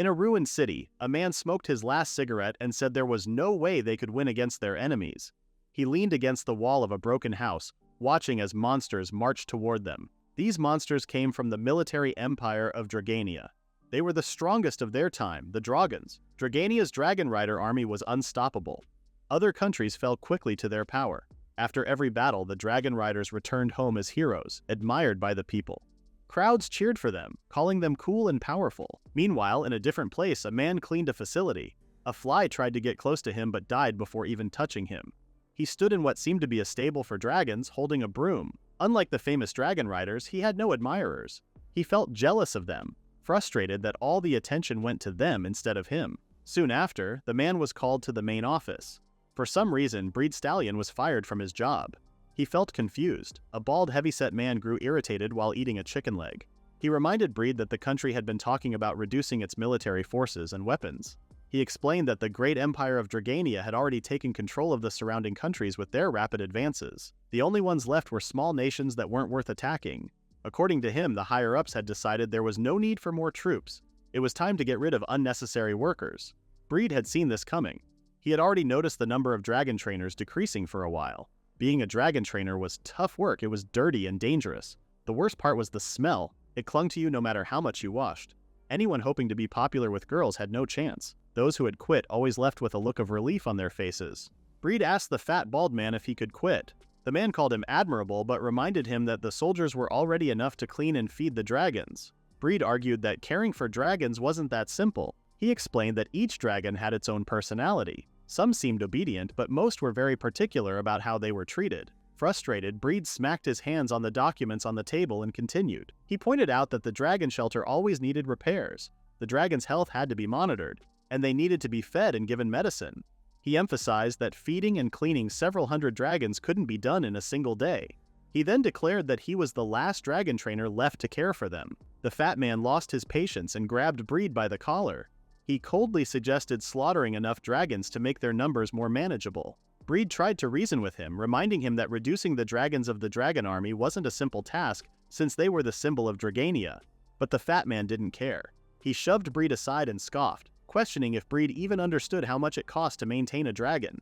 In a ruined city, a man smoked his last cigarette and said there was no way they could win against their enemies. He leaned against the wall of a broken house, watching as monsters marched toward them. These monsters came from the military empire of Dragania. They were the strongest of their time, the Dragons. Dragania's dragon rider army was unstoppable. Other countries fell quickly to their power. After every battle, the dragon riders returned home as heroes, admired by the people. Crowds cheered for them, calling them cool and powerful. Meanwhile, in a different place, a man cleaned a facility. A fly tried to get close to him but died before even touching him. He stood in what seemed to be a stable for dragons, holding a broom. Unlike the famous dragon riders, he had no admirers. He felt jealous of them, frustrated that all the attention went to them instead of him. Soon after, the man was called to the main office. For some reason, Breed Stallion was fired from his job. He felt confused. A bald, heavyset man grew irritated while eating a chicken leg. He reminded Breed that the country had been talking about reducing its military forces and weapons. He explained that the great empire of Dragania had already taken control of the surrounding countries with their rapid advances. The only ones left were small nations that weren't worth attacking. According to him, the higher-ups had decided there was no need for more troops. It was time to get rid of unnecessary workers. Breed had seen this coming. He had already noticed the number of dragon trainers decreasing for a while. Being a dragon trainer was tough work. It was dirty and dangerous. The worst part was the smell. It clung to you no matter how much you washed. Anyone hoping to be popular with girls had no chance. Those who had quit always left with a look of relief on their faces. Breed asked the fat bald man if he could quit. The man called him admirable but reminded him that the soldiers were already enough to clean and feed the dragons. Breed argued that caring for dragons wasn't that simple. He explained that each dragon had its own personality. Some seemed obedient, but most were very particular about how they were treated. Frustrated, Breed smacked his hands on the documents on the table and continued. He pointed out that the dragon shelter always needed repairs. The dragon's health had to be monitored, and they needed to be fed and given medicine. He emphasized that feeding and cleaning several hundred dragons couldn't be done in a single day. He then declared that he was the last dragon trainer left to care for them. The fat man lost his patience and grabbed Breed by the collar. He coldly suggested slaughtering enough dragons to make their numbers more manageable. Breed tried to reason with him, reminding him that reducing the dragons of the dragon army wasn't a simple task since they were the symbol of Dragania. But the fat man didn't care. He shoved Breed aside and scoffed, questioning if Breed even understood how much it cost to maintain a dragon.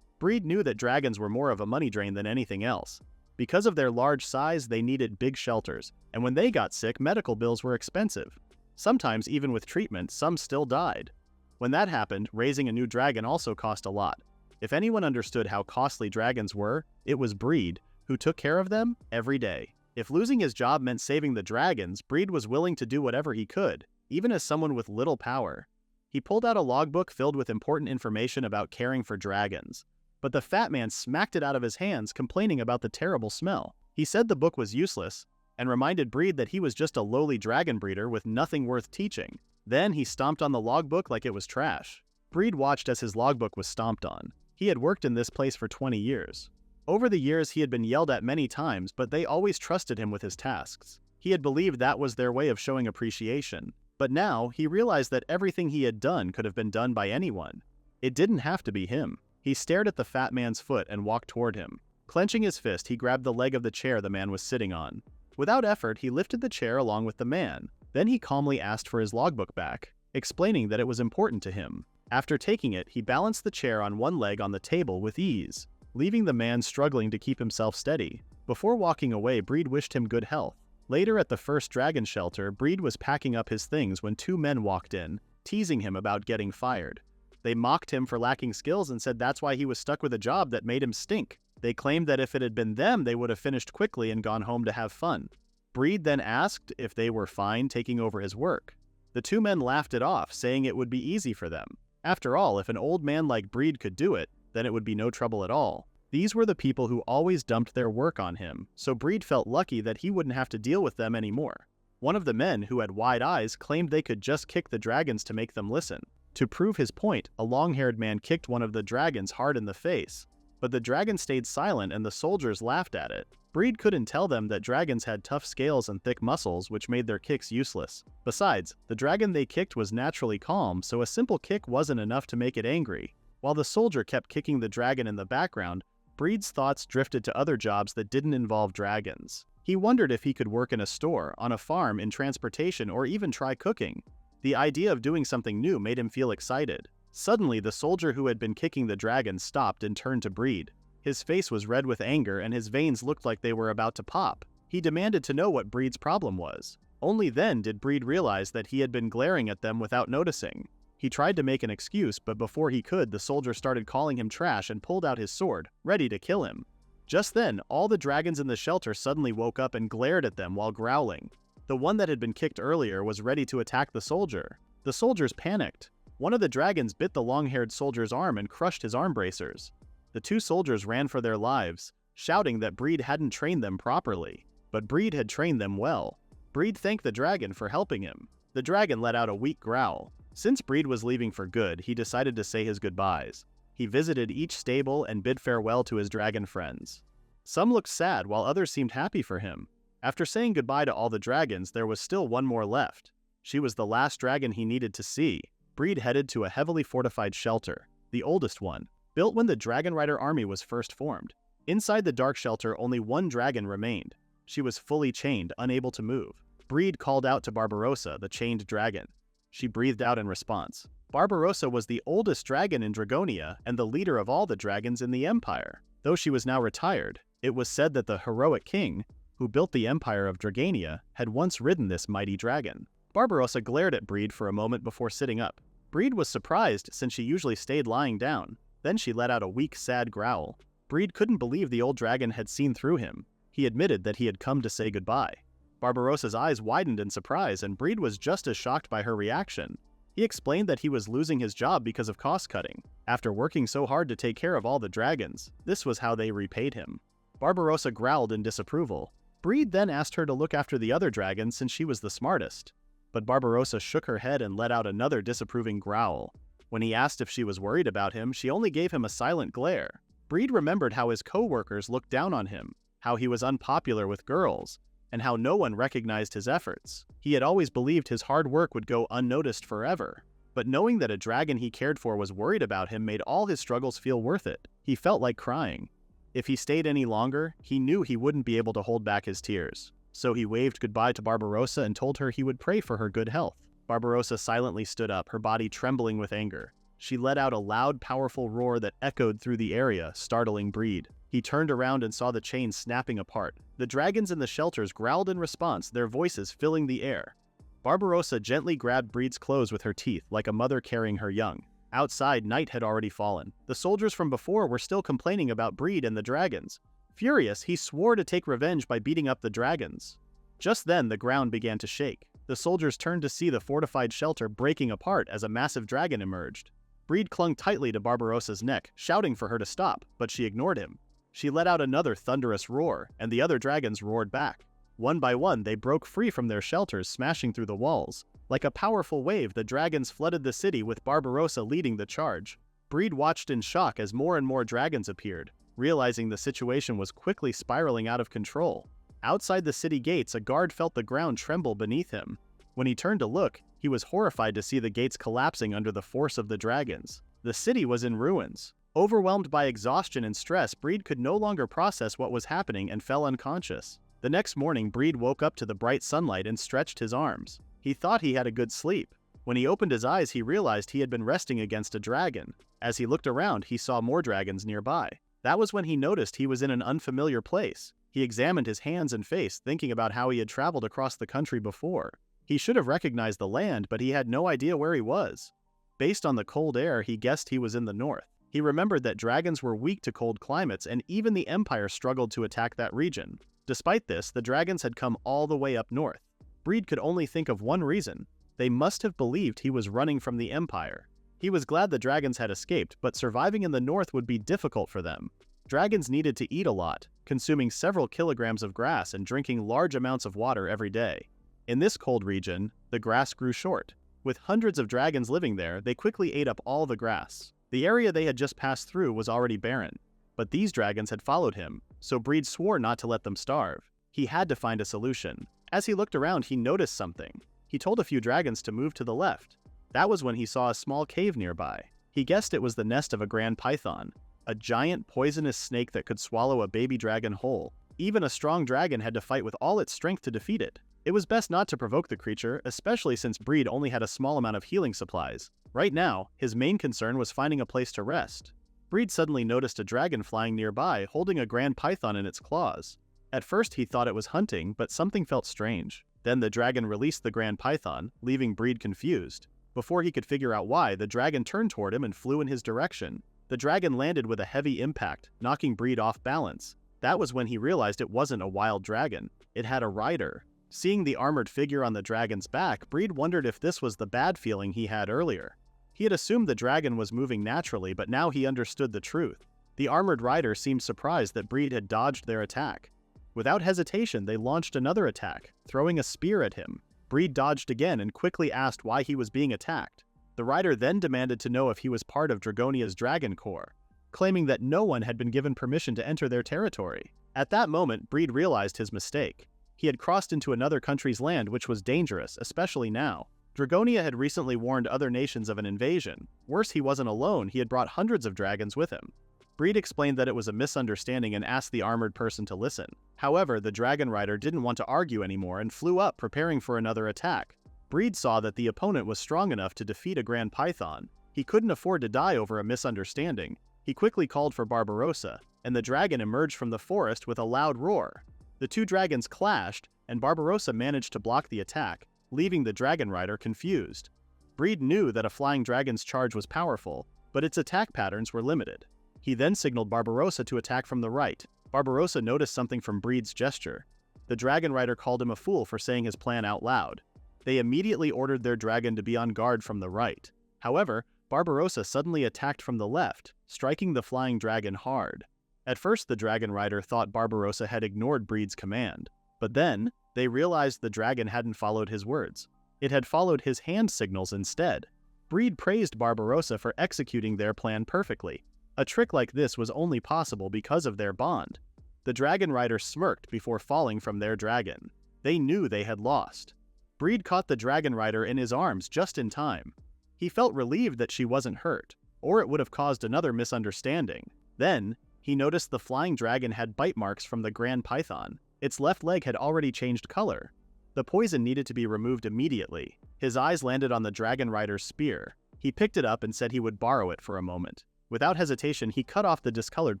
Breed knew that dragons were more of a money drain than anything else. Because of their large size, they needed big shelters, and when they got sick, medical bills were expensive. Sometimes, even with treatment, some still died. When that happened, raising a new dragon also cost a lot. If anyone understood how costly dragons were, it was Breed, who took care of them every day. If losing his job meant saving the dragons, Breed was willing to do whatever he could, even as someone with little power. He pulled out a logbook filled with important information about caring for dragons. But the fat man smacked it out of his hands, complaining about the terrible smell. He said the book was useless, and reminded Breed that he was just a lowly dragon breeder with nothing worth teaching. Then he stomped on the logbook like it was trash. Breed watched as his logbook was stomped on. He had worked in this place for 20 years. Over the years he had been yelled at many times, but they always trusted him with his tasks. He had believed that was their way of showing appreciation. But now, he realized that everything he had done could have been done by anyone. It didn't have to be him. He stared at the fat man's foot and walked toward him. Clenching his fist, he grabbed the leg of the chair the man was sitting on. Without effort, he lifted the chair along with the man. Then he calmly asked for his logbook back, explaining that it was important to him. After taking it, he balanced the chair on one leg on the table with ease, leaving the man struggling to keep himself steady. Before walking away, Breed wished him good health. Later at the first dragon shelter, Breed was packing up his things when two men walked in, teasing him about getting fired. They mocked him for lacking skills and said that's why he was stuck with a job that made him stink. They claimed that if it had been them, they would have finished quickly and gone home to have fun. Breed then asked if they were fine taking over his work. The two men laughed it off, saying it would be easy for them. After all, if an old man like Breed could do it, then it would be no trouble at all. These were the people who always dumped their work on him, so Breed felt lucky that he wouldn't have to deal with them anymore. One of the men, who had wide eyes, claimed they could just kick the dragons to make them listen. To prove his point, a long-haired man kicked one of the dragons hard in the face. But the dragon stayed silent and the soldiers laughed at it. Breed couldn't tell them that dragons had tough scales and thick muscles, which made their kicks useless. Besides, the dragon they kicked was naturally calm, so a simple kick wasn't enough to make it angry. While the soldier kept kicking the dragon in the background, Breed's thoughts drifted to other jobs that didn't involve dragons. He wondered if he could work in a store, on a farm, in transportation, or even try cooking. The idea of doing something new made him feel excited. Suddenly, the soldier who had been kicking the dragon stopped and turned to Breed. His face was red with anger and his veins looked like they were about to pop. He demanded to know what Breed's problem was. Only then did Breed realize that he had been glaring at them without noticing. He tried to make an excuse, but before he could, the soldier started calling him trash and pulled out his sword, ready to kill him. Just then, all the dragons in the shelter suddenly woke up and glared at them while growling. The one that had been kicked earlier was ready to attack the soldier. The soldiers panicked. One of the dragons bit the long-haired soldier's arm and crushed his arm bracers. The two soldiers ran for their lives, shouting that Breed hadn't trained them properly. But Breed had trained them well. Breed thanked the dragon for helping him. The dragon let out a weak growl. Since Breed was leaving for good, he decided to say his goodbyes. He visited each stable and bid farewell to his dragon friends. Some looked sad while others seemed happy for him. After saying goodbye to all the dragons, there was still one more left. She was the last dragon he needed to see. Breed headed to a heavily fortified shelter, the oldest one, built when the Dragon Rider army was first formed. Inside the dark shelter, only one dragon remained. She was fully chained, unable to move. Breed called out to Barbarossa, the chained dragon. She breathed out in response. Barbarossa was the oldest dragon in Dragonia and the leader of all the dragons in the Empire. Though she was now retired, it was said that the heroic king, who built the Empire of Dragania, had once ridden this mighty dragon. Barbarossa glared at Breed for a moment before sitting up. Breed was surprised since she usually stayed lying down. Then she let out a weak, sad growl. Breed couldn't believe the old dragon had seen through him. He admitted that he had come to say goodbye. Barbarossa's eyes widened in surprise, and Breed was just as shocked by her reaction. He explained that he was losing his job because of cost-cutting. After working so hard to take care of all the dragons, this was how they repaid him. Barbarossa growled in disapproval. Breed then asked her to look after the other dragons since she was the smartest. But Barbarossa shook her head and let out another disapproving growl. When he asked if she was worried about him, she only gave him a silent glare. Breed remembered how his co-workers looked down on him, how he was unpopular with girls, and how no one recognized his efforts. He had always believed his hard work would go unnoticed forever. But knowing that a dragon he cared for was worried about him made all his struggles feel worth it. He felt like crying. If he stayed any longer, he knew he wouldn't be able to hold back his tears. So he waved goodbye to Barbarossa and told her he would pray for her good health. Barbarossa silently stood up, her body trembling with anger. She let out a loud, powerful roar that echoed through the area, startling Breed. He turned around and saw the chains snapping apart. The dragons in the shelters growled in response, their voices filling the air. Barbarossa gently grabbed Breed's clothes with her teeth, like a mother carrying her young. Outside, night had already fallen. The soldiers from before were still complaining about Breed and the dragons. Furious, he swore to take revenge by beating up the dragons. Just then, the ground began to shake. The soldiers turned to see the fortified shelter breaking apart as a massive dragon emerged. Breed clung tightly to Barbarossa's neck, shouting for her to stop, but she ignored him. She let out another thunderous roar, and the other dragons roared back. One by one, they broke free from their shelters, smashing through the walls. Like a powerful wave, the dragons flooded the city with Barbarossa leading the charge. Breed watched in shock as more and more dragons appeared, realizing the situation was quickly spiraling out of control. Outside the city gates, a guard felt the ground tremble beneath him. When he turned to look, he was horrified to see the gates collapsing under the force of the dragons. The city was in ruins. Overwhelmed by exhaustion and stress, Breed could no longer process what was happening and fell unconscious. The next morning, Breed woke up to the bright sunlight and stretched his arms. He thought he had a good sleep. When he opened his eyes, he realized he had been resting against a dragon. As he looked around, he saw more dragons nearby. That was when he noticed he was in an unfamiliar place. He examined his hands and face, thinking about how he had traveled across the country before. He should have recognized the land, but he had no idea where he was. Based on the cold air, he guessed he was in the north. He remembered that dragons were weak to cold climates, and even the Empire struggled to attack that region. Despite this, the dragons had come all the way up north. Breed could only think of one reason. They must have believed he was running from the Empire. He was glad the dragons had escaped, but surviving in the north would be difficult for them. Dragons needed to eat a lot, consuming several kilograms of grass and drinking large amounts of water every day. In this cold region, the grass grew short. With hundreds of dragons living there, they quickly ate up all the grass. The area they had just passed through was already barren. But these dragons had followed him, so Breed swore not to let them starve. He had to find a solution. As he looked around, he noticed something. He told a few dragons to move to the left. That was when he saw a small cave nearby. He guessed it was the nest of a grand python, a giant poisonous snake that could swallow a baby dragon whole. Even a strong dragon had to fight with all its strength to defeat it. It was best not to provoke the creature, especially since Breed only had a small amount of healing supplies. Right now, his main concern was finding a place to rest. Breed suddenly noticed a dragon flying nearby, holding a grand python in its claws. At first he thought it was hunting, but something felt strange. Then the dragon released the grand python, leaving Breed confused. Before he could figure out why, the dragon turned toward him and flew in his direction. The dragon landed with a heavy impact, knocking Breed off balance. That was when he realized it wasn't a wild dragon. It had a rider. Seeing the armored figure on the dragon's back, Breed wondered if this was the bad feeling he had earlier. He had assumed the dragon was moving naturally, but now he understood the truth. The armored rider seemed surprised that Breed had dodged their attack. Without hesitation, they launched another attack, throwing a spear at him. Breed dodged again and quickly asked why he was being attacked. The rider then demanded to know if he was part of Dragonia's Dragon Corps, claiming that no one had been given permission to enter their territory. At that moment, Breed realized his mistake. He had crossed into another country's land, which was dangerous, especially now. Dragonia had recently warned other nations of an invasion. Worse, he wasn't alone, he had brought hundreds of dragons with him. Breed explained that it was a misunderstanding and asked the armored person to listen. However, the dragon rider didn't want to argue anymore and flew up, preparing for another attack. Breed saw that the opponent was strong enough to defeat a grand python. He couldn't afford to die over a misunderstanding. He quickly called for Barbarossa, and the dragon emerged from the forest with a loud roar. The two dragons clashed, and Barbarossa managed to block the attack, leaving the dragon rider confused. Breed knew that a flying dragon's charge was powerful, but its attack patterns were limited. He then signaled Barbarossa to attack from the right. Barbarossa noticed something from Breed's gesture. The dragon rider called him a fool for saying his plan out loud. They immediately ordered their dragon to be on guard from the right. However, Barbarossa suddenly attacked from the left, striking the flying dragon hard. At first, the dragon rider thought Barbarossa had ignored Breed's command, but then they realized the dragon hadn't followed his words. It had followed his hand signals instead. Breed praised Barbarossa for executing their plan perfectly. A trick like this was only possible because of their bond. The dragon rider smirked before falling from their dragon. They knew they had lost. Breed caught the dragon rider in his arms just in time. He felt relieved that she wasn't hurt, or it would have caused another misunderstanding. Then, he noticed the flying dragon had bite marks from the grand python. Its left leg had already changed color. The poison needed to be removed immediately. His eyes landed on the dragon rider's spear. He picked it up and said he would borrow it for a moment. Without hesitation, he cut off the discolored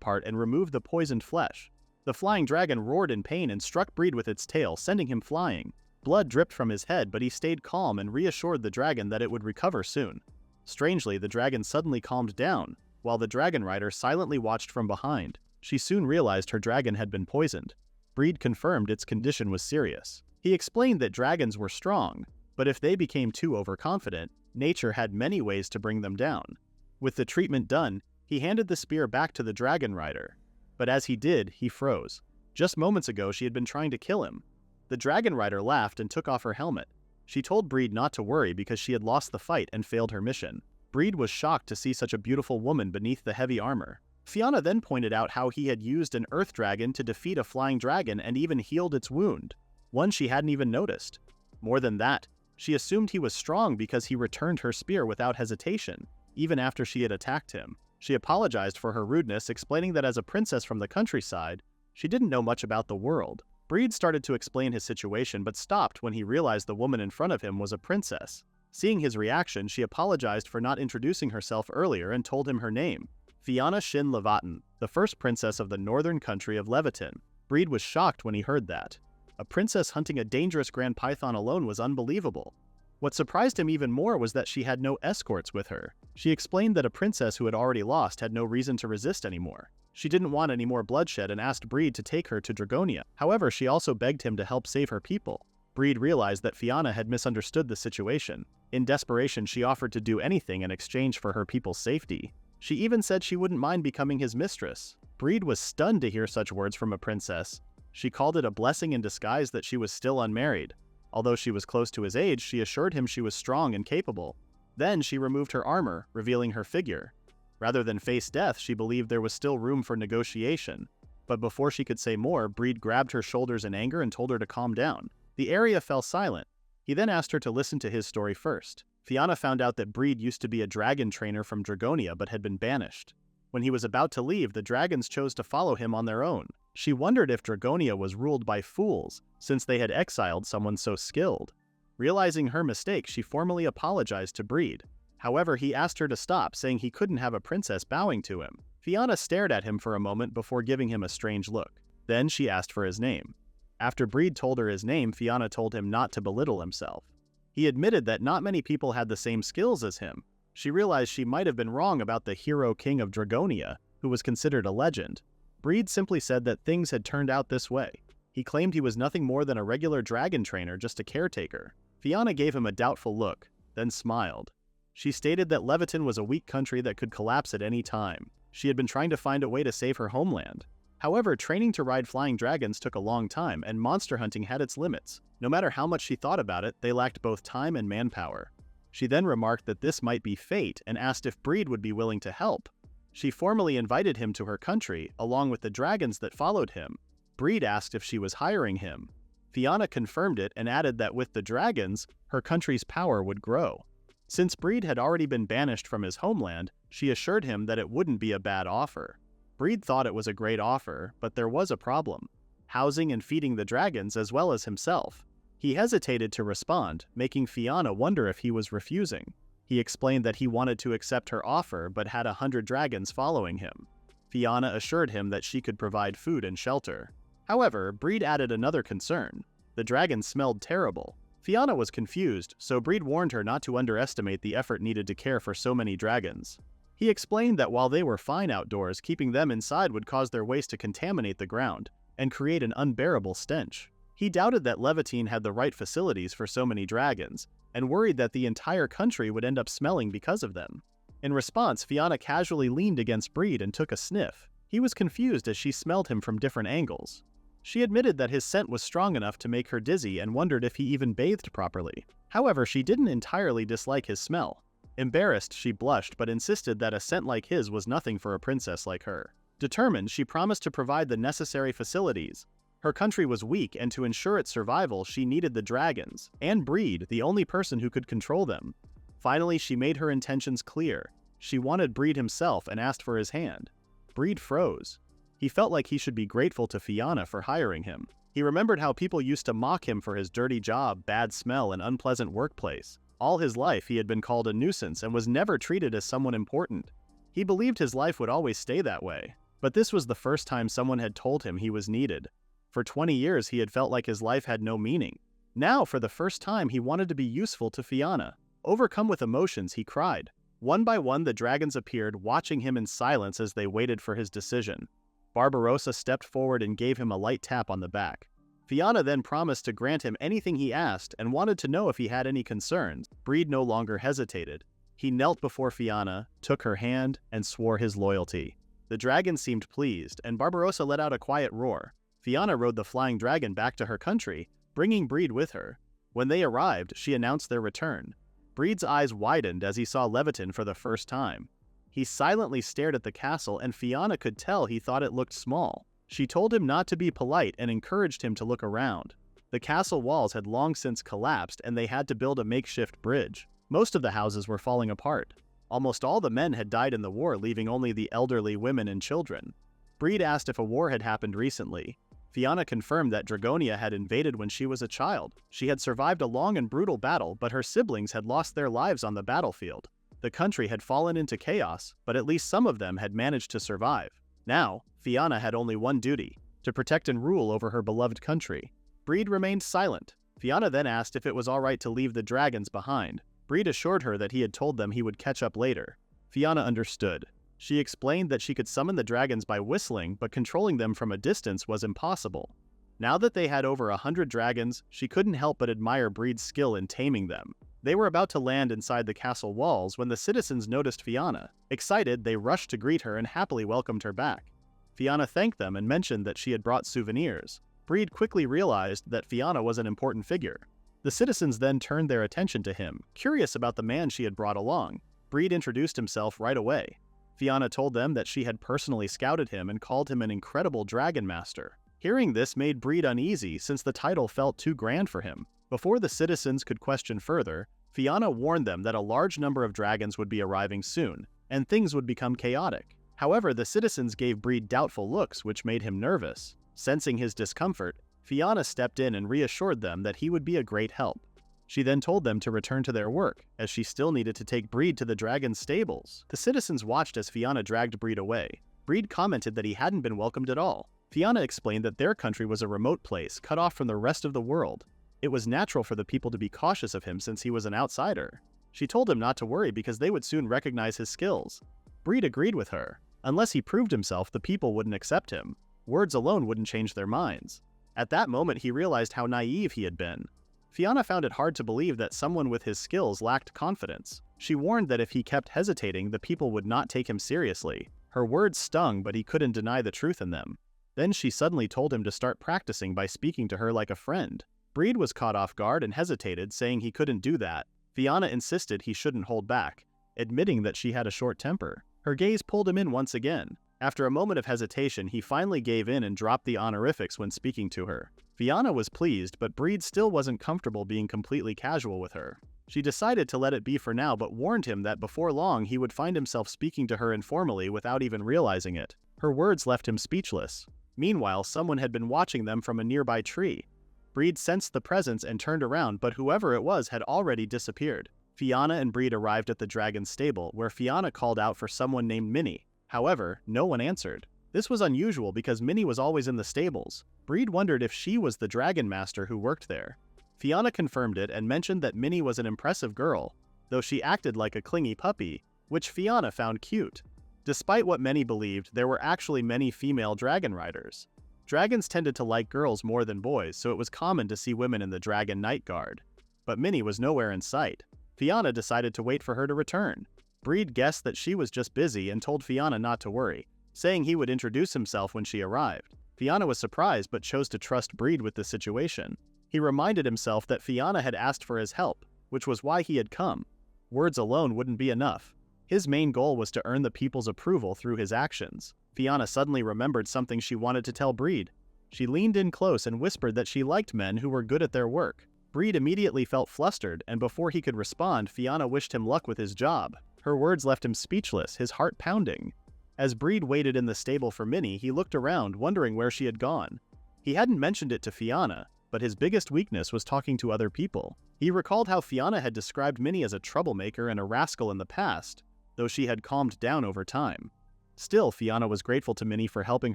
part and removed the poisoned flesh. The flying dragon roared in pain and struck Breed with its tail, sending him flying. Blood dripped from his head, but he stayed calm and reassured the dragon that it would recover soon. Strangely, the dragon suddenly calmed down, while the dragon rider silently watched from behind. She soon realized her dragon had been poisoned. Breed confirmed its condition was serious. He explained that dragons were strong, but if they became too overconfident, nature had many ways to bring them down. With the treatment done, he handed the spear back to the dragon rider. But as he did, he froze. Just moments ago, she had been trying to kill him. The dragon rider laughed and took off her helmet. She told Breed not to worry because she had lost the fight and failed her mission. Breed was shocked to see such a beautiful woman beneath the heavy armor. Fiona then pointed out how he had used an earth dragon to defeat a flying dragon and even healed its wound, one she hadn't even noticed. More than that, she assumed he was strong because he returned her spear without hesitation, even after she had attacked him. She apologized for her rudeness, explaining that as a princess from the countryside, she didn't know much about the world. Breed started to explain his situation but stopped when he realized the woman in front of him was a princess. Seeing his reaction, she apologized for not introducing herself earlier and told him her name, Fiona Shin Levatin, the first princess of the northern country of Leviton. Breed was shocked when he heard that. A princess hunting a dangerous grand python alone was unbelievable. What surprised him even more was that she had no escorts with her. She explained that a princess who had already lost had no reason to resist anymore. She didn't want any more bloodshed and asked Breed to take her to Dragonia. However, she also begged him to help save her people. Breed realized that Fiona had misunderstood the situation. In desperation, she offered to do anything in exchange for her people's safety. She even said she wouldn't mind becoming his mistress. Breed was stunned to hear such words from a princess. She called it a blessing in disguise that she was still unmarried. Although she was close to his age, she assured him she was strong and capable. Then she removed her armor, revealing her figure. Rather than face death, she believed there was still room for negotiation. But before she could say more, Breed grabbed her shoulders in anger and told her to calm down. The area fell silent. He then asked her to listen to his story first. Fiona found out that Breed used to be a dragon trainer from Dragonia but had been banished. When he was about to leave, the dragons chose to follow him on their own. She wondered if Dragonia was ruled by fools, since they had exiled someone so skilled. Realizing her mistake, she formally apologized to Breed. However, he asked her to stop, saying he couldn't have a princess bowing to him. Fianna stared at him for a moment before giving him a strange look. Then she asked for his name. After Breed told her his name, Fianna told him not to belittle himself. He admitted that not many people had the same skills as him. She realized she might have been wrong about the hero king of Dragonia, who was considered a legend. Breed simply said that things had turned out this way. He claimed he was nothing more than a regular dragon trainer, just a caretaker. Fianna gave him a doubtful look, then smiled. She stated that Leviton was a weak country that could collapse at any time. She had been trying to find a way to save her homeland. However, training to ride flying dragons took a long time, and monster hunting had its limits. No matter how much she thought about it, they lacked both time and manpower. She then remarked that this might be fate and asked if Breed would be willing to help. She formally invited him to her country, along with the dragons that followed him. Breed asked if she was hiring him. Fianna confirmed it and added that with the dragons, her country's power would grow. Since Breed had already been banished from his homeland, she assured him that it wouldn't be a bad offer. Breed thought it was a great offer, but there was a problem: housing and feeding the dragons as well as himself. He hesitated to respond, making Fianna wonder if he was refusing. He explained that he wanted to accept her offer but had 100 dragons following him. Fianna assured him that she could provide food and shelter. However, Breed added another concern: the dragons smelled terrible. Fianna was confused, so Breed warned her not to underestimate the effort needed to care for so many dragons. He explained that while they were fine outdoors, keeping them inside would cause their waste to contaminate the ground and create an unbearable stench. He doubted that Leviton had the right facilities for so many dragons, and worried that the entire country would end up smelling because of them. In response, Fianna casually leaned against Breed and took a sniff. He was confused as she smelled him from different angles. She admitted that his scent was strong enough to make her dizzy and wondered if he even bathed properly. However, she didn't entirely dislike his smell. Embarrassed, she blushed but insisted that a scent like his was nothing for a princess like her. Determined, she promised to provide the necessary facilities. Her country was weak, and to ensure its survival, she needed the dragons, and Breed, the only person who could control them. Finally, she made her intentions clear. She wanted Breed himself and asked for his hand. Breed froze. He felt like he should be grateful to Fianna for hiring him. He remembered how people used to mock him for his dirty job, bad smell, and unpleasant workplace. All his life, he had been called a nuisance and was never treated as someone important. He believed his life would always stay that way. But this was the first time someone had told him he was needed. For 20 years, he had felt like his life had no meaning. Now, for the first time, he wanted to be useful to Fianna. Overcome with emotions, he cried. One by one, the dragons appeared, watching him in silence as they waited for his decision. Barbarossa stepped forward and gave him a light tap on the back. Fianna then promised to grant him anything he asked and wanted to know if he had any concerns. Breed no longer hesitated. He knelt before Fianna, took her hand, and swore his loyalty. The dragon seemed pleased, and Barbarossa let out a quiet roar. Fianna rode the flying dragon back to her country, bringing Breed with her. When they arrived, she announced their return. Breed's eyes widened as he saw Leviton for the first time. He silently stared at the castle, and Fianna could tell he thought it looked small. She told him not to be polite and encouraged him to look around. The castle walls had long since collapsed, and they had to build a makeshift bridge. Most of the houses were falling apart. Almost all the men had died in the war, leaving only the elderly, women, and children. Breed asked if a war had happened recently. Fianna confirmed that Dragonia had invaded when she was a child. She had survived a long and brutal battle, but her siblings had lost their lives on the battlefield. The country had fallen into chaos, but at least some of them had managed to survive. Now, Fianna had only one duty: to protect and rule over her beloved country. Breed remained silent. Fianna then asked if it was all right to leave the dragons behind. Breed assured her that he had told them he would catch up later. Fianna understood. She explained that she could summon the dragons by whistling, but controlling them from a distance was impossible. Now that they had over 100 dragons, she couldn't help but admire Breed's skill in taming them. They were about to land inside the castle walls when the citizens noticed Fianna. Excited, they rushed to greet her and happily welcomed her back. Fianna thanked them and mentioned that she had brought souvenirs. Breed quickly realized that Fianna was an important figure. The citizens then turned their attention to him, curious about the man she had brought along. Breed introduced himself right away. Fianna told them that she had personally scouted him and called him an incredible dragon master. Hearing this made Breed uneasy, since the title felt too grand for him. Before the citizens could question further, Fianna warned them that a large number of dragons would be arriving soon, and things would become chaotic. However, the citizens gave Breed doubtful looks, which made him nervous. Sensing his discomfort, Fiona stepped in and reassured them that he would be a great help. She then told them to return to their work, as she still needed to take Breed to the dragon's stables. The citizens watched as Fiona dragged Breed away. Breed commented that he hadn't been welcomed at all. Fiona explained that their country was a remote place, cut off from the rest of the world. It was natural for the people to be cautious of him since he was an outsider. She told him not to worry because they would soon recognize his skills. Breed agreed with her. Unless he proved himself, the people wouldn't accept him. Words alone wouldn't change their minds. At that moment, he realized how naive he had been. Fiona found it hard to believe that someone with his skills lacked confidence. She warned that if he kept hesitating, the people would not take him seriously. Her words stung, but he couldn't deny the truth in them. Then she suddenly told him to start practicing by speaking to her like a friend. Breed was caught off guard and hesitated, saying he couldn't do that. Fiona insisted he shouldn't hold back, admitting that she had a short temper. Her gaze pulled him in once again. After a moment of hesitation, he finally gave in and dropped the honorifics when speaking to her. Fiona was pleased, but Breed still wasn't comfortable being completely casual with her. She decided to let it be for now, but warned him that before long he would find himself speaking to her informally without even realizing it. Her words left him speechless. Meanwhile, someone had been watching them from a nearby tree. Breed sensed the presence and turned around, but whoever it was had already disappeared. Fiona and Breed arrived at the dragon's stable, where Fiona called out for someone named Minnie. However, no one answered. This was unusual because Minnie was always in the stables. Breed wondered if she was the dragon master who worked there. Fiona confirmed it and mentioned that Minnie was an impressive girl, though she acted like a clingy puppy, which Fiona found cute. Despite what many believed, there were actually many female dragon riders. Dragons tended to like girls more than boys, so it was common to see women in the Dragon Night Guard. But Minnie was nowhere in sight. Fiona decided to wait for her to return. Breed guessed that she was just busy and told Fiona not to worry, saying he would introduce himself when she arrived. Fiona was surprised but chose to trust Breed with the situation. He reminded himself that Fiona had asked for his help, which was why he had come. Words alone wouldn't be enough. His main goal was to earn the people's approval through his actions. Fiona suddenly remembered something she wanted to tell Breed. She leaned in close and whispered that she liked men who were good at their work. Breed immediately felt flustered, and before he could respond, Fiona wished him luck with his job. Her words left him speechless, his heart pounding. As Breed waited in the stable for Minnie, he looked around, wondering where she had gone. He hadn't mentioned it to Fiona, but his biggest weakness was talking to other people. He recalled how Fiona had described Minnie as a troublemaker and a rascal in the past, though she had calmed down over time. Still, Fiona was grateful to Minnie for helping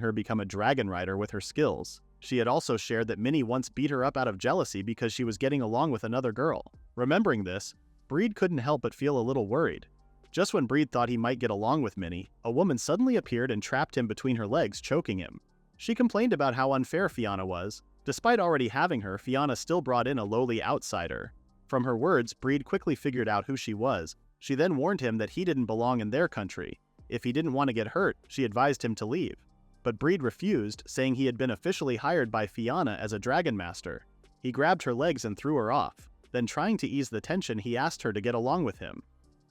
her become a dragon rider with her skills. She had also shared that Minnie once beat her up out of jealousy because she was getting along with another girl. Remembering this, Breed couldn't help but feel a little worried. Just when Breed thought he might get along with Minnie, a woman suddenly appeared and trapped him between her legs, choking him. She complained about how unfair Fiona was. Despite already having her, Fiona still brought in a lowly outsider. From her words, Breed quickly figured out who she was. She then warned him that he didn't belong in their country. If he didn't want to get hurt, she advised him to leave. But Breed refused, saying he had been officially hired by Fiona as a dragon master. He grabbed her legs and threw her off. Then, trying to ease the tension, he asked her to get along with him.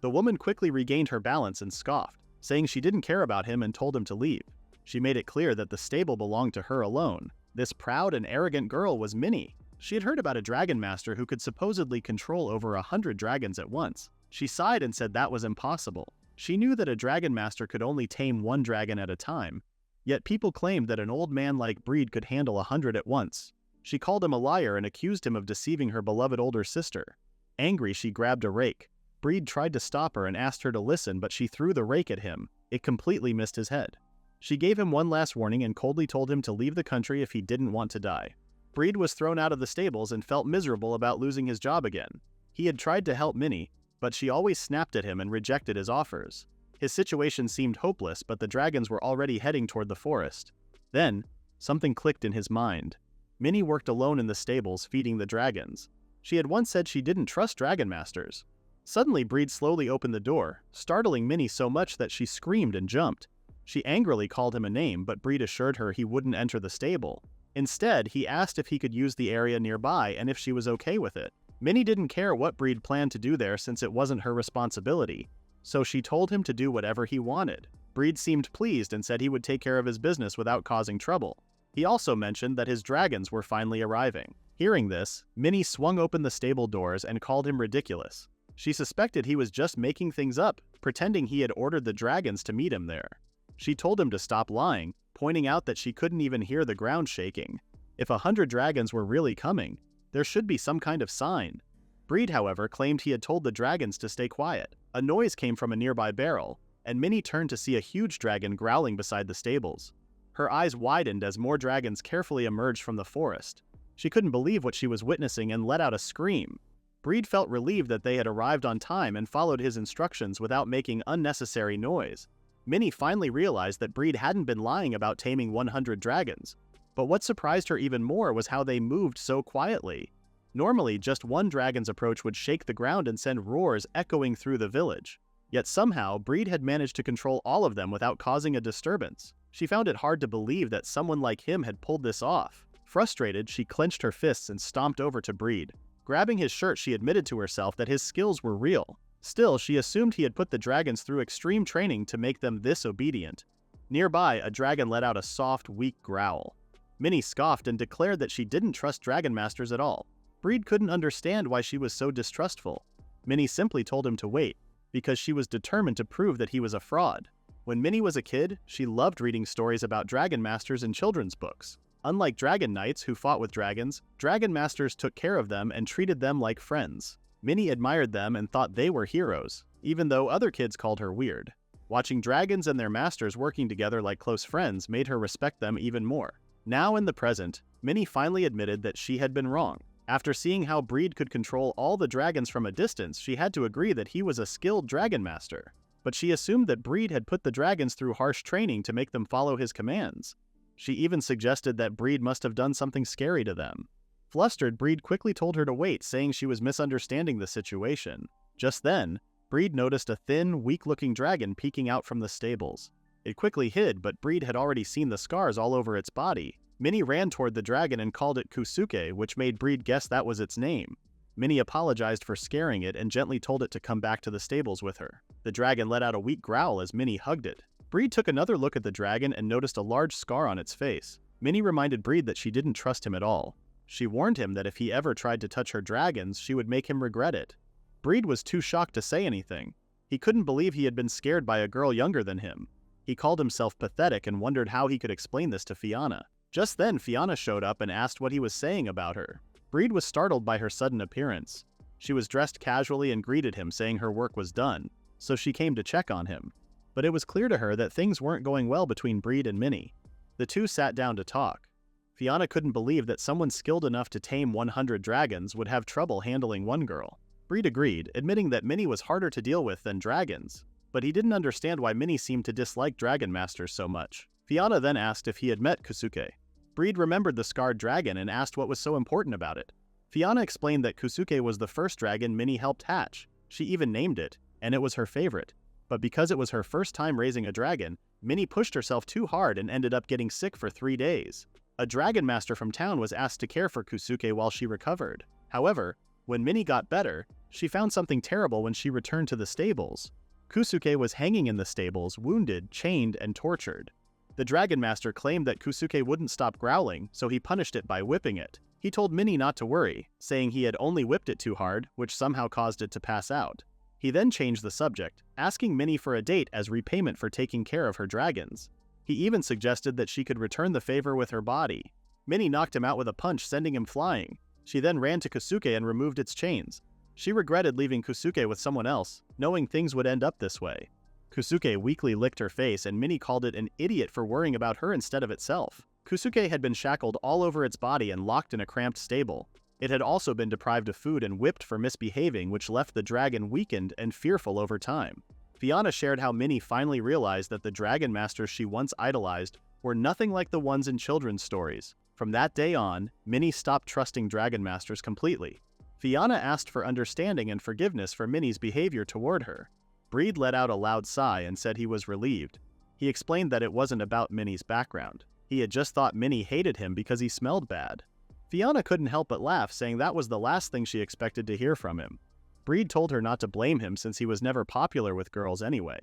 The woman quickly regained her balance and scoffed, saying she didn't care about him and told him to leave. She made it clear that the stable belonged to her alone. This proud and arrogant girl was Minnie. She had heard about a dragon master who could supposedly control over 100 dragons at once. She sighed and said that was impossible. She knew that a dragon master could only tame one dragon at a time, yet people claimed that an old man like Breed could handle 100 at once. She called him a liar and accused him of deceiving her beloved older sister. Angry, she grabbed a rake. Breed tried to stop her and asked her to listen, but she threw the rake at him. It completely missed his head. She gave him one last warning and coldly told him to leave the country if he didn't want to die. Breed was thrown out of the stables and felt miserable about losing his job again. He had tried to help Minnie, but she always snapped at him and rejected his offers. His situation seemed hopeless, but the dragons were already heading toward the forest. Then, something clicked in his mind. Minnie worked alone in the stables, feeding the dragons. She had once said she didn't trust dragon masters. Suddenly, Breed slowly opened the door, startling Minnie so much that she screamed and jumped. She angrily called him a name, but Breed assured her he wouldn't enter the stable. Instead, he asked if he could use the area nearby and if she was okay with it. Minnie didn't care what Breed planned to do there since it wasn't her responsibility, so she told him to do whatever he wanted. Breed seemed pleased and said he would take care of his business without causing trouble. He also mentioned that his dragons were finally arriving. Hearing this, Minnie swung open the stable doors and called him ridiculous. She suspected he was just making things up, pretending he had ordered the dragons to meet him there. She told him to stop lying, pointing out that she couldn't even hear the ground shaking. If 100 dragons were really coming, there should be some kind of sign. Breed, however, claimed he had told the dragons to stay quiet. A noise came from a nearby barrel, and Minnie turned to see a huge dragon growling beside the stables. Her eyes widened as more dragons carefully emerged from the forest. She couldn't believe what she was witnessing and let out a scream. Breed felt relieved that they had arrived on time and followed his instructions without making unnecessary noise. Minnie finally realized that Breed hadn't been lying about taming 100 dragons. But what surprised her even more was how they moved so quietly. Normally, just one dragon's approach would shake the ground and send roars echoing through the village. Yet somehow, Breed had managed to control all of them without causing a disturbance. She found it hard to believe that someone like him had pulled this off. Frustrated, she clenched her fists and stomped over to Breed. Grabbing his shirt, she admitted to herself that his skills were real. Still, she assumed he had put the dragons through extreme training to make them this obedient. Nearby, a dragon let out a soft, weak growl. Minnie scoffed and declared that she didn't trust dragon masters at all. Breed couldn't understand why she was so distrustful. Minnie simply told him to wait, because she was determined to prove that he was a fraud. When Minnie was a kid, she loved reading stories about dragon masters in children's books. Unlike dragon knights who fought with dragons, dragon masters took care of them and treated them like friends. Minnie admired them and thought they were heroes, even though other kids called her weird. Watching dragons and their masters working together like close friends made her respect them even more. Now in the present, Minnie finally admitted that she had been wrong. After seeing how Breed could control all the dragons from a distance, she had to agree that he was a skilled dragon master. But she assumed that Breed had put the dragons through harsh training to make them follow his commands. She even suggested that Breed must have done something scary to them. Flustered, Breed quickly told her to wait, saying she was misunderstanding the situation. Just then, Breed noticed a thin, weak-looking dragon peeking out from the stables. It quickly hid, but Breed had already seen the scars all over its body. Minnie ran toward the dragon and called it Kusuke, which made Breed guess that was its name. Minnie apologized for scaring it and gently told it to come back to the stables with her. The dragon let out a weak growl as Minnie hugged it. Breed took another look at the dragon and noticed a large scar on its face. Minnie reminded Breed that she didn't trust him at all. She warned him that if he ever tried to touch her dragons, she would make him regret it. Breed was too shocked to say anything. He couldn't believe he had been scared by a girl younger than him. He called himself pathetic and wondered how he could explain this to Fiona. Just then, Fiona showed up and asked what he was saying about her. Breed was startled by her sudden appearance. She was dressed casually and greeted him, saying her work was done, so she came to check on him. But it was clear to her that things weren't going well between Breed and Minnie. The two sat down to talk. Fiona couldn't believe that someone skilled enough to tame 100 dragons would have trouble handling one girl. Breed agreed, admitting that Minnie was harder to deal with than dragons, but he didn't understand why Minnie seemed to dislike dragon masters so much. Fiona then asked if he had met Kusuke. Breed remembered the scarred dragon and asked what was so important about it. Fiona explained that Kusuke was the first dragon Minnie helped hatch. She even named it, and it was her favorite. But because it was her first time raising a dragon, Minnie pushed herself too hard and ended up getting sick for 3 days. A dragon master from town was asked to care for Kusuke while she recovered. However, when Minnie got better, she found something terrible when she returned to the stables. Kusuke was hanging in the stables, wounded, chained, and tortured. The dragon master claimed that Kusuke wouldn't stop growling, so he punished it by whipping it. He told Minnie not to worry, saying he had only whipped it too hard, which somehow caused it to pass out. He then changed the subject, asking Minnie for a date as repayment for taking care of her dragons. He even suggested that she could return the favor with her body. Minnie knocked him out with a punch, sending him flying. She then ran to Kusuke and removed its chains. She regretted leaving Kusuke with someone else, knowing things would end up this way. Kusuke weakly licked her face, and Minnie called it an idiot for worrying about her instead of itself. Kusuke had been shackled all over its body and locked in a cramped stable. It had also been deprived of food and whipped for misbehaving, which left the dragon weakened and fearful over time. Fiona shared how Minnie finally realized that the dragon masters she once idolized were nothing like the ones in children's stories. From that day on, Minnie stopped trusting dragon masters completely. Fiona asked for understanding and forgiveness for Minnie's behavior toward her. Breed let out a loud sigh and said he was relieved. He explained that it wasn't about Minnie's background. He had just thought Minnie hated him because he smelled bad. Fiona couldn't help but laugh, saying that was the last thing she expected to hear from him. Breed told her not to blame him since he was never popular with girls anyway.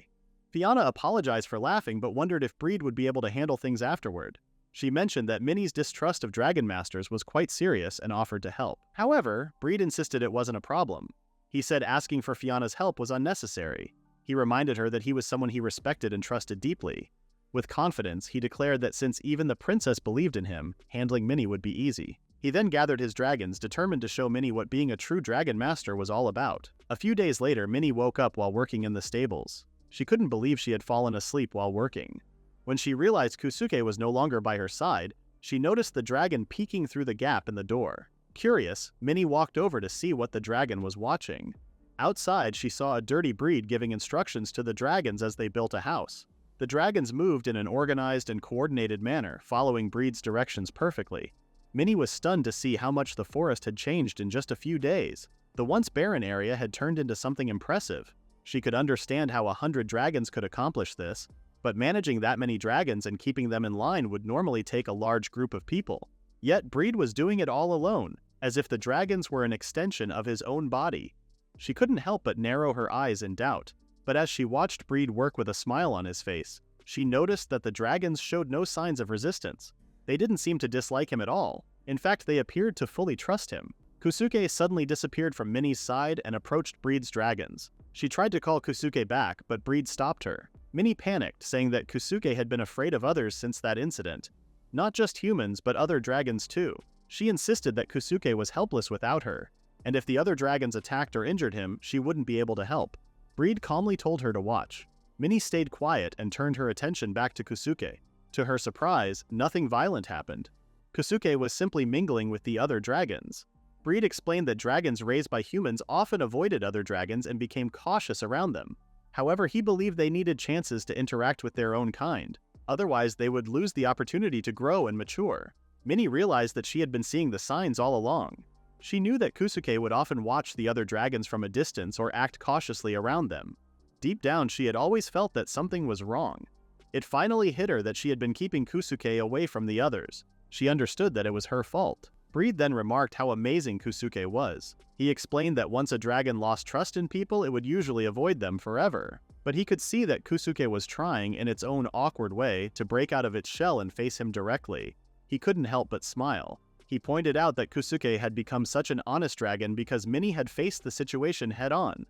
Fiona apologized for laughing but wondered if Breed would be able to handle things afterward. She mentioned that Minnie's distrust of dragon masters was quite serious and offered to help. However, Breed insisted it wasn't a problem. He said asking for Fiona's help was unnecessary. He reminded her that he was someone he respected and trusted deeply. With confidence, he declared that since even the princess believed in him, handling Minnie would be easy. He then gathered his dragons, determined to show Minnie what being a true dragon master was all about. A few days later, Minnie woke up while working in the stables. She couldn't believe she had fallen asleep while working. When she realized Kusuke was no longer by her side, she noticed the dragon peeking through the gap in the door. Curious, Minnie walked over to see what the dragon was watching. Outside, she saw a dirty breed giving instructions to the dragons as they built a house. The dragons moved in an organized and coordinated manner, following Breed's directions perfectly. Minnie was stunned to see how much the forest had changed in just a few days. The once barren area had turned into something impressive. She could understand how 100 dragons could accomplish this, but managing that many dragons and keeping them in line would normally take a large group of people. Yet Breed was doing it all alone, as if the dragons were an extension of his own body. She couldn't help but narrow her eyes in doubt, but as she watched Breed work with a smile on his face, she noticed that the dragons showed no signs of resistance. They didn't seem to dislike him at all. In fact, they appeared to fully trust him. Kusuke suddenly disappeared from Minnie's side and approached Breed's dragons. She tried to call Kusuke back, but Breed stopped her. Minnie panicked, saying that Kusuke had been afraid of others since that incident. Not just humans, but other dragons too. She insisted that Kusuke was helpless without her, and if the other dragons attacked or injured him, she wouldn't be able to help. Breed calmly told her to watch. Minnie stayed quiet and turned her attention back to Kusuke. To her surprise, nothing violent happened. Kusuke was simply mingling with the other dragons. Breed explained that dragons raised by humans often avoided other dragons and became cautious around them. However, he believed they needed chances to interact with their own kind. Otherwise, they would lose the opportunity to grow and mature. Minnie realized that she had been seeing the signs all along. She knew that Kusuke would often watch the other dragons from a distance or act cautiously around them. Deep down, she had always felt that something was wrong. It finally hit her that she had been keeping Kusuke away from the others. She understood that it was her fault. Breed then remarked how amazing Kusuke was. He explained that once a dragon lost trust in people, it would usually avoid them forever. But he could see that Kusuke was trying, in its own awkward way, to break out of its shell and face him directly. He couldn't help but smile. He pointed out that Kusuke had become such an honest dragon because Minnie had faced the situation head-on.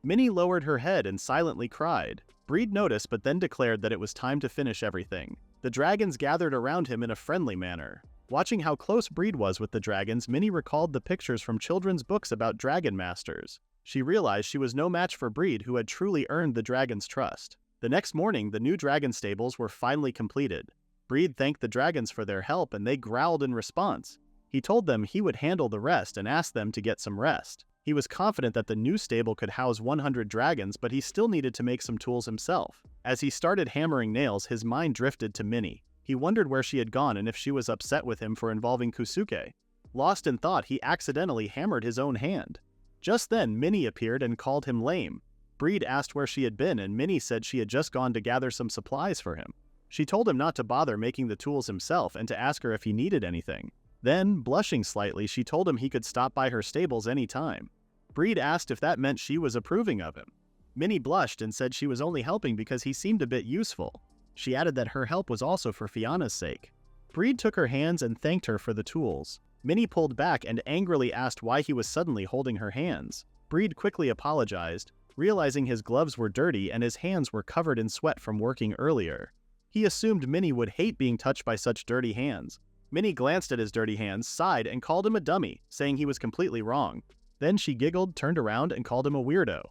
Minnie lowered her head and silently cried. Breed noticed but then declared that it was time to finish everything. The dragons gathered around him in a friendly manner. Watching how close Breed was with the dragons, Minnie recalled the pictures from children's books about dragon masters. She realized she was no match for Breed, who had truly earned the dragon's trust. The next morning, the new dragon stables were finally completed. Breed thanked the dragons for their help and they growled in response. He told them he would handle the rest and asked them to get some rest. He was confident that the new stable could house 100 dragons, but he still needed to make some tools himself. As he started hammering nails, his mind drifted to Minnie. He wondered where she had gone and if she was upset with him for involving Kusuke. Lost in thought, he accidentally hammered his own hand. Just then, Minnie appeared and called him lame. Breed asked where she had been, and Minnie said she had just gone to gather some supplies for him. She told him not to bother making the tools himself and to ask her if he needed anything. Then, blushing slightly, she told him he could stop by her stables any time. Breed asked if that meant she was approving of him. Minnie blushed and said she was only helping because he seemed a bit useful. She added that her help was also for Fiona's sake. Breed took her hands and thanked her for the tools. Minnie pulled back and angrily asked why he was suddenly holding her hands. Breed quickly apologized, realizing his gloves were dirty and his hands were covered in sweat from working earlier. He assumed Minnie would hate being touched by such dirty hands. Minnie glanced at his dirty hands, sighed, and called him a dummy, saying he was completely wrong. Then she giggled, turned around, and called him a weirdo.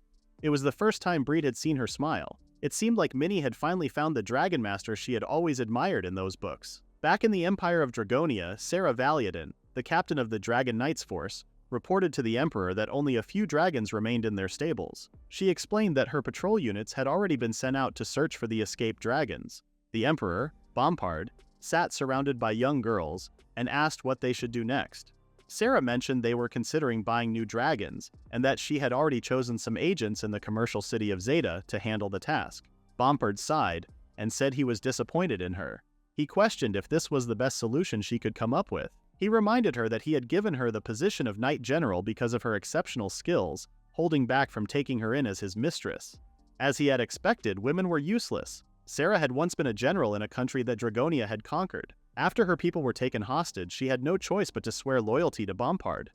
It was the first time Breed had seen her smile. It seemed like Minnie had finally found the Dragon Master she had always admired in those books. Back in the Empire of Dragonia, Sarah Valiadin, the captain of the Dragon Knights force, reported to the Emperor that only a few dragons remained in their stables. She explained that her patrol units had already been sent out to search for the escaped dragons. The Emperor, Bompard, sat surrounded by young girls and asked what they should do next. Sarah mentioned they were considering buying new dragons, and that she had already chosen some agents in the commercial city of Zeta to handle the task. Bompard sighed and said he was disappointed in her. He questioned if this was the best solution she could come up with. He reminded her that he had given her the position of Knight General because of her exceptional skills, holding back from taking her in as his mistress. As he had expected, women were useless. Sarah had once been a general in a country that Dragonia had conquered. After her people were taken hostage, she had no choice but to swear loyalty to Bompard.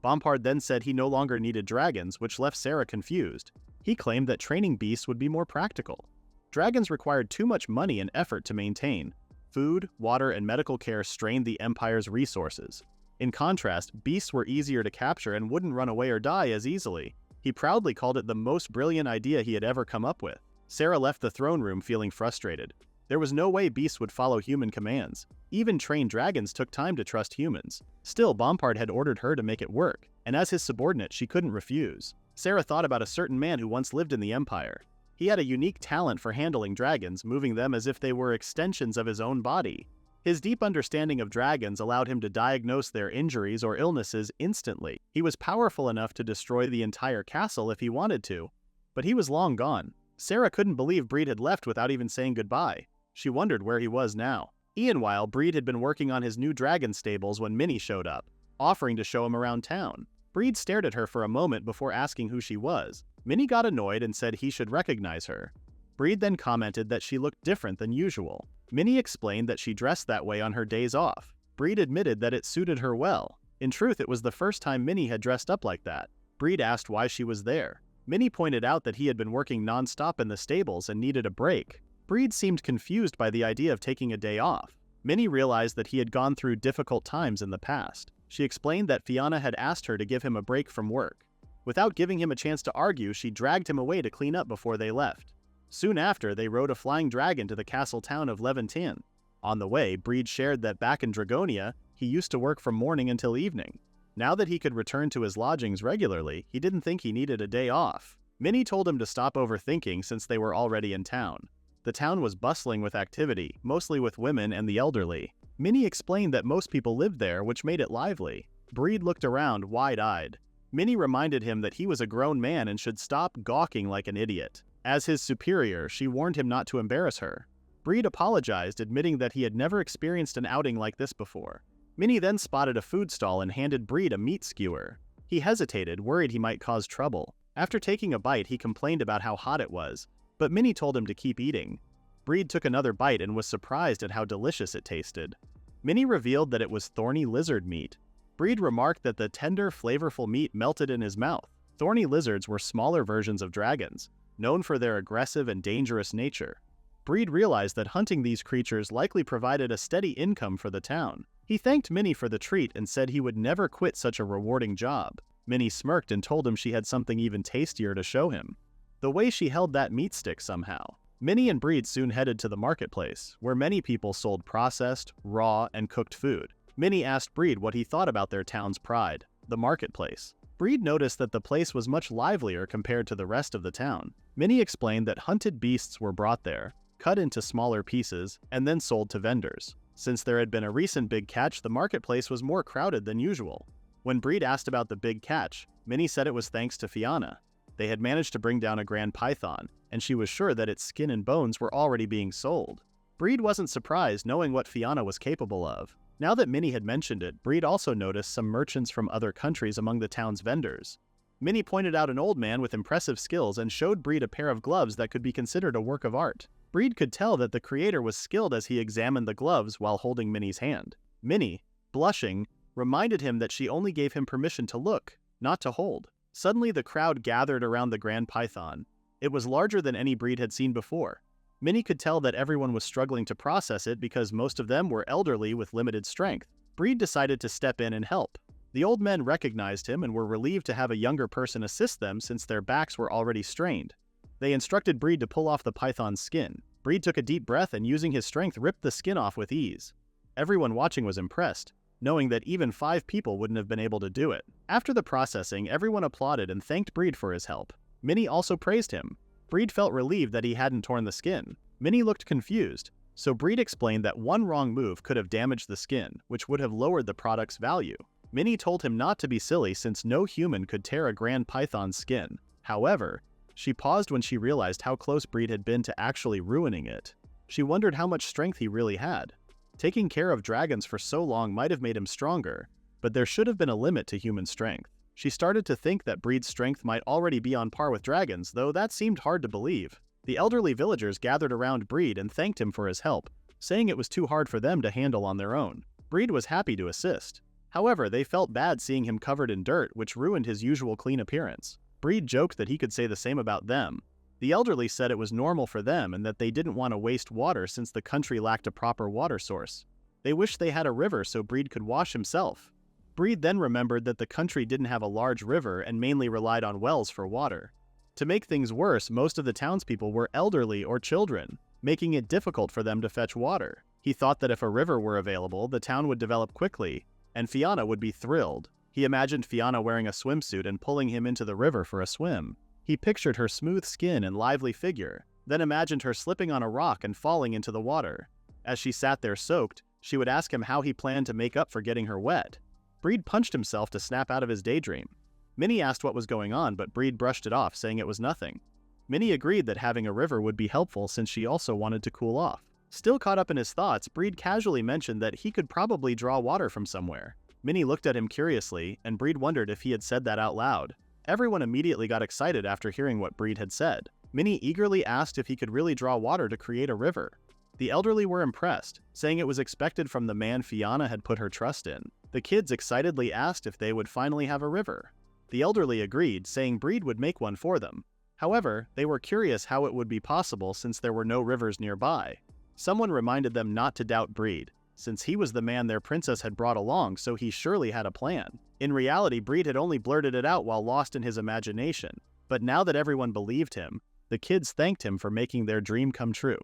Bompard then said he no longer needed dragons, which left Sarah confused. He claimed that training beasts would be more practical. Dragons required too much money and effort to maintain. Food, water, and medical care strained the Empire's resources. In contrast, beasts were easier to capture and wouldn't run away or die as easily. He proudly called it the most brilliant idea he had ever come up with. Sarah left the throne room feeling frustrated. There was no way beasts would follow human commands. Even trained dragons took time to trust humans. Still, Bompard had ordered her to make it work, and as his subordinate, she couldn't refuse. Sarah thought about a certain man who once lived in the Empire. He had a unique talent for handling dragons, moving them as if they were extensions of his own body. His deep understanding of dragons allowed him to diagnose their injuries or illnesses instantly. He was powerful enough to destroy the entire castle if he wanted to, but he was long gone. Sarah couldn't believe Breed had left without even saying goodbye. She wondered where he was now. Meanwhile, Breed had been working on his new dragon stables when Minnie showed up, offering to show him around town. Breed stared at her for a moment before asking who she was. Minnie got annoyed and said he should recognize her. Breed then commented that she looked different than usual. Minnie explained that she dressed that way on her days off. Breed admitted that it suited her well. In truth, it was the first time Minnie had dressed up like that. Breed asked why she was there. Minnie pointed out that he had been working non-stop in the stables and needed a break. Breed seemed confused by the idea of taking a day off. Minnie realized that he had gone through difficult times in the past. She explained that Fiona had asked her to give him a break from work. Without giving him a chance to argue, she dragged him away to clean up before they left. Soon after, they rode a flying dragon to the castle town of Levantin. On the way, Breed shared that back in Dragonia, he used to work from morning until evening. Now that he could return to his lodgings regularly, he didn't think he needed a day off. Minnie told him to stop overthinking since they were already in town. The town was bustling with activity, mostly with women and the elderly. Minnie explained that most people lived there, which made it lively. Breed looked around, wide-eyed. Minnie reminded him that he was a grown man and should stop gawking like an idiot. As his superior, she warned him not to embarrass her. Breed apologized, admitting that he had never experienced an outing like this before. Minnie then spotted a food stall and handed Breed a meat skewer. He hesitated, worried he might cause trouble. After taking a bite, he complained about how hot it was, but Minnie told him to keep eating. Breed took another bite and was surprised at how delicious it tasted. Minnie revealed that it was thorny lizard meat. Breed remarked that the tender, flavorful meat melted in his mouth. Thorny lizards were smaller versions of dragons, known for their aggressive and dangerous nature. Breed realized that hunting these creatures likely provided a steady income for the town. He thanked Minnie for the treat and said he would never quit such a rewarding job. Minnie smirked and told him she had something even tastier to show him. The way she held that meat stick somehow. Minnie and Breed soon headed to the marketplace, where many people sold processed, raw, and cooked food. Minnie asked Breed what he thought about their town's pride, the marketplace. Breed noticed that the place was much livelier compared to the rest of the town. Minnie explained that hunted beasts were brought there, cut into smaller pieces, and then sold to vendors. Since there had been a recent big catch, the marketplace was more crowded than usual. When Breed asked about the big catch, Minnie said it was thanks to Fiona. They had managed to bring down a grand python, and she was sure that its skin and bones were already being sold. Breed wasn't surprised, knowing what Fiona was capable of. Now that Minnie had mentioned it, Breed also noticed some merchants from other countries among the town's vendors. Minnie pointed out an old man with impressive skills and showed Breed a pair of gloves that could be considered a work of art. Breed could tell that the creator was skilled as he examined the gloves while holding Minnie's hand. Minnie, blushing, reminded him that she only gave him permission to look, not to hold. Suddenly, the crowd gathered around the grand python. It was larger than any Breed had seen before. Minnie could tell that everyone was struggling to process it because most of them were elderly with limited strength. Breed decided to step in and help. The old men recognized him and were relieved to have a younger person assist them since their backs were already strained. They instructed Breed to pull off the python's skin. Breed took a deep breath and using his strength ripped the skin off with ease. Everyone watching was impressed, knowing that even 5 people wouldn't have been able to do it. After the processing, everyone applauded and thanked Breed for his help. Minnie also praised him. Breed felt relieved that he hadn't torn the skin. Minnie looked confused, so Breed explained that one wrong move could have damaged the skin, which would have lowered the product's value. Minnie told him not to be silly since no human could tear a grand python's skin. However, she paused when she realized how close Breed had been to actually ruining it. She wondered how much strength he really had. Taking care of dragons for so long might have made him stronger, but there should have been a limit to human strength. She started to think that Breed's strength might already be on par with dragons, though that seemed hard to believe. The elderly villagers gathered around Breed and thanked him for his help, saying it was too hard for them to handle on their own. Breed was happy to assist. However, they felt bad seeing him covered in dirt, which ruined his usual clean appearance. Breed joked that he could say the same about them. The elderly said it was normal for them and that they didn't want to waste water since the country lacked a proper water source. They wished they had a river so Breed could wash himself. Breed then remembered that the country didn't have a large river and mainly relied on wells for water. To make things worse, most of the townspeople were elderly or children, making it difficult for them to fetch water. He thought that if a river were available, the town would develop quickly, and Fiona would be thrilled. He imagined Fiona wearing a swimsuit and pulling him into the river for a swim. He pictured her smooth skin and lively figure, then imagined her slipping on a rock and falling into the water. As she sat there soaked, she would ask him how he planned to make up for getting her wet. Breed punched himself to snap out of his daydream. Minnie asked what was going on, but Breed brushed it off, saying it was nothing. Minnie agreed that having a river would be helpful since she also wanted to cool off. Still caught up in his thoughts, Breed casually mentioned that he could probably draw water from somewhere. Minnie looked at him curiously, and Breed wondered if he had said that out loud. Everyone immediately got excited after hearing what Breed had said. Minnie eagerly asked if he could really draw water to create a river. The elderly were impressed, saying it was expected from the man Fiona had put her trust in. The kids excitedly asked if they would finally have a river. The elderly agreed, saying Breed would make one for them. However, they were curious how it would be possible since there were no rivers nearby. Someone reminded them not to doubt Breed, since he was the man their princess had brought along, so he surely had a plan. In reality, Breed had only blurted it out while lost in his imagination, but now that everyone believed him, the kids thanked him for making their dream come true.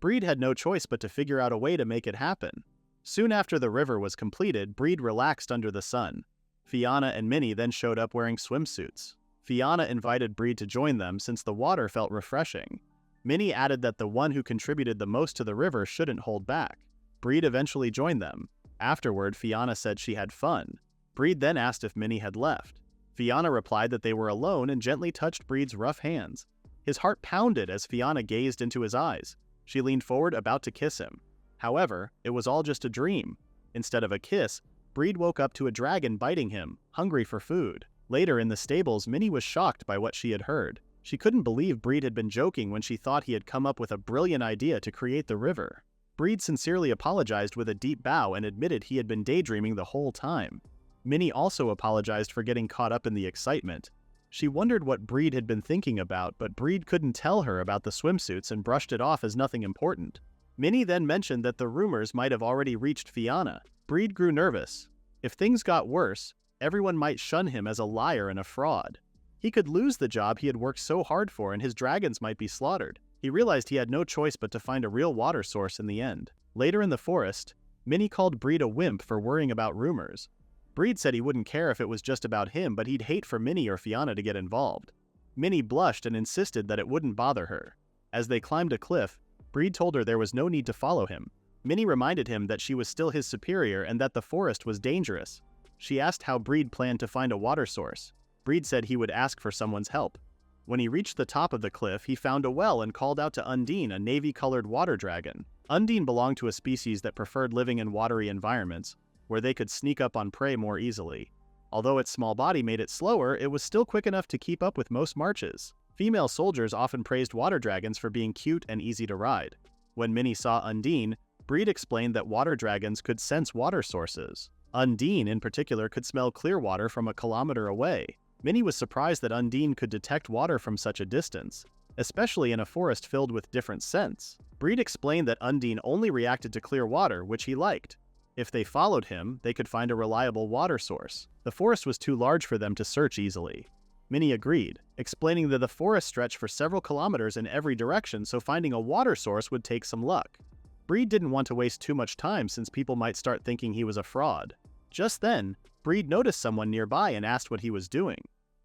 Breed had no choice but to figure out a way to make it happen. Soon after the river was completed, Breed relaxed under the sun. Fiona and Minnie then showed up wearing swimsuits. Fiona invited Breed to join them since the water felt refreshing. Minnie added that the one who contributed the most to the river shouldn't hold back. Breed eventually joined them. Afterward, Fiona said she had fun. Breed then asked if Minnie had left. Fiona replied that they were alone and gently touched Breed's rough hands. His heart pounded as Fiona gazed into his eyes. She leaned forward, about to kiss him. However, it was all just a dream. Instead of a kiss, Breed woke up to a dragon biting him, hungry for food. Later in the stables, Minnie was shocked by what she had heard. She couldn't believe Breed had been joking when she thought he had come up with a brilliant idea to create the river. Breed sincerely apologized with a deep bow and admitted he had been daydreaming the whole time. Minnie also apologized for getting caught up in the excitement. She wondered what Breed had been thinking about, but Breed couldn't tell her about the swimsuits and brushed it off as nothing important. Minnie then mentioned that the rumors might have already reached Fiona. Breed grew nervous. If things got worse, everyone might shun him as a liar and a fraud. He could lose the job he had worked so hard for and his dragons might be slaughtered. He realized he had no choice but to find a real water source in the end. Later in the forest, Minnie called Breed a wimp for worrying about rumors. Breed said he wouldn't care if it was just about him, but he'd hate for Minnie or Fiona to get involved. Minnie blushed and insisted that it wouldn't bother her. As they climbed a cliff, Breed told her there was no need to follow him. Minnie reminded him that she was still his superior and that the forest was dangerous. She asked how Breed planned to find a water source. Breed said he would ask for someone's help. When he reached the top of the cliff, he found a well and called out to Undine, a navy-colored water dragon. Undine belonged to a species that preferred living in watery environments, where they could sneak up on prey more easily. Although its small body made it slower, it was still quick enough to keep up with most marches. Female soldiers often praised water dragons for being cute and easy to ride. When Minnie saw Undine, Breed explained that water dragons could sense water sources. Undine, in particular, could smell clear water from a kilometer away. Minnie was surprised that Undine could detect water from such a distance, especially in a forest filled with different scents. Breed explained that Undine only reacted to clear water, which he liked. If they followed him, they could find a reliable water source. The forest was too large for them to search easily. Minnie agreed, explaining that the forest stretched for several kilometers in every direction, so finding a water source would take some luck. Breed didn't want to waste too much time since people might start thinking he was a fraud. Just then, Breed noticed someone nearby and asked what he was doing.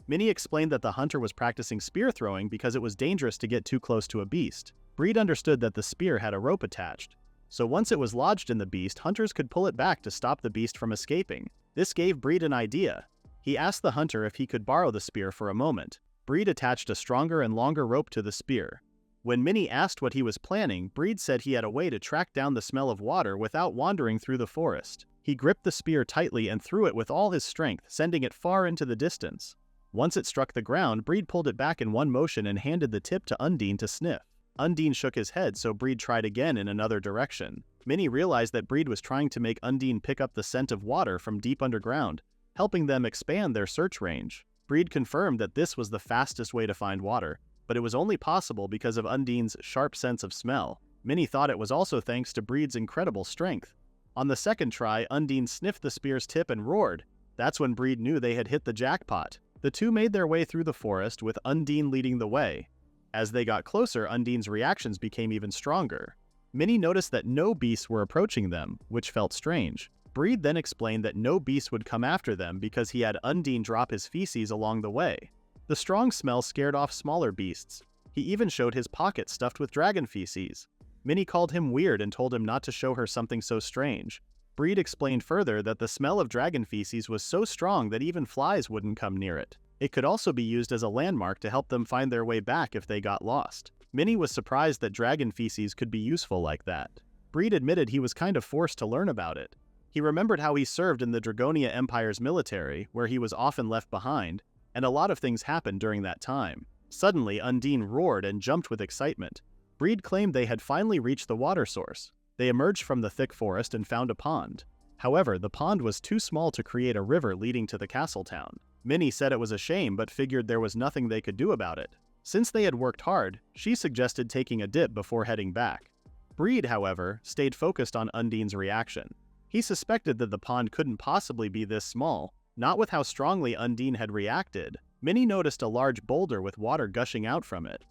Minnie explained that the hunter was practicing spear throwing because it was dangerous to get too close to a beast. Breed understood that the spear had a rope attached, so once it was lodged in the beast, hunters could pull it back to stop the beast from escaping. This gave Breed an idea. He asked the hunter if he could borrow the spear for a moment. Breed attached a stronger and longer rope to the spear. When Minnie asked what he was planning, Breed said he had a way to track down the smell of water without wandering through the forest. He gripped the spear tightly and threw it with all his strength, sending it far into the distance. Once it struck the ground, Breed pulled it back in one motion and handed the tip to Undine to sniff. Undine shook his head, so Breed tried again in another direction. Minnie realized that Breed was trying to make Undine pick up the scent of water from deep underground, helping them expand their search range. Breed confirmed that this was the fastest way to find water, but it was only possible because of Undine's sharp sense of smell. Many thought it was also thanks to Breed's incredible strength. On the second try, Undine sniffed the spear's tip and roared. That's when Breed knew they had hit the jackpot. The two made their way through the forest, with Undine leading the way. As they got closer, Undine's reactions became even stronger. Many noticed that no beasts were approaching them, which felt strange. Breed then explained that no beast would come after them because he had Undine drop his feces along the way. The strong smell scared off smaller beasts. He even showed his pocket stuffed with dragon feces. Many called him weird and told him not to show her something so strange. Breed explained further that the smell of dragon feces was so strong that even flies wouldn't come near it. It could also be used as a landmark to help them find their way back if they got lost. Minnie was surprised that dragon feces could be useful like that. Breed admitted he was kind of forced to learn about it. He remembered how he served in the Dragonia Empire's military, where he was often left behind, and a lot of things happened during that time. Suddenly, Undine roared and jumped with excitement. Breed claimed they had finally reached the water source. They emerged from the thick forest and found a pond. However, the pond was too small to create a river leading to the castle town. Minnie said it was a shame but figured there was nothing they could do about it. Since they had worked hard, she suggested taking a dip before heading back. Breed, however, stayed focused on Undine's reaction. He suspected that the pond couldn't possibly be this small, not with how strongly Undine had reacted. Minnie noticed a large boulder with water gushing out from it.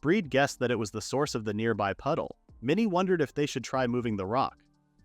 Breed guessed that it was the source of the nearby puddle. Minnie wondered if they should try moving the rock.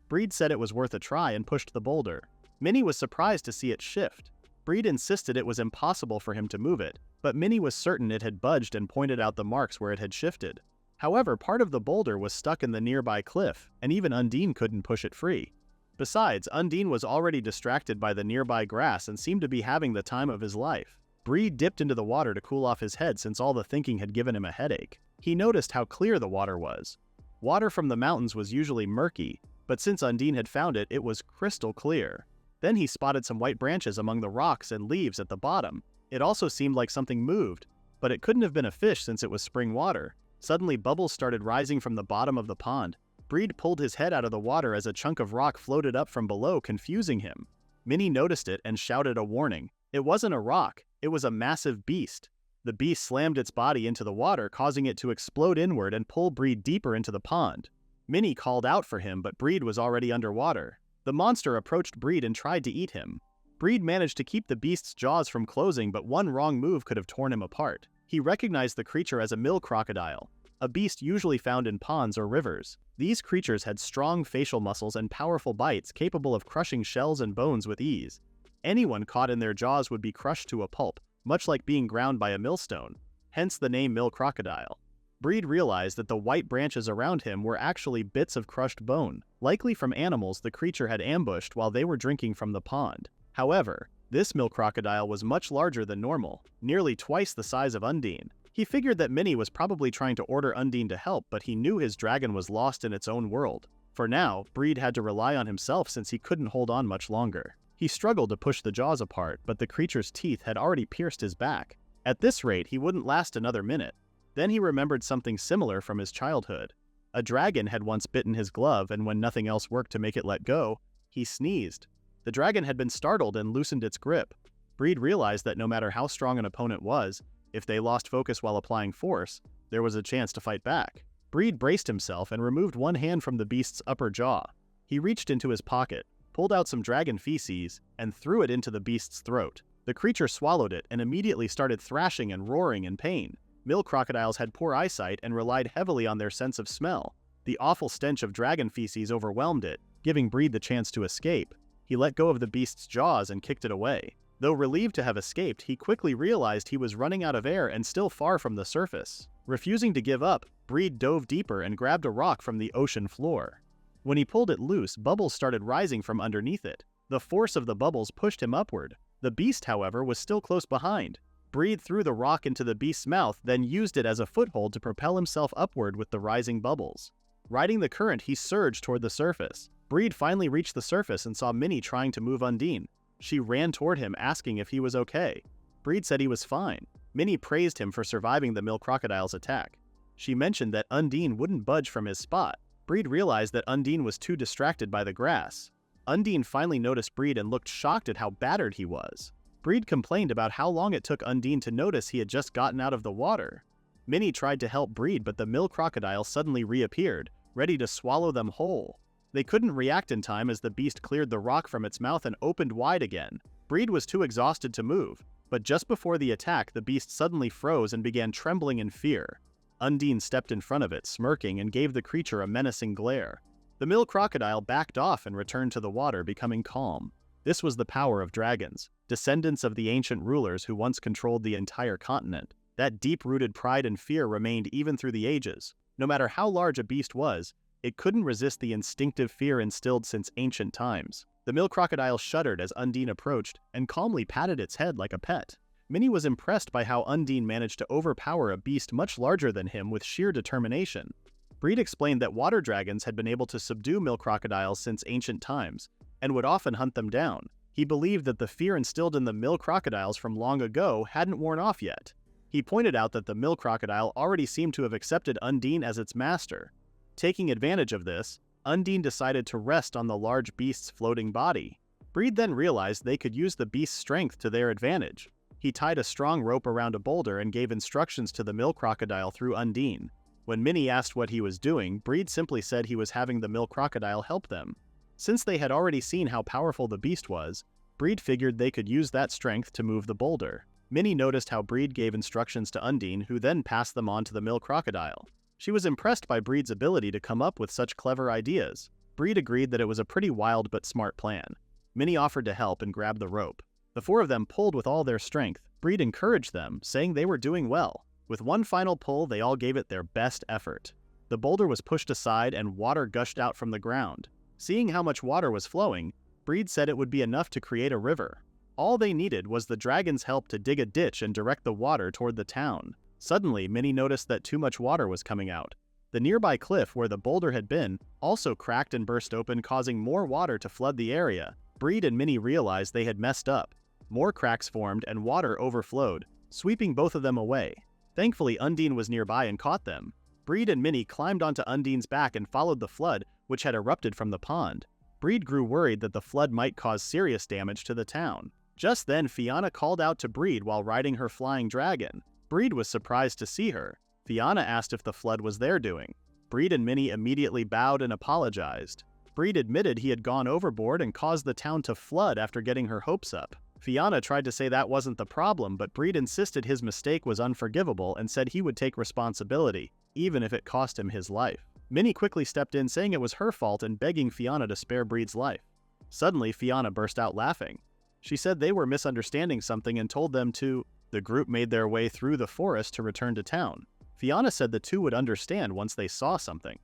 Breed said it was worth a try and pushed the boulder. Minnie was surprised to see it shift. Breed insisted it was impossible for him to move it, but Minnie was certain it had budged and pointed out the marks where it had shifted. However, part of the boulder was stuck in the nearby cliff, and even Undine couldn't push it free. Besides, Undine was already distracted by the nearby grass and seemed to be having the time of his life. Breed dipped into the water to cool off his head since all the thinking had given him a headache. He noticed how clear the water was. Water from the mountains was usually murky, but since Undine had found it, it was crystal clear. Then he spotted some white branches among the rocks and leaves at the bottom. It also seemed like something moved, but it couldn't have been a fish since it was spring water. Suddenly, bubbles started rising from the bottom of the pond. Breed pulled his head out of the water as a chunk of rock floated up from below, confusing him. Minnie noticed it and shouted a warning. It wasn't a rock, it was a massive beast. The beast slammed its body into the water, causing it to explode inward and pull Breed deeper into the pond. Minnie called out for him, but Breed was already underwater. The monster approached Breed and tried to eat him. Breed managed to keep the beast's jaws from closing, but one wrong move could have torn him apart. He recognized the creature as a mill crocodile, a beast usually found in ponds or rivers. These creatures had strong facial muscles and powerful bites capable of crushing shells and bones with ease. Anyone caught in their jaws would be crushed to a pulp, much like being ground by a millstone, hence the name mill crocodile. Breed realized that the white branches around him were actually bits of crushed bone, likely from animals the creature had ambushed while they were drinking from the pond. However, this mill crocodile was much larger than normal, nearly twice the size of Undine. He figured that Minnie was probably trying to order Undine to help, but he knew his dragon was lost in its own world. For now, Breed had to rely on himself since he couldn't hold on much longer. He struggled to push the jaws apart, but the creature's teeth had already pierced his back. At this rate, he wouldn't last another minute. Then he remembered something similar from his childhood. A dragon had once bitten his glove, and when nothing else worked to make it let go, he sneezed. The dragon had been startled and loosened its grip. Breed realized that no matter how strong an opponent was, if they lost focus while applying force, there was a chance to fight back. Breed braced himself and removed one hand from the beast's upper jaw. He reached into his pocket, pulled out some dragon feces, and threw it into the beast's throat. The creature swallowed it and immediately started thrashing and roaring in pain. Mill crocodiles had poor eyesight and relied heavily on their sense of smell. The awful stench of dragon feces overwhelmed it, giving Breed the chance to escape. He let go of the beast's jaws and kicked it away. Though relieved to have escaped, he quickly realized he was running out of air and still far from the surface. Refusing to give up, Breed dove deeper and grabbed a rock from the ocean floor. When he pulled it loose, bubbles started rising from underneath it. The force of the bubbles pushed him upward. The beast, however, was still close behind. Breed threw the rock into the beast's mouth, then used it as a foothold to propel himself upward with the rising bubbles. Riding the current, he surged toward the surface. Breed finally reached the surface and saw Minnie trying to move Undine. She ran toward him, asking if he was okay. Breed said he was fine. Minnie praised him for surviving the mill crocodile's attack. She mentioned that Undine wouldn't budge from his spot. Breed realized that Undine was too distracted by the grass. Undine finally noticed Breed and looked shocked at how battered he was. Breed complained about how long it took Undine to notice he had just gotten out of the water. Minnie tried to help Breed, but the mill crocodile suddenly reappeared, ready to swallow them whole. They couldn't react in time as the beast cleared the rock from its mouth and opened wide again. Breed was too exhausted to move, but just before the attack, the beast suddenly froze and began trembling in fear. Undine stepped in front of it, smirking, and gave the creature a menacing glare. The mill crocodile backed off and returned to the water, becoming calm. This was the power of dragons, descendants of the ancient rulers who once controlled the entire continent. That deep-rooted pride and fear remained even through the ages. No matter how large a beast was, it couldn't resist the instinctive fear instilled since ancient times. The mill crocodile shuddered as Undine approached and calmly patted its head like a pet. Minnie was impressed by how Undine managed to overpower a beast much larger than him with sheer determination. Breed explained that water dragons had been able to subdue mill crocodiles since ancient times, and would often hunt them down. He believed that the fear instilled in the mill crocodiles from long ago hadn't worn off yet. He pointed out that the mill crocodile already seemed to have accepted Undine as its master. Taking advantage of this, Undine decided to rest on the large beast's floating body. Breed then realized they could use the beast's strength to their advantage. He tied a strong rope around a boulder and gave instructions to the mill crocodile through Undine. When Minnie asked what he was doing, Breed simply said he was having the mill crocodile help them. Since they had already seen how powerful the beast was, Breed figured they could use that strength to move the boulder. Minnie noticed how Breed gave instructions to Undine, who then passed them on to the mill crocodile. She was impressed by Breed's ability to come up with such clever ideas. Breed agreed that it was a pretty wild but smart plan. Minnie offered to help and grabbed the rope. The four of them pulled with all their strength. Breed encouraged them, saying they were doing well. With one final pull, they all gave it their best effort. The boulder was pushed aside and water gushed out from the ground. Seeing how much water was flowing, Breed said it would be enough to create a river. All they needed was the dragon's help to dig a ditch and direct the water toward the town. Suddenly, Minnie noticed that too much water was coming out. The nearby cliff where the boulder had been also cracked and burst open, causing more water to flood the area. Breed and Minnie realized they had messed up. More cracks formed and water overflowed, sweeping both of them away. Thankfully, Undine was nearby and caught them. Breed and Minnie climbed onto Undine's back and followed the flood, which had erupted from the pond. Breed grew worried that the flood might cause serious damage to the town. Just then, Fiona called out to Breed while riding her flying dragon. Breed was surprised to see her. Fiona asked if the flood was their doing. Breed and Minnie immediately bowed and apologized. Breed admitted he had gone overboard and caused the town to flood after getting her hopes up. Fiona tried to say that wasn't the problem, but Breed insisted his mistake was unforgivable and said he would take responsibility, even if it cost him his life. Minnie quickly stepped in, saying it was her fault and begging Fiona to spare Breed's life. Suddenly, Fiona burst out laughing. She said they were misunderstanding something and told them to. The group made their way through the forest to return to town. Fiona said the two would understand once they saw something.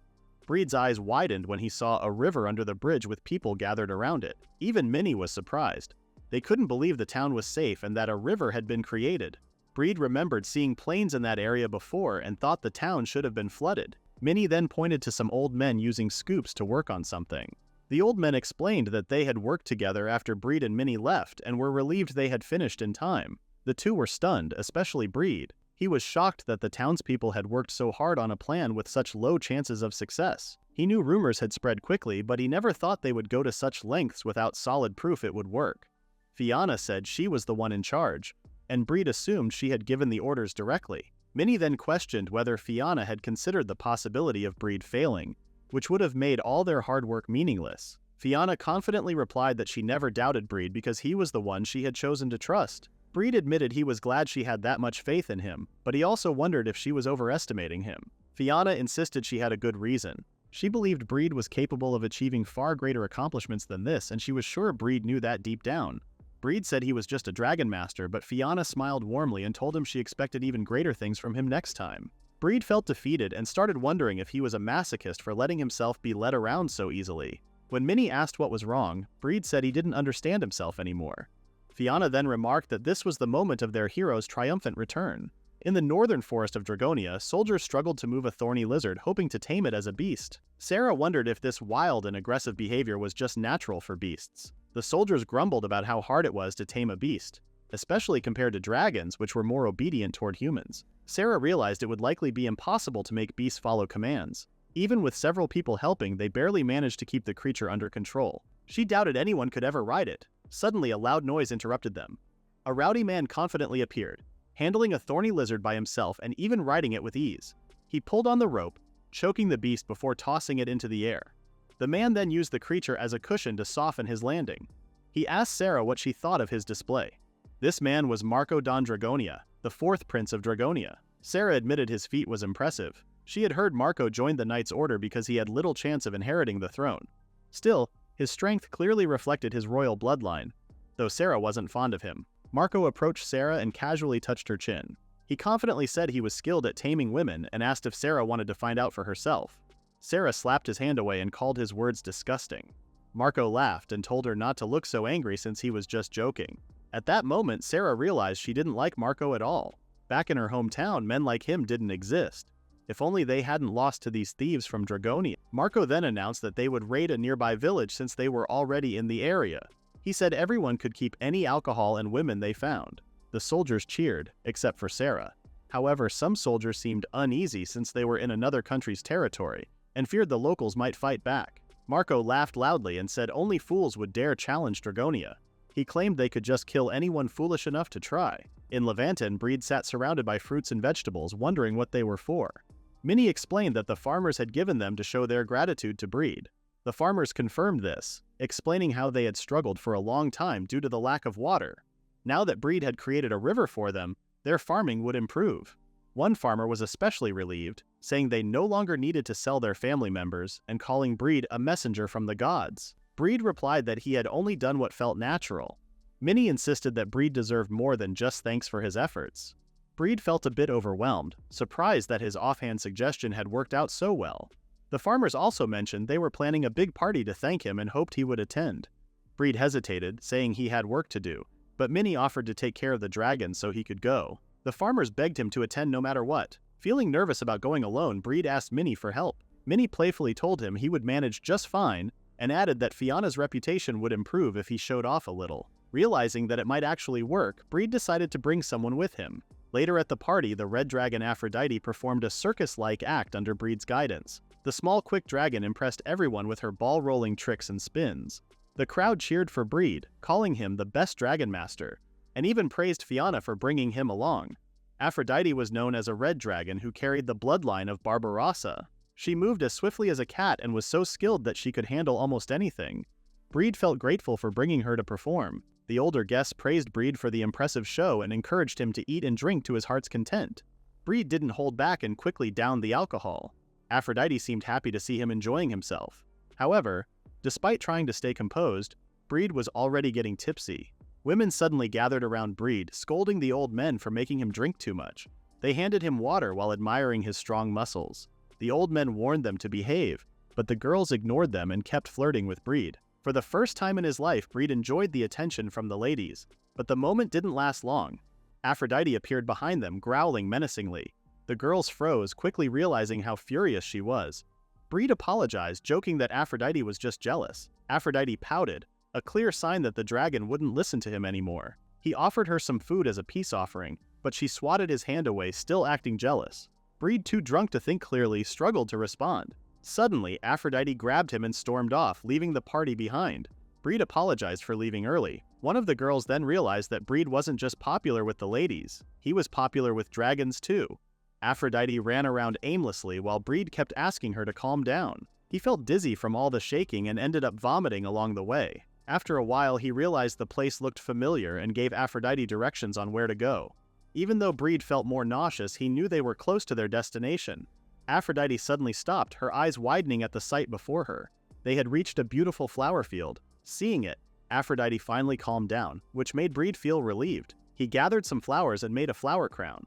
Breed's eyes widened when he saw a river under the bridge with people gathered around it. Even Minnie was surprised. They couldn't believe the town was safe and that a river had been created. Breed remembered seeing planes in that area before and thought the town should have been flooded. Minnie then pointed to some old men using scoops to work on something. The old men explained that they had worked together after Breed and Minnie left and were relieved they had finished in time. The two were stunned, especially Breed. He was shocked that the townspeople had worked so hard on a plan with such low chances of success. He knew rumors had spread quickly, but he never thought they would go to such lengths without solid proof it would work. Fiona said she was the one in charge, and Breed assumed she had given the orders directly. Minnie then questioned whether Fiona had considered the possibility of Breed failing, which would have made all their hard work meaningless. Fiona confidently replied that she never doubted Breed because he was the one she had chosen to trust. Breed admitted he was glad she had that much faith in him, but he also wondered if she was overestimating him. Fiona insisted she had a good reason. She believed Breed was capable of achieving far greater accomplishments than this, and she was sure Breed knew that deep down. Breed said he was just a dragon master, but Fiona smiled warmly and told him she expected even greater things from him next time. Breed felt defeated and started wondering if he was a masochist for letting himself be led around so easily. When Minnie asked what was wrong, Breed said he didn't understand himself anymore. Fiona then remarked that this was the moment of their hero's triumphant return. In the northern forest of Dragonia, soldiers struggled to move a thorny lizard, hoping to tame it as a beast. Sarah wondered if this wild and aggressive behavior was just natural for beasts. The soldiers grumbled about how hard it was to tame a beast, especially compared to dragons, which were more obedient toward humans. Sarah realized it would likely be impossible to make beasts follow commands. Even with several people helping, they barely managed to keep the creature under control. She doubted anyone could ever ride it. Suddenly, a loud noise interrupted them. A rowdy man confidently appeared. handling a thorny lizard by himself and even riding it with ease. He pulled on the rope, choking the beast before tossing it into the air. The man then used the creature as a cushion to soften his landing. He asked Sarah what she thought of his display. This man was Marco don Dragonia, the fourth prince of Dragonia. Sarah admitted his feat was impressive. She had heard Marco joined the Knight's Order because he had little chance of inheriting the throne. Still, his strength clearly reflected his royal bloodline, though Sarah wasn't fond of him. Marco approached Sarah and casually touched her chin. He confidently said he was skilled at taming women and asked if Sarah wanted to find out for herself. Sarah slapped his hand away and called his words disgusting. Marco laughed and told her not to look so angry since he was just joking. At that moment, Sarah realized she didn't like Marco at all. Back in her hometown, men like him didn't exist. If only they hadn't lost to these thieves from Dragonia. Marco then announced that they would raid a nearby village since they were already in the area. He said everyone could keep any alcohol and women they found. The soldiers cheered, except for Sarah. However, some soldiers seemed uneasy since they were in another country's territory, and feared the locals might fight back. Marco laughed loudly and said only fools would dare challenge Dragonia. He claimed they could just kill anyone foolish enough to try. In Levanten, Breed sat surrounded by fruits and vegetables, wondering what they were for. Minnie explained that the farmers had given them to show their gratitude to Breed. The farmers confirmed this, explaining how they had struggled for a long time due to the lack of water. Now that Breed had created a river for them, their farming would improve. One farmer was especially relieved, saying they no longer needed to sell their family members and calling Breed a messenger from the gods. Breed replied that he had only done what felt natural. Minnie insisted that Breed deserved more than just thanks for his efforts. Breed felt a bit overwhelmed, surprised that his offhand suggestion had worked out so well. The farmers also mentioned they were planning a big party to thank him and hoped he would attend. Breed hesitated, saying he had work to do, but Minnie offered to take care of the dragon so he could go. The farmers begged him to attend no matter what. Feeling nervous about going alone, Breed asked Minnie for help. Minnie playfully told him he would manage just fine, and added that Fiona's reputation would improve if he showed off a little. Realizing that it might actually work, Breed decided to bring someone with him. Later at the party, the red dragon Aphrodite performed a circus-like act under Breed's guidance. The small quick dragon impressed everyone with her ball-rolling tricks and spins. The crowd cheered for Breed, calling him the best dragon master, and even praised Fiona for bringing him along. Aphrodite was known as a red dragon who carried the bloodline of Barbarossa. She moved as swiftly as a cat and was so skilled that she could handle almost anything. Breed felt grateful for bringing her to perform. The older guests praised Breed for the impressive show and encouraged him to eat and drink to his heart's content. Breed didn't hold back and quickly downed the alcohol. Aphrodite seemed happy to see him enjoying himself. However, despite trying to stay composed, Breed was already getting tipsy. Women suddenly gathered around Breed, scolding the old men for making him drink too much. They handed him water while admiring his strong muscles. The old men warned them to behave, but the girls ignored them and kept flirting with Breed. For the first time in his life, Breed enjoyed the attention from the ladies, but the moment didn't last long. Aphrodite appeared behind them, growling menacingly. The girls froze, quickly realizing how furious she was. Breed apologized, joking that Aphrodite was just jealous. Aphrodite pouted, a clear sign that the dragon wouldn't listen to him anymore. He offered her some food as a peace offering, but she swatted his hand away, still acting jealous. Breed, too drunk to think clearly, struggled to respond. Suddenly, Aphrodite grabbed him and stormed off, leaving the party behind. Breed apologized for leaving early. One of the girls then realized that Breed wasn't just popular with the ladies, he was popular with dragons too. Aphrodite ran around aimlessly while Breed kept asking her to calm down. He felt dizzy from all the shaking and ended up vomiting along the way. After a while, he realized the place looked familiar and gave Aphrodite directions on where to go. Even though Breed felt more nauseous, he knew they were close to their destination. Aphrodite suddenly stopped, her eyes widening at the sight before her. They had reached a beautiful flower field. Seeing it, Aphrodite finally calmed down, which made Breed feel relieved. He gathered some flowers and made a flower crown.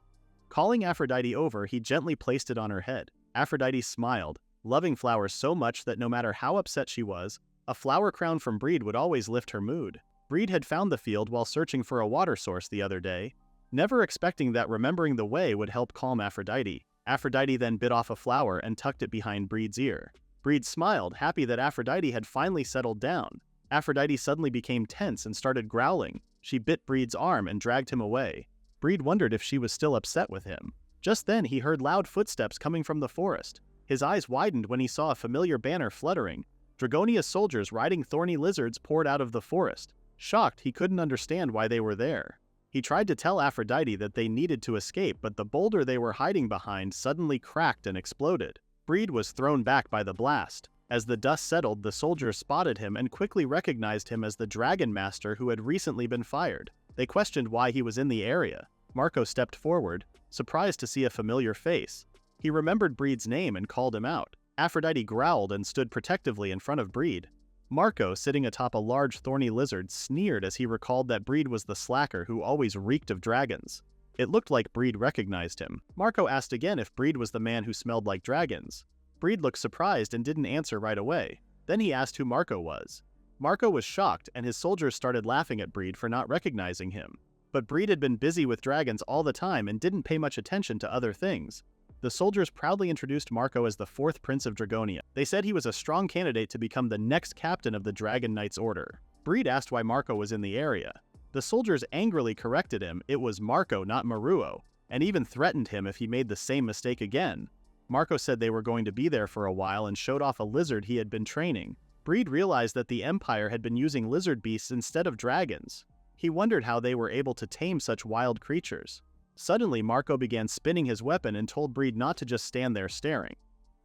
Calling Aphrodite over, he gently placed it on her head. Aphrodite smiled, loving flowers so much that no matter how upset she was, a flower crown from Breed would always lift her mood. Breed had found the field while searching for a water source the other day, never expecting that remembering the way would help calm Aphrodite. Aphrodite then bit off a flower and tucked it behind Breed's ear. Breed smiled, happy that Aphrodite had finally settled down. Aphrodite suddenly became tense and started growling. She bit Breed's arm and dragged him away. Breed wondered if she was still upset with him. Just then he heard loud footsteps coming from the forest. His eyes widened when he saw a familiar banner fluttering. Dragonia's soldiers riding thorny lizards poured out of the forest. Shocked, he couldn't understand why they were there. He tried to tell Aphrodite that they needed to escape, but the boulder they were hiding behind suddenly cracked and exploded. Breed was thrown back by the blast. As the dust settled, the soldiers spotted him and quickly recognized him as the Dragon Master who had recently been fired. They questioned why he was in the area. Marco stepped forward, surprised to see a familiar face. He remembered Breed's name and called him out. Aphrodite growled and stood protectively in front of Breed. Marco, sitting atop a large thorny lizard, sneered as he recalled that Breed was the slacker who always reeked of dragons. It looked like Breed recognized him. Marco asked again if Breed was the man who smelled like dragons. Breed looked surprised and didn't answer right away. Then he asked who Marco was. Marco was shocked, and his soldiers started laughing at Breed for not recognizing him. But Breed had been busy with dragons all the time and didn't pay much attention to other things. The soldiers proudly introduced Marco as the 4th Prince of Dragonia. They said he was a strong candidate to become the next captain of the Dragon Knights Order. Breed asked why Marco was in the area. The soldiers angrily corrected him it was Marco, not Maruo, and even threatened him if he made the same mistake again. Marco said they were going to be there for a while and showed off a lizard he had been training. Breed realized that the Empire had been using lizard beasts instead of dragons. He wondered how they were able to tame such wild creatures. Suddenly, Marco began spinning his weapon and told Breed not to just stand there staring.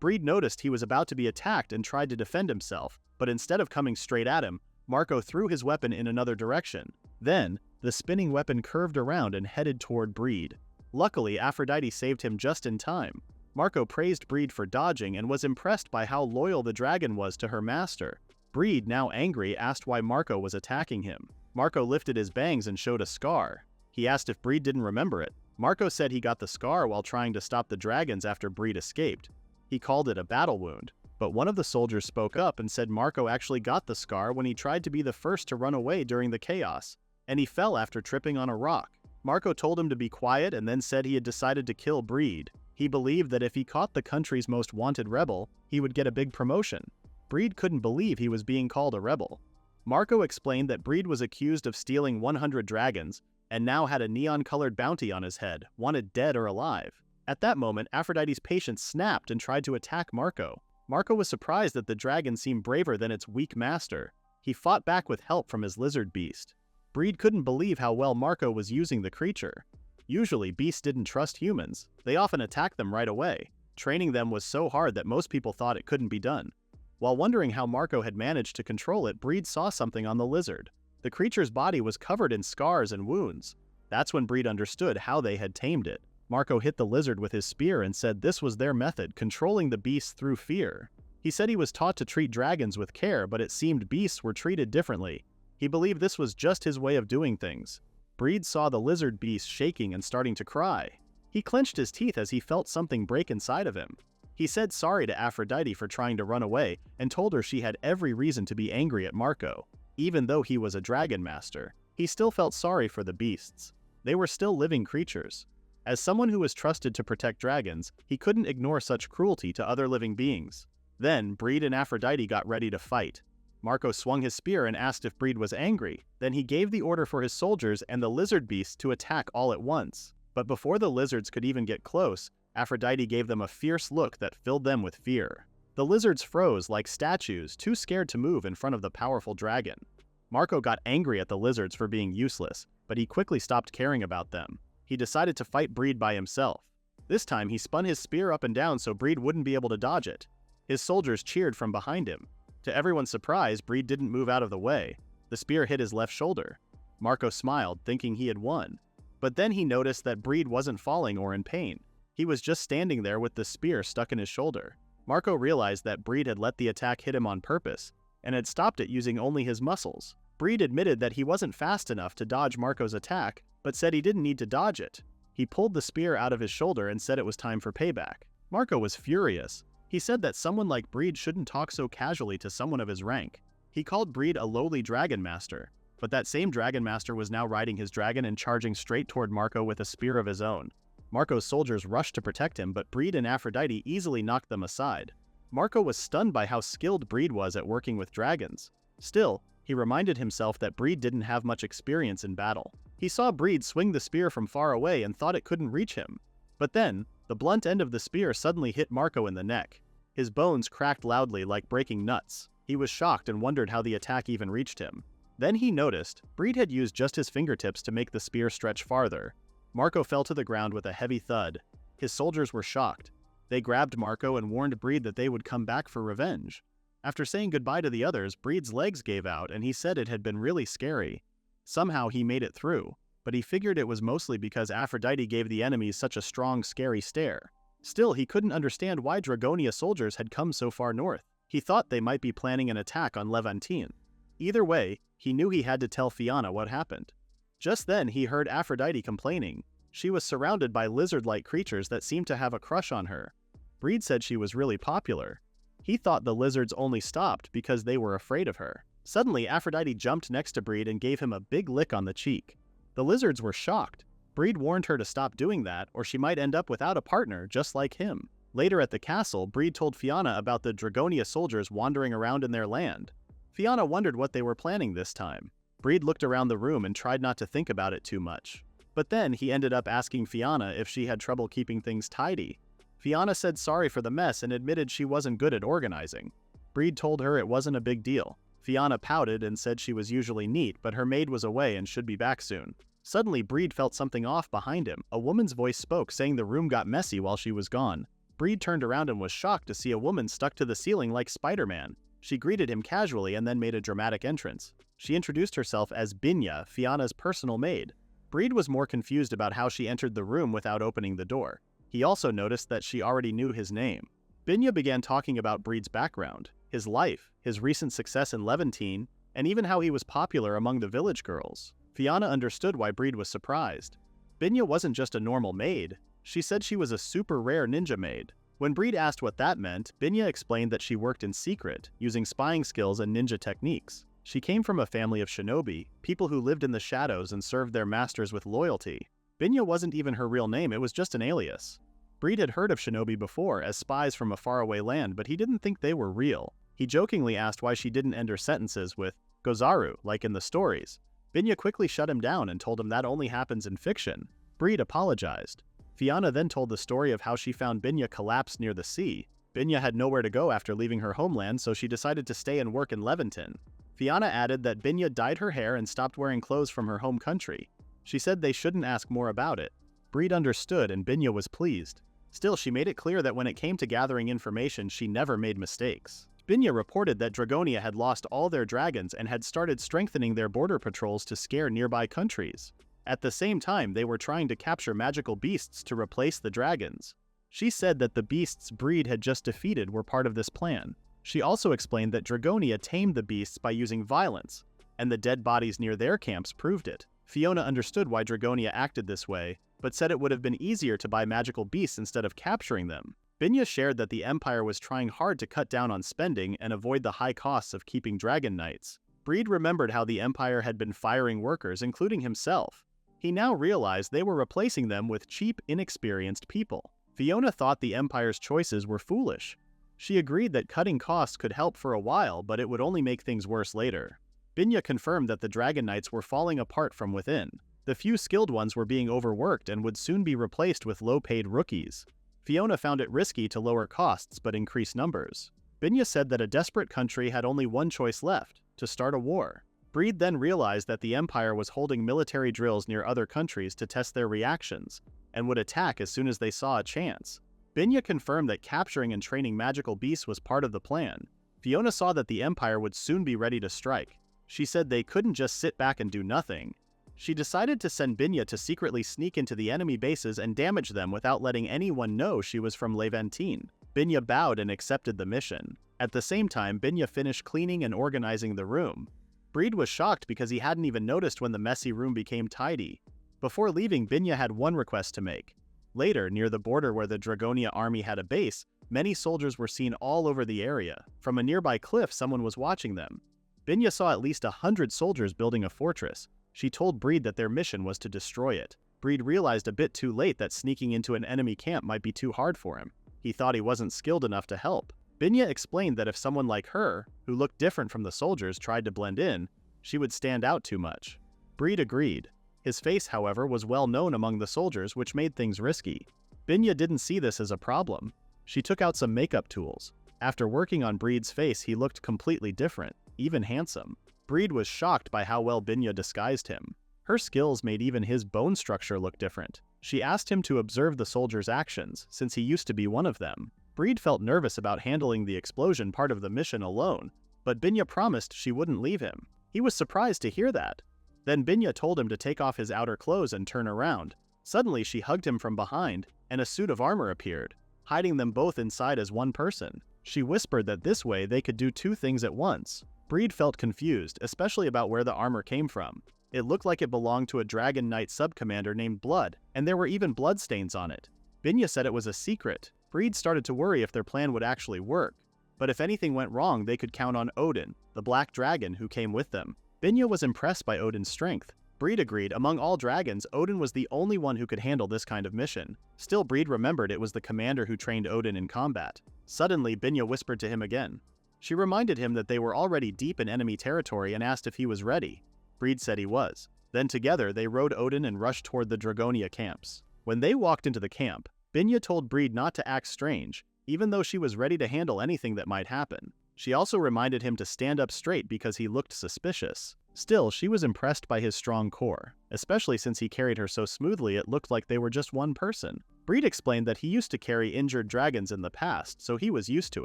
Breed noticed he was about to be attacked and tried to defend himself, but instead of coming straight at him, Marco threw his weapon in another direction. Then, the spinning weapon curved around and headed toward Breed. Luckily, Aphrodite saved him just in time. Marco praised Breed for dodging and was impressed by how loyal the dragon was to her master. Breed, now angry, asked why Marco was attacking him. Marco lifted his bangs and showed a scar. He asked if Breed didn't remember it. Marco said he got the scar while trying to stop the dragons after Breed escaped. He called it a battle wound. But one of the soldiers spoke up and said Marco actually got the scar when he tried to be the first to run away during the chaos, and he fell after tripping on a rock. Marco told him to be quiet and then said he had decided to kill Breed. He believed that if he caught the country's most wanted rebel, he would get a big promotion. Breed couldn't believe he was being called a rebel. Marco explained that Breed was accused of stealing 100 dragons and now had a neon-colored bounty on his head, wanted dead or alive. At that moment, Aphrodite's patience snapped and tried to attack Marco. Marco was surprised that the dragon seemed braver than its weak master. He fought back with help from his lizard beast. Breed couldn't believe how well Marco was using the creature. Usually, beasts didn't trust humans. They often attacked them right away. Training them was so hard that most people thought it couldn't be done. While wondering how Marco had managed to control it, Breed saw something on the lizard. The creature's body was covered in scars and wounds. That's when Breed understood how they had tamed it. Marco hit the lizard with his spear and said this was their method, controlling the beasts through fear. He said he was taught to treat dragons with care, but it seemed beasts were treated differently. He believed this was just his way of doing things. Breed saw the lizard beast shaking and starting to cry. He clenched his teeth as he felt something break inside of him. He said sorry to Aphrodite for trying to run away and told her she had every reason to be angry at Marco. Even though he was a dragon master, he still felt sorry for the beasts. They were still living creatures. As someone who was trusted to protect dragons, he couldn't ignore such cruelty to other living beings. Then, Breed and Aphrodite got ready to fight. Marco swung his spear and asked if Breed was angry. Then he gave the order for his soldiers and the lizard beast to attack all at once. But before the lizards could even get close, Aphrodite gave them a fierce look that filled them with fear. The lizards froze like statues, too scared to move in front of the powerful dragon. Marco got angry at the lizards for being useless, but he quickly stopped caring about them. He decided to fight Breed by himself. This time he spun his spear up and down so Breed wouldn't be able to dodge it. His soldiers cheered from behind him. To everyone's surprise, Breed didn't move out of the way. The spear hit his left shoulder. Marco smiled, thinking he had won. But then he noticed that Breed wasn't falling or in pain. He was just standing there with the spear stuck in his shoulder. Marco realized that Breed had let the attack hit him on purpose, and had stopped it using only his muscles. Breed admitted that he wasn't fast enough to dodge Marco's attack, but said he didn't need to dodge it. He pulled the spear out of his shoulder and said it was time for payback. Marco was furious. He said that someone like Breed shouldn't talk so casually to someone of his rank. He called Breed a lowly dragon master, but that same dragon master was now riding his dragon and charging straight toward Marco with a spear of his own. Marco's soldiers rushed to protect him, but Breed and Aphrodite easily knocked them aside. Marco was stunned by how skilled Breed was at working with dragons. Still, he reminded himself that Breed didn't have much experience in battle. He saw Breed swing the spear from far away and thought it couldn't reach him. But then, the blunt end of the spear suddenly hit Marco in the neck. His bones cracked loudly like breaking nuts. He was shocked and wondered how the attack even reached him. Then he noticed Breed had used just his fingertips to make the spear stretch farther. Marco fell to the ground with a heavy thud. His soldiers were shocked. They grabbed Marco and warned Breed that they would come back for revenge. After saying goodbye to the others, Breed's legs gave out and he said it had been really scary. Somehow he made it through, but he figured it was mostly because Aphrodite gave the enemies such a strong, scary stare. Still, he couldn't understand why Dragonia soldiers had come so far north. He thought they might be planning an attack on Levantine. Either way, he knew he had to tell Fiona what happened. Just then, he heard Aphrodite complaining. She was surrounded by lizard-like creatures that seemed to have a crush on her. Breed said she was really popular. He thought the lizards only stopped because they were afraid of her. Suddenly, Aphrodite jumped next to Breed and gave him a big lick on the cheek. The lizards were shocked. Breed warned her to stop doing that, or she might end up without a partner just like him. Later at the castle, Breed told Fiona about the Dragonia soldiers wandering around in their land. Fiona wondered what they were planning this time. Breed looked around the room and tried not to think about it too much. But then he ended up asking Fiona if she had trouble keeping things tidy. Fiona said sorry for the mess and admitted she wasn't good at organizing. Breed told her it wasn't a big deal. Fiona pouted and said she was usually neat, but her maid was away and should be back soon. Suddenly, Breed felt something off behind him. A woman's voice spoke, saying the room got messy while she was gone. Breed turned around and was shocked to see a woman stuck to the ceiling like Spider-Man. She greeted him casually and then made a dramatic entrance. She introduced herself as Binya, Fiona's personal maid. Breed was more confused about how she entered the room without opening the door. He also noticed that she already knew his name. Binya began talking about Breed's background, his life, his recent success in Levantine, and even how he was popular among the village girls. Fiona understood why Breed was surprised. Binya wasn't just a normal maid. She said she was a super rare ninja maid. When Breed asked what that meant, Binya explained that she worked in secret, using spying skills and ninja techniques. She came from a family of shinobi, people who lived in the shadows and served their masters with loyalty. Binya wasn't even her real name, it was just an alias. Breed had heard of shinobi before as spies from a faraway land, but he didn't think they were real. He jokingly asked why she didn't end her sentences with Gozaru, like in the stories. Binya quickly shut him down and told him that only happens in fiction. Breed apologized. Fiona then told the story of how she found Binya collapsed near the sea. Binya had nowhere to go after leaving her homeland, so she decided to stay and work in Levantine. Fiona added that Binya dyed her hair and stopped wearing clothes from her home country. She said they shouldn't ask more about it. Breed understood and Binya was pleased. Still, she made it clear that when it came to gathering information, she never made mistakes. Binya reported that Dragonia had lost all their dragons and had started strengthening their border patrols to scare nearby countries. At the same time, they were trying to capture magical beasts to replace the dragons. She said that the beasts Breed had just defeated were part of this plan. She also explained that Dragonia tamed the beasts by using violence, and the dead bodies near their camps proved it. Fiona understood why Dragonia acted this way, but said it would have been easier to buy magical beasts instead of capturing them. Binya shared that the Empire was trying hard to cut down on spending and avoid the high costs of keeping Dragon Knights. Breed remembered how the Empire had been firing workers, including himself. He now realized they were replacing them with cheap, inexperienced people. Fiona thought the Empire's choices were foolish. She agreed that cutting costs could help for a while, but it would only make things worse later. Binya confirmed that the Dragon Knights were falling apart from within. The few skilled ones were being overworked and would soon be replaced with low-paid rookies. Fiona found it risky to lower costs but increase numbers. Binya said that a desperate country had only one choice left, to start a war. Breed then realized that the Empire was holding military drills near other countries to test their reactions, and would attack as soon as they saw a chance. Binya confirmed that capturing and training magical beasts was part of the plan. Fiona saw that the Empire would soon be ready to strike. She said they couldn't just sit back and do nothing. She decided to send Binya to secretly sneak into the enemy bases and damage them without letting anyone know she was from Levantine. Binya bowed and accepted the mission. At the same time, Binya finished cleaning and organizing the room. Breed was shocked because he hadn't even noticed when the messy room became tidy. Before leaving, Binya had one request to make. Later, near the border where the Dragonia army had a base, many soldiers were seen all over the area. From a nearby cliff, someone was watching them. Binya saw at least 100 soldiers building a fortress. She told Breed that their mission was to destroy it. Breed realized a bit too late that sneaking into an enemy camp might be too hard for him. He thought he wasn't skilled enough to help. Binya explained that if someone like her, who looked different from the soldiers, tried to blend in, she would stand out too much. Breed agreed. His face, however, was well known among the soldiers, which made things risky. Binya didn't see this as a problem. She took out some makeup tools. After working on Breed's face, he looked completely different, even handsome. Breed was shocked by how well Binya disguised him. Her skills made even his bone structure look different. She asked him to observe the soldiers' actions, since he used to be one of them. Breed felt nervous about handling the explosion part of the mission alone, but Binya promised she wouldn't leave him. He was surprised to hear that. Then Binya told him to take off his outer clothes and turn around. Suddenly she hugged him from behind, and a suit of armor appeared, hiding them both inside as one person. She whispered that this way they could do two things at once. Breed felt confused, especially about where the armor came from. It looked like it belonged to a Dragon Knight subcommander named Blood, and there were even bloodstains on it. Binya said it was a secret. Breed started to worry if their plan would actually work. But if anything went wrong, they could count on Odin, the black dragon who came with them. Binya was impressed by Odin's strength. Breed agreed among all dragons, Odin was the only one who could handle this kind of mission. Still, Breed remembered it was the commander who trained Odin in combat. Suddenly, Binya whispered to him again. She reminded him that they were already deep in enemy territory and asked if he was ready. Breed said he was. Then together, they rode Odin and rushed toward the Dragonia camps. When they walked into the camp, Binya told Breed not to act strange, even though she was ready to handle anything that might happen. She also reminded him to stand up straight because he looked suspicious. Still, she was impressed by his strong core, especially since he carried her so smoothly it looked like they were just one person. Breed explained that he used to carry injured dragons in the past, so he was used to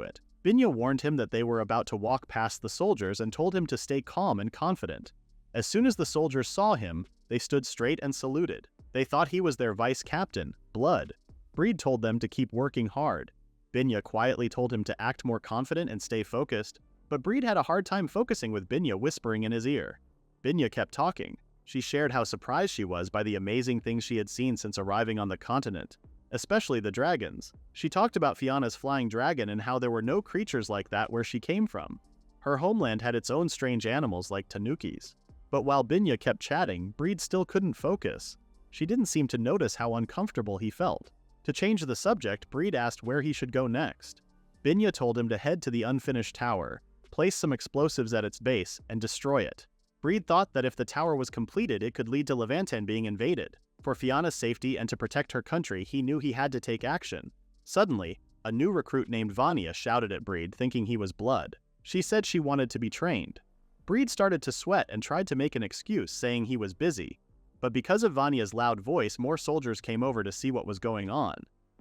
it. Binya warned him that they were about to walk past the soldiers and told him to stay calm and confident. As soon as the soldiers saw him, they stood straight and saluted. They thought he was their vice captain, Blood. Breed told them to keep working hard. Binya quietly told him to act more confident and stay focused, but Breed had a hard time focusing with Binya whispering in his ear. Binya kept talking. She shared how surprised she was by the amazing things she had seen since arriving on the continent, especially the dragons. She talked about Fianna's flying dragon and how there were no creatures like that where she came from. Her homeland had its own strange animals like tanukis. But while Binya kept chatting, Breed still couldn't focus. She didn't seem to notice how uncomfortable he felt. To change the subject, Breed asked where he should go next. Binya told him to head to the unfinished tower, place some explosives at its base, and destroy it. Breed thought that if the tower was completed, it could lead to Levanten being invaded. For Fianna's safety and to protect her country, he knew he had to take action. Suddenly, a new recruit named Vanya shouted at Breed, thinking he was Blood. She said she wanted to be trained. Breed started to sweat and tried to make an excuse, saying he was busy. But because of Vanya's loud voice, more soldiers came over to see what was going on.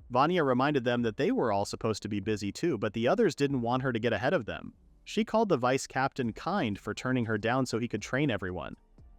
Vanya reminded them that they were all supposed to be busy too, but the others didn't want her to get ahead of them. She called the vice captain kind for turning her down so he could train everyone.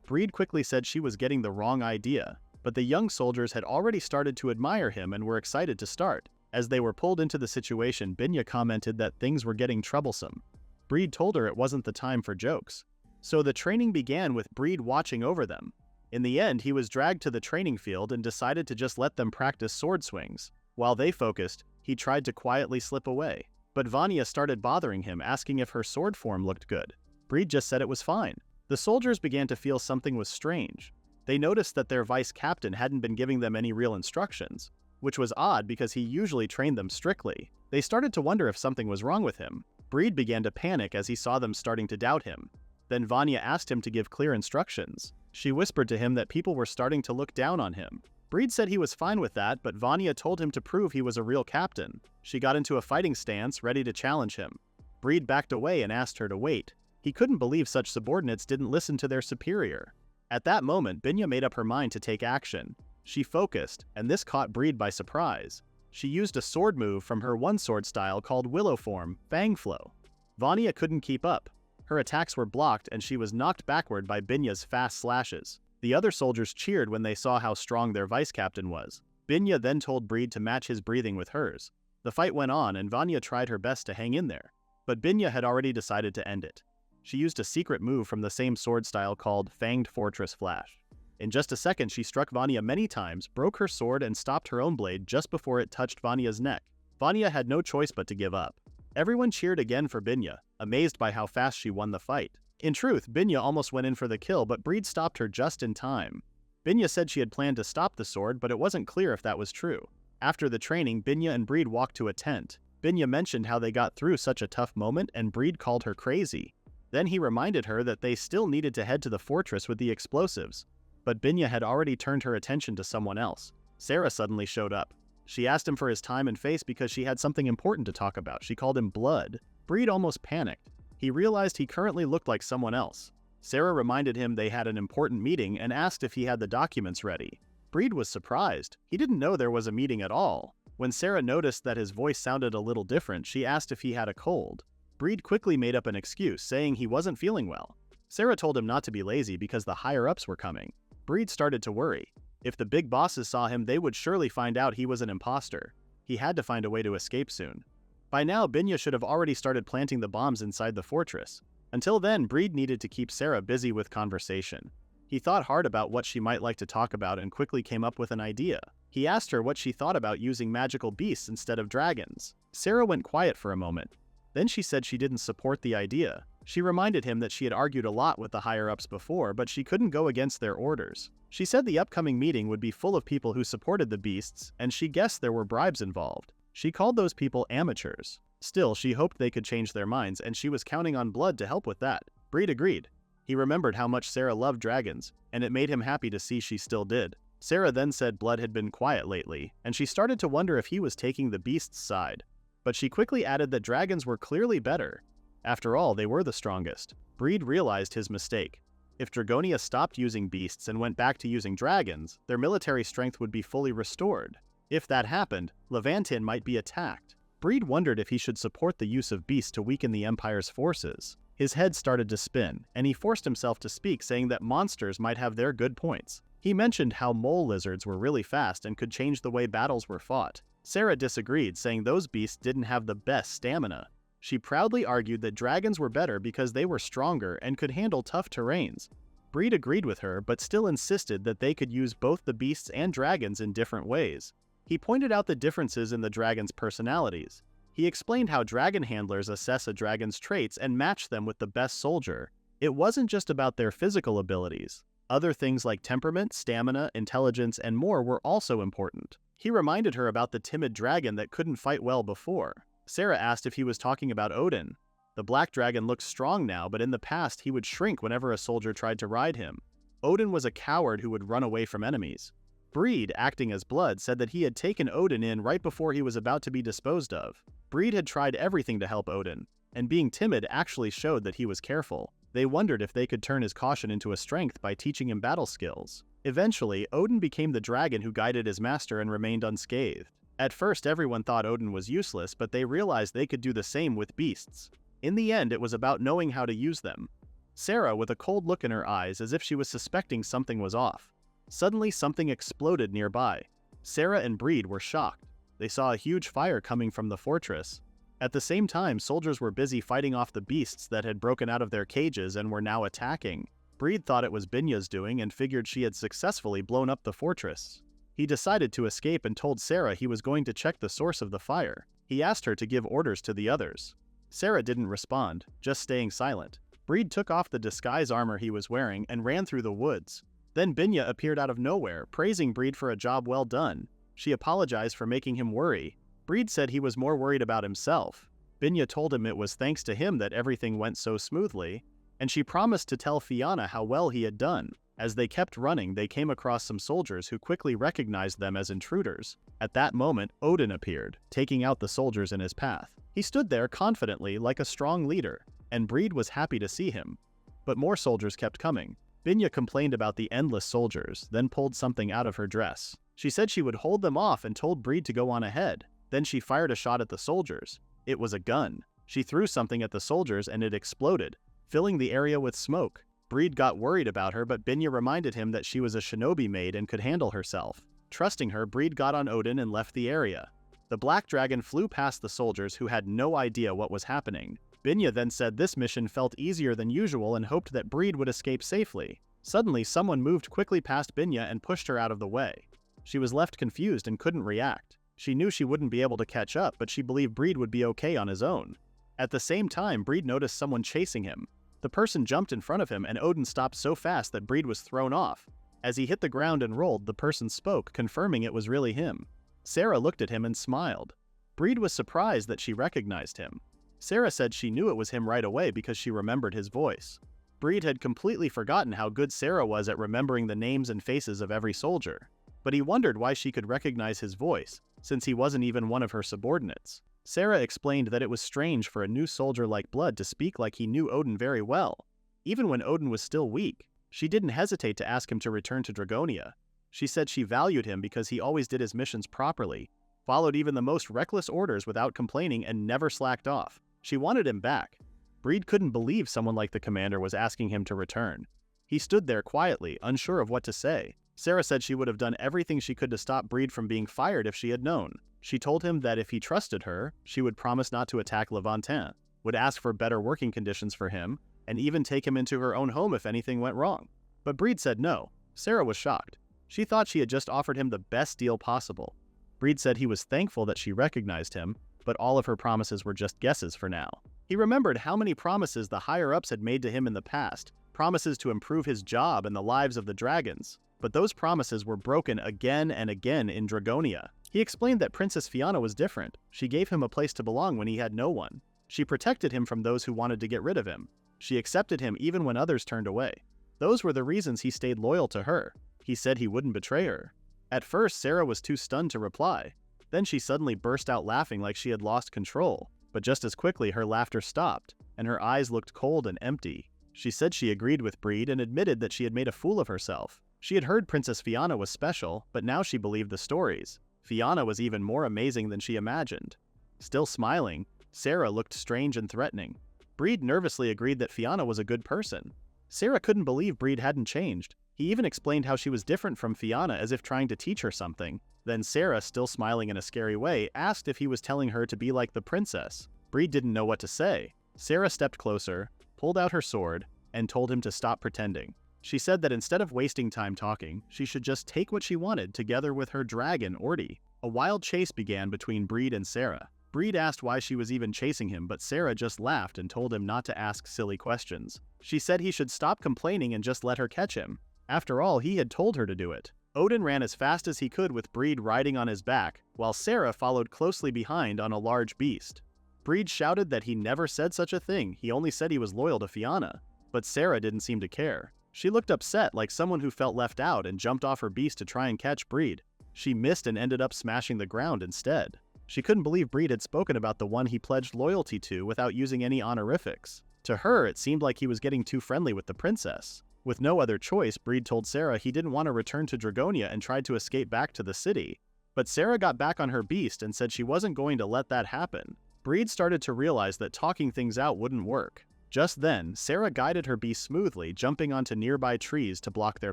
Breed quickly said she was getting the wrong idea, but the young soldiers had already started to admire him and were excited to start. As they were pulled into the situation, Binya commented that things were getting troublesome. Breed told her it wasn't the time for jokes. So the training began with Breed watching over them. In the end, he was dragged to the training field and decided to just let them practice sword swings. While they focused, he tried to quietly slip away. But Vanya started bothering him, asking if her sword form looked good. Breed just said it was fine. The soldiers began to feel something was strange. They noticed that their vice captain hadn't been giving them any real instructions, which was odd because he usually trained them strictly. They started to wonder if something was wrong with him. Breed began to panic as he saw them starting to doubt him. Then Vanya asked him to give clear instructions. She whispered to him that people were starting to look down on him. Breed said he was fine with that, but Vanya told him to prove he was a real captain. She got into a fighting stance, ready to challenge him. Breed backed away and asked her to wait. He couldn't believe such subordinates didn't listen to their superior. At that moment, Binya made up her mind to take action. She focused, and this caught Breed by surprise. She used a sword move from her one-sword style called Willow Form, Fang Flow. Vanya couldn't keep up. Her attacks were blocked and she was knocked backward by Binya's fast slashes. The other soldiers cheered when they saw how strong their vice captain was. Binya then told Breed to match his breathing with hers. The fight went on and Vanya tried her best to hang in there. But Binya had already decided to end it. She used a secret move from the same sword style called Fanged Fortress Flash. In just a second, she struck Vanya many times, broke her sword, and stopped her own blade just before it touched Vanya's neck. Vanya had no choice but to give up. Everyone cheered again for Binya, amazed by how fast she won the fight. In truth, Binya almost went in for the kill, but Breed stopped her just in time. Binya said she had planned to stop the sword, but it wasn't clear if that was true. After the training, Binya and Breed walked to a tent. Binya mentioned how they got through such a tough moment, and Breed called her crazy. Then he reminded her that they still needed to head to the fortress with the explosives. But Binya had already turned her attention to someone else. Sarah suddenly showed up. She asked him for his time and face because she had something important to talk about. She called him Blood. Breed almost panicked. He realized he currently looked like someone else. Sarah reminded him they had an important meeting and asked if he had the documents ready. Breed was surprised. He didn't know there was a meeting at all. When Sarah noticed that his voice sounded a little different, she asked if he had a cold. Breed quickly made up an excuse, saying he wasn't feeling well. Sarah told him not to be lazy because the higher-ups were coming. Breed started to worry. If the big bosses saw him, they would surely find out he was an imposter. He had to find a way to escape soon. By now, Binya should have already started planting the bombs inside the fortress. Until then, Breed needed to keep Sarah busy with conversation. He thought hard about what she might like to talk about and quickly came up with an idea. He asked her what she thought about using magical beasts instead of dragons. Sarah went quiet for a moment. Then she said she didn't support the idea. She reminded him that she had argued a lot with the higher-ups before, but she couldn't go against their orders. She said the upcoming meeting would be full of people who supported the beasts, and she guessed there were bribes involved. She called those people amateurs. Still, she hoped they could change their minds, and she was counting on Blood to help with that. Breed agreed. He remembered how much Sarah loved dragons, and it made him happy to see she still did. Sarah then said Blood had been quiet lately, and she started to wonder if he was taking the beast's side. But she quickly added that dragons were clearly better. After all, they were the strongest. Breed realized his mistake. If Dragonia stopped using beasts and went back to using dragons, their military strength would be fully restored. If that happened, Levantin might be attacked. Breed wondered if he should support the use of beasts to weaken the Empire's forces. His head started to spin, and he forced himself to speak, saying that monsters might have their good points. He mentioned how mole lizards were really fast and could change the way battles were fought. Sarah disagreed, saying those beasts didn't have the best stamina. She proudly argued that dragons were better because they were stronger and could handle tough terrains. Breed agreed with her, but still insisted that they could use both the beasts and dragons in different ways. He pointed out the differences in the dragons' personalities. He explained how dragon handlers assess a dragon's traits and match them with the best soldier. It wasn't just about their physical abilities. Other things like temperament, stamina, intelligence, and more were also important. He reminded her about the timid dragon that couldn't fight well before. Sarah asked if he was talking about Odin. The black dragon looks strong now, but in the past he would shrink whenever a soldier tried to ride him. Odin was a coward who would run away from enemies. Breed, acting as Blood, said that he had taken Odin in right before he was about to be disposed of. Breed had tried everything to help Odin, and being timid actually showed that he was careful. They wondered if they could turn his caution into a strength by teaching him battle skills. Eventually, Odin became the dragon who guided his master and remained unscathed. At first, everyone thought Odin was useless, but they realized they could do the same with beasts. In the end, it was about knowing how to use them. Sarah, with a cold look in her eyes as if she was suspecting something was off. Suddenly, something exploded nearby. Sarah and Breed were shocked. They saw a huge fire coming from the fortress. At the same time, soldiers were busy fighting off the beasts that had broken out of their cages and were now attacking. Breed thought it was Binya's doing and figured she had successfully blown up the fortress. He decided to escape and told Sarah he was going to check the source of the fire. He asked her to give orders to the others. Sarah didn't respond, just staying silent. Breed took off the disguise armor he was wearing and ran through the woods. Then Binya appeared out of nowhere, praising Breed for a job well done. She apologized for making him worry. Breed said he was more worried about himself. Binya told him it was thanks to him that everything went so smoothly, and she promised to tell Fianna how well he had done. As they kept running, they came across some soldiers who quickly recognized them as intruders. At that moment, Odin appeared, taking out the soldiers in his path. He stood there confidently like a strong leader, and Breed was happy to see him. But more soldiers kept coming. Binya complained about the endless soldiers, then pulled something out of her dress. She said she would hold them off and told Breed to go on ahead. Then she fired a shot at the soldiers. It was a gun. She threw something at the soldiers and it exploded, filling the area with smoke. Breed got worried about her, but Binya reminded him that she was a shinobi maid and could handle herself. Trusting her, Breed got on Odin and left the area. The black dragon flew past the soldiers who had no idea what was happening. Binya then said this mission felt easier than usual and hoped that Breed would escape safely. Suddenly, someone moved quickly past Binya and pushed her out of the way. She was left confused and couldn't react. She knew she wouldn't be able to catch up, but she believed Breed would be okay on his own. At the same time, Breed noticed someone chasing him. The person jumped in front of him and Odin stopped so fast that Breed was thrown off. As he hit the ground and rolled, the person spoke, confirming it was really him. Sarah looked at him and smiled. Breed was surprised that she recognized him. Sarah said she knew it was him right away because she remembered his voice. Breed had completely forgotten how good Sarah was at remembering the names and faces of every soldier. But he wondered why she could recognize his voice, since he wasn't even one of her subordinates. Sarah explained that it was strange for a new soldier like Blood to speak like he knew Odin very well. Even when Odin was still weak, she didn't hesitate to ask him to return to Dragonia. She said she valued him because he always did his missions properly, followed even the most reckless orders without complaining, and never slacked off. She wanted him back. Breed couldn't believe someone like the commander was asking him to return. He stood there quietly, unsure of what to say. Sarah said she would have done everything she could to stop Breed from being fired if she had known. She told him that if he trusted her, she would promise not to attack Levantin, would ask for better working conditions for him, and even take him into her own home if anything went wrong. But Breed said no. Sarah was shocked. She thought she had just offered him the best deal possible. Breed said he was thankful that she recognized him, but all of her promises were just guesses for now. He remembered how many promises the higher-ups had made to him in the past, promises to improve his job and the lives of the dragons. But those promises were broken again and again in Dragonia. He explained that Princess Fianna was different. She gave him a place to belong when he had no one. She protected him from those who wanted to get rid of him. She accepted him even when others turned away. Those were the reasons he stayed loyal to her. He said he wouldn't betray her. At first, Sarah was too stunned to reply. Then she suddenly burst out laughing like she had lost control. But just as quickly, her laughter stopped, and her eyes looked cold and empty. She said she agreed with Breed and admitted that she had made a fool of herself. She had heard Princess Fianna was special, but now she believed the stories. Fianna was even more amazing than she imagined. Still smiling, Sarah looked strange and threatening. Breed nervously agreed that Fianna was a good person. Sarah couldn't believe Breed hadn't changed. He even explained how she was different from Fianna, as if trying to teach her something. Then Sarah, still smiling in a scary way, asked if he was telling her to be like the princess. Breed didn't know what to say. Sarah stepped closer, pulled out her sword, and told him to stop pretending. She said that instead of wasting time talking, she should just take what she wanted together with her dragon, Orty. A wild chase began between Breed and Sarah. Breed asked why she was even chasing him, but Sarah just laughed and told him not to ask silly questions. She said he should stop complaining and just let her catch him. After all, he had told her to do it. Odin ran as fast as he could with Breed riding on his back, while Sarah followed closely behind on a large beast. Breed shouted that he never said such a thing, he only said he was loyal to Fianna. But Sarah didn't seem to care. She looked upset like someone who felt left out and jumped off her beast to try and catch Breed. She missed and ended up smashing the ground instead. She couldn't believe Breed had spoken about the one he pledged loyalty to without using any honorifics. To her, it seemed like he was getting too friendly with the princess. With no other choice, Breed told Sarah he didn't want to return to Dragonia and tried to escape back to the city. But Sarah got back on her beast and said she wasn't going to let that happen. Breed started to realize that talking things out wouldn't work. Just then, Sarah guided her beast smoothly, jumping onto nearby trees to block their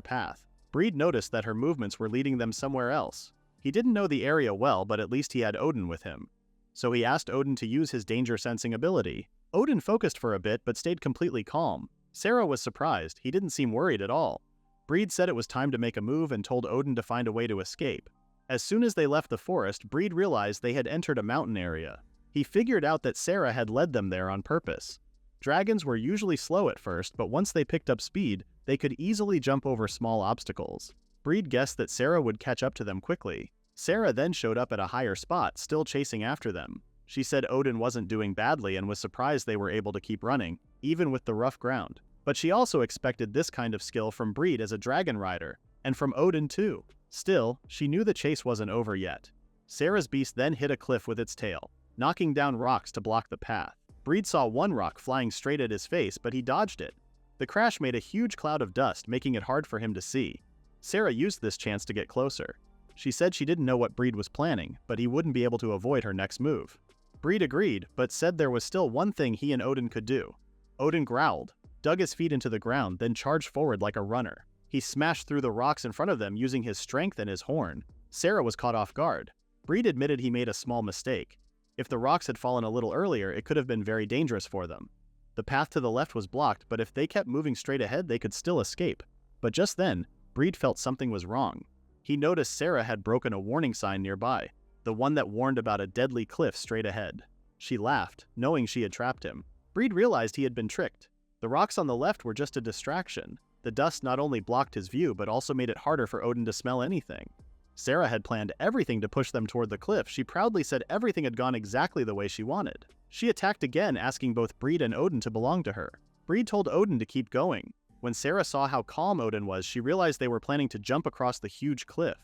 path. Breed noticed that her movements were leading them somewhere else. He didn't know the area well, but at least he had Odin with him. So he asked Odin to use his danger-sensing ability. Odin focused for a bit but stayed completely calm. Sarah was surprised. He didn't seem worried at all. Breed said it was time to make a move and told Odin to find a way to escape. As soon as they left the forest, Breed realized they had entered a mountain area. He figured out that Sarah had led them there on purpose. Dragons were usually slow at first, but once they picked up speed, they could easily jump over small obstacles. Breed guessed that Sarah would catch up to them quickly. Sarah then showed up at a higher spot, still chasing after them. She said Odin wasn't doing badly and was surprised they were able to keep running, even with the rough ground. But she also expected this kind of skill from Breed as a dragon rider, and from Odin too. Still, she knew the chase wasn't over yet. Sarah's beast then hit a cliff with its tail, knocking down rocks to block the path. Breed saw one rock flying straight at his face, but he dodged it. The crash made a huge cloud of dust, making it hard for him to see. Sarah used this chance to get closer. She said she didn't know what Breed was planning, but he wouldn't be able to avoid her next move. Breed agreed, but said there was still one thing he and Odin could do. Odin growled, dug his feet into the ground, then charged forward like a runner. He smashed through the rocks in front of them using his strength and his horn. Sarah was caught off guard. Breed admitted he made a small mistake. If the rocks had fallen a little earlier, it could have been very dangerous for them. The path to the left was blocked, but if they kept moving straight ahead, they could still escape. But just then, Breed felt something was wrong. He noticed Sarah had broken a warning sign nearby, the one that warned about a deadly cliff straight ahead. She laughed, knowing she had trapped him. Breed realized he had been tricked. The rocks on the left were just a distraction. The dust not only blocked his view, but also made it harder for Odin to smell anything. Sarah had planned everything to push them toward the cliff. She proudly said everything had gone exactly the way she wanted. She attacked again, asking both Breed and Odin to belong to her. Breed told Odin to keep going. When Sarah saw how calm Odin was, she realized they were planning to jump across the huge cliff.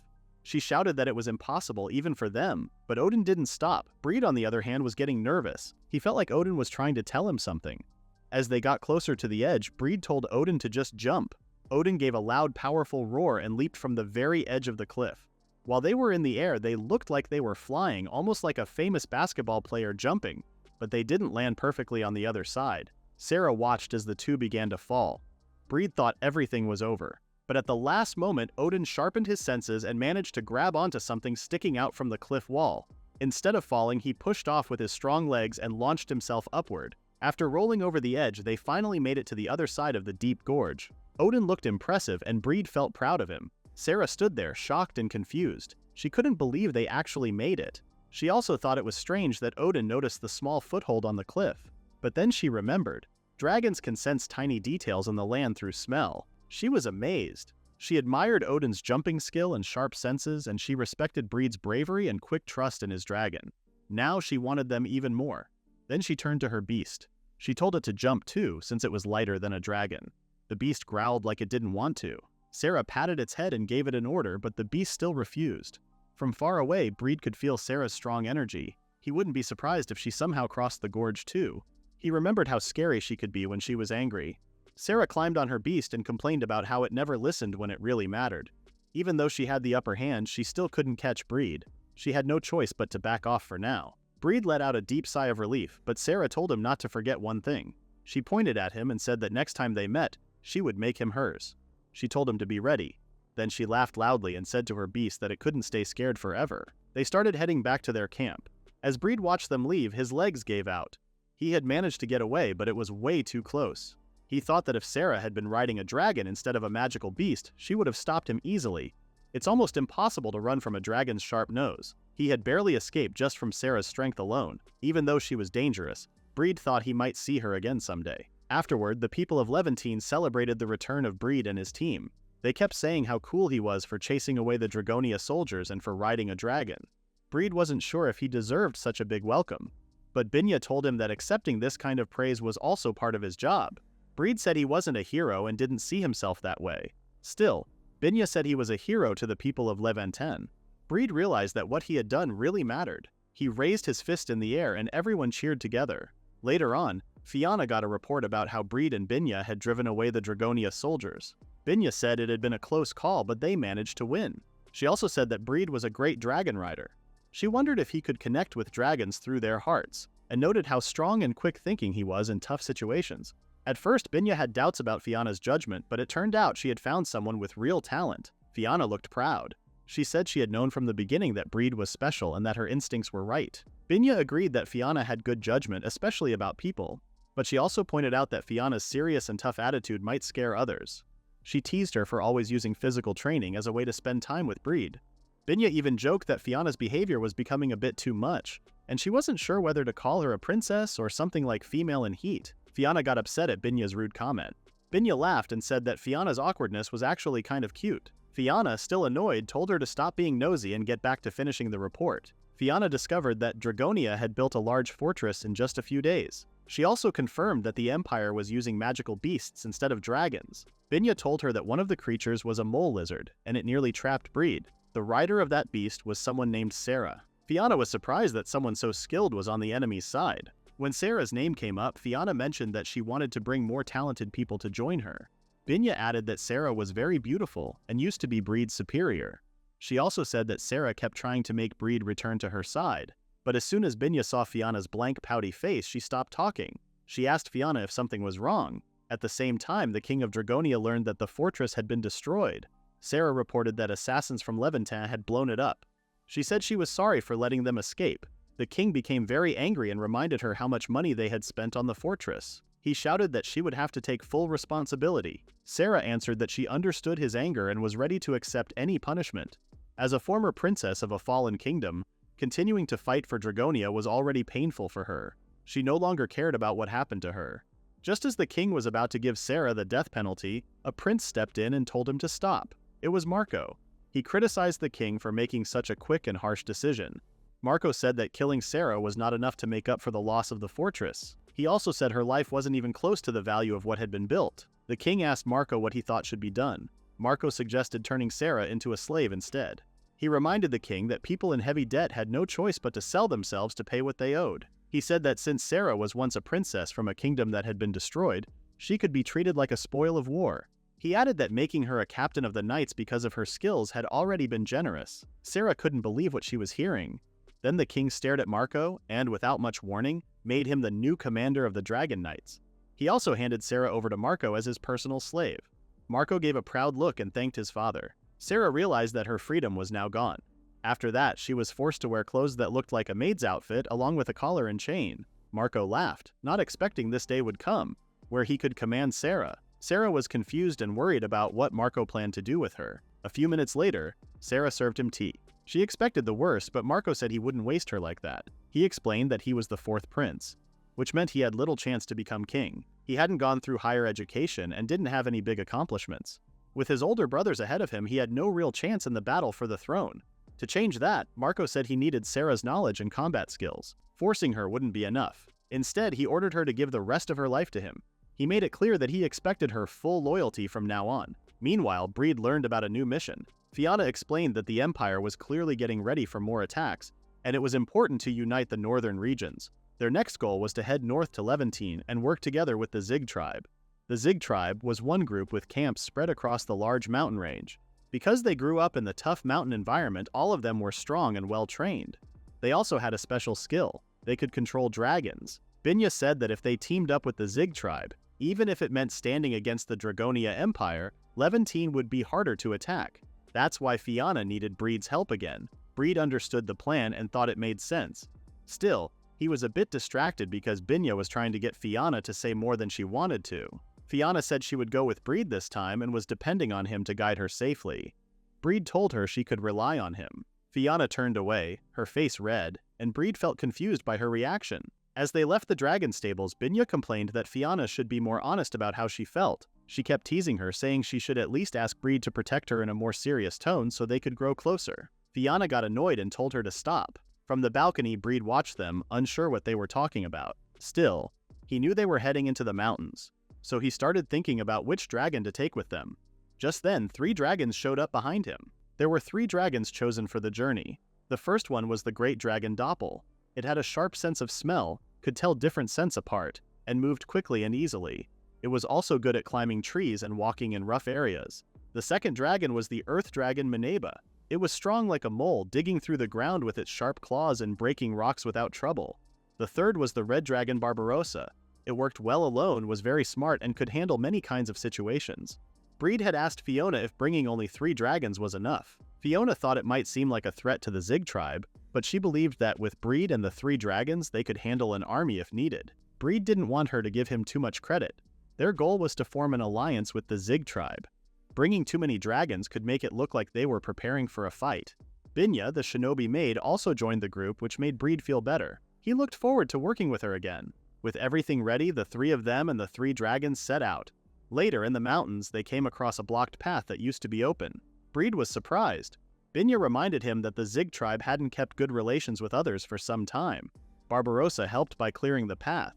She shouted that it was impossible even for them, but Odin didn't stop. Breed, on the other hand, was getting nervous. He felt like Odin was trying to tell him something. As they got closer to the edge, Breed told Odin to just jump. Odin gave a loud, powerful roar and leaped from the very edge of the cliff. While they were in the air, they looked like they were flying, almost like a famous basketball player jumping, but they didn't land perfectly on the other side. Sarah watched as the two began to fall. Breed thought everything was over. But at the last moment, Odin sharpened his senses and managed to grab onto something sticking out from the cliff wall. Instead of falling, he pushed off with his strong legs and launched himself upward. After rolling over the edge, they finally made it to the other side of the deep gorge. Odin looked impressive and Breed felt proud of him. Sarah stood there, shocked and confused. She couldn't believe they actually made it. She also thought it was strange that Odin noticed the small foothold on the cliff. But then she remembered. Dragons can sense tiny details on the land through smell. She was amazed. She admired Odin's jumping skill and sharp senses, and she respected Breed's bravery and quick trust in his dragon. Now she wanted them even more. Then she turned to her beast. She told it to jump too, since it was lighter than a dragon. The beast growled like it didn't want to. Sarah patted its head and gave it an order, but the beast still refused. From far away, Breed could feel Sarah's strong energy. He wouldn't be surprised if she somehow crossed the gorge too. He remembered how scary she could be when she was angry. Sarah climbed on her beast and complained about how it never listened when it really mattered. Even though she had the upper hand, she still couldn't catch Breed. She had no choice but to back off for now. Breed let out a deep sigh of relief, but Sarah told him not to forget one thing. She pointed at him and said that next time they met, she would make him hers. She told him to be ready. Then she laughed loudly and said to her beast that it couldn't stay scared forever. They started heading back to their camp. As Breed watched them leave, his legs gave out. He had managed to get away, but it was way too close. He thought that if Sarah had been riding a dragon instead of a magical beast, she would have stopped him easily. It's almost impossible to run from a dragon's sharp nose. He had barely escaped just from Sarah's strength alone. Even though she was dangerous, Breed thought he might see her again someday. Afterward, the people of Levantine celebrated the return of Breed and his team. They kept saying how cool he was for chasing away the Dragonia soldiers and for riding a dragon. Breed wasn't sure if he deserved such a big welcome, but Binya told him that accepting this kind of praise was also part of his job. Breed said he wasn't a hero and didn't see himself that way. Still, Binya said he was a hero to the people of Levantine. Breed realized that what he had done really mattered. He raised his fist in the air and everyone cheered together. Later on, Fianna got a report about how Breed and Binya had driven away the Dragonia soldiers. Binya said it had been a close call, but they managed to win. She also said that Breed was a great dragon rider. She wondered if he could connect with dragons through their hearts, and noted how strong and quick thinking he was in tough situations. At first, Binya had doubts about Fianna's judgment, but it turned out she had found someone with real talent. Fianna looked proud. She said she had known from the beginning that Breed was special and that her instincts were right. Binya agreed that Fianna had good judgment, especially about people, but she also pointed out that Fianna's serious and tough attitude might scare others. She teased her for always using physical training as a way to spend time with Breed. Binya even joked that Fianna's behavior was becoming a bit too much, and she wasn't sure whether to call her a princess or something like female in heat. Fianna got upset at Binya's rude comment. Binya laughed and said that Fianna's awkwardness was actually kind of cute. Fianna, still annoyed, told her to stop being nosy and get back to finishing the report. Fianna discovered that Dragonia had built a large fortress in just a few days. She also confirmed that the Empire was using magical beasts instead of dragons. Binya told her that one of the creatures was a mole lizard, and it nearly trapped Breed. The rider of that beast was someone named Sarah. Fianna was surprised that someone so skilled was on the enemy's side. When Sarah's name came up, Fianna mentioned that she wanted to bring more talented people to join her. Binya added that Sarah was very beautiful and used to be Breed's superior. She also said that Sarah kept trying to make Breed return to her side, but as soon as Binya saw Fianna's blank, pouty face, she stopped talking. She asked Fianna if something was wrong. At the same time, the king of Dragonia learned that the fortress had been destroyed. Sarah reported that assassins from Levantine had blown it up. She said she was sorry for letting them escape. The king became very angry and reminded her how much money they had spent on the fortress. He shouted that she would have to take full responsibility. Sarah answered that she understood his anger and was ready to accept any punishment. As a former princess of a fallen kingdom, continuing to fight for Dragonia was already painful for her. She no longer cared about what happened to her. Just as the king was about to give Sarah the death penalty, a prince stepped in and told him to stop. It was Marco. He criticized the king for making such a quick and harsh decision. Marco said that killing Sarah was not enough to make up for the loss of the fortress. He also said her life wasn't even close to the value of what had been built. The king asked Marco what he thought should be done. Marco suggested turning Sarah into a slave instead. He reminded the king that people in heavy debt had no choice but to sell themselves to pay what they owed. He said that since Sarah was once a princess from a kingdom that had been destroyed, she could be treated like a spoil of war. He added that making her a captain of the knights because of her skills had already been generous. Sarah couldn't believe what she was hearing. Then the king stared at Marco and, without much warning, made him the new commander of the Dragon Knights. He also handed Sarah over to Marco as his personal slave. Marco gave a proud look and thanked his father. Sarah realized that her freedom was now gone. After that, she was forced to wear clothes that looked like a maid's outfit along with a collar and chain. Marco laughed, not expecting this day would come, where he could command Sarah. Sarah was confused and worried about what Marco planned to do with her. A few minutes later, Sarah served him tea. She expected the worst, but Marco said he wouldn't waste her like that. He explained that he was the fourth prince, which meant he had little chance to become king. He hadn't gone through higher education and didn't have any big accomplishments. With his older brothers ahead of him, he had no real chance in the battle for the throne. To change that, Marco said he needed Sarah's knowledge and combat skills. Forcing her wouldn't be enough. Instead, he ordered her to give the rest of her life to him. He made it clear that he expected her full loyalty from now on. Meanwhile, Breed learned about a new mission. Fiona explained that the Empire was clearly getting ready for more attacks, and it was important to unite the northern regions. Their next goal was to head north to Levantine and work together with the Zig tribe. The Zig tribe was one group with camps spread across the large mountain range. Because they grew up in the tough mountain environment, all of them were strong and well-trained. They also had a special skill. They could control dragons. Binya said that if they teamed up with the Zig tribe, even if it meant standing against the Dragonia Empire, Levantine would be harder to attack. That's why Fiona needed Breed's help again. Breed understood the plan and thought it made sense. Still, he was a bit distracted because Binya was trying to get Fiona to say more than she wanted to. Fiona said she would go with Breed this time and was depending on him to guide her safely. Breed told her she could rely on him. Fiona turned away, her face red, and Breed felt confused by her reaction. As they left the dragon stables, Binya complained that Fiona should be more honest about how she felt. She kept teasing her, saying she should at least ask Breed to protect her in a more serious tone so they could grow closer. Fiona got annoyed and told her to stop. From the balcony, Breed watched them, unsure what they were talking about. Still, he knew they were heading into the mountains, so he started thinking about which dragon to take with them. Just then, 3 dragons showed up behind him. There were 3 dragons chosen for the journey. The first one was the great dragon Doppel. It had a sharp sense of smell, could tell different scents apart, and moved quickly and easily. It was also good at climbing trees and walking in rough areas. The second dragon was the earth dragon Maneba. It was strong like a mole, digging through the ground with its sharp claws and breaking rocks without trouble. The third was the red dragon Barbarossa. It worked well alone, was very smart, and could handle many kinds of situations. Breed had asked Fiona if bringing only 3 dragons was enough. Fiona thought it might seem like a threat to the Zig tribe, but she believed that with Breed and the 3 dragons, they could handle an army if needed. Breed didn't want her to give him too much credit. Their goal was to form an alliance with the Zig tribe. Bringing too many dragons could make it look like they were preparing for a fight. Binya, the shinobi maid, also joined the group, which made Breed feel better. He looked forward to working with her again. With everything ready, the 3 of them and the 3 dragons set out. Later, in the mountains, they came across a blocked path that used to be open. Breed was surprised. Binya reminded him that the Zig tribe hadn't kept good relations with others for some time. Barbarossa helped by clearing the path.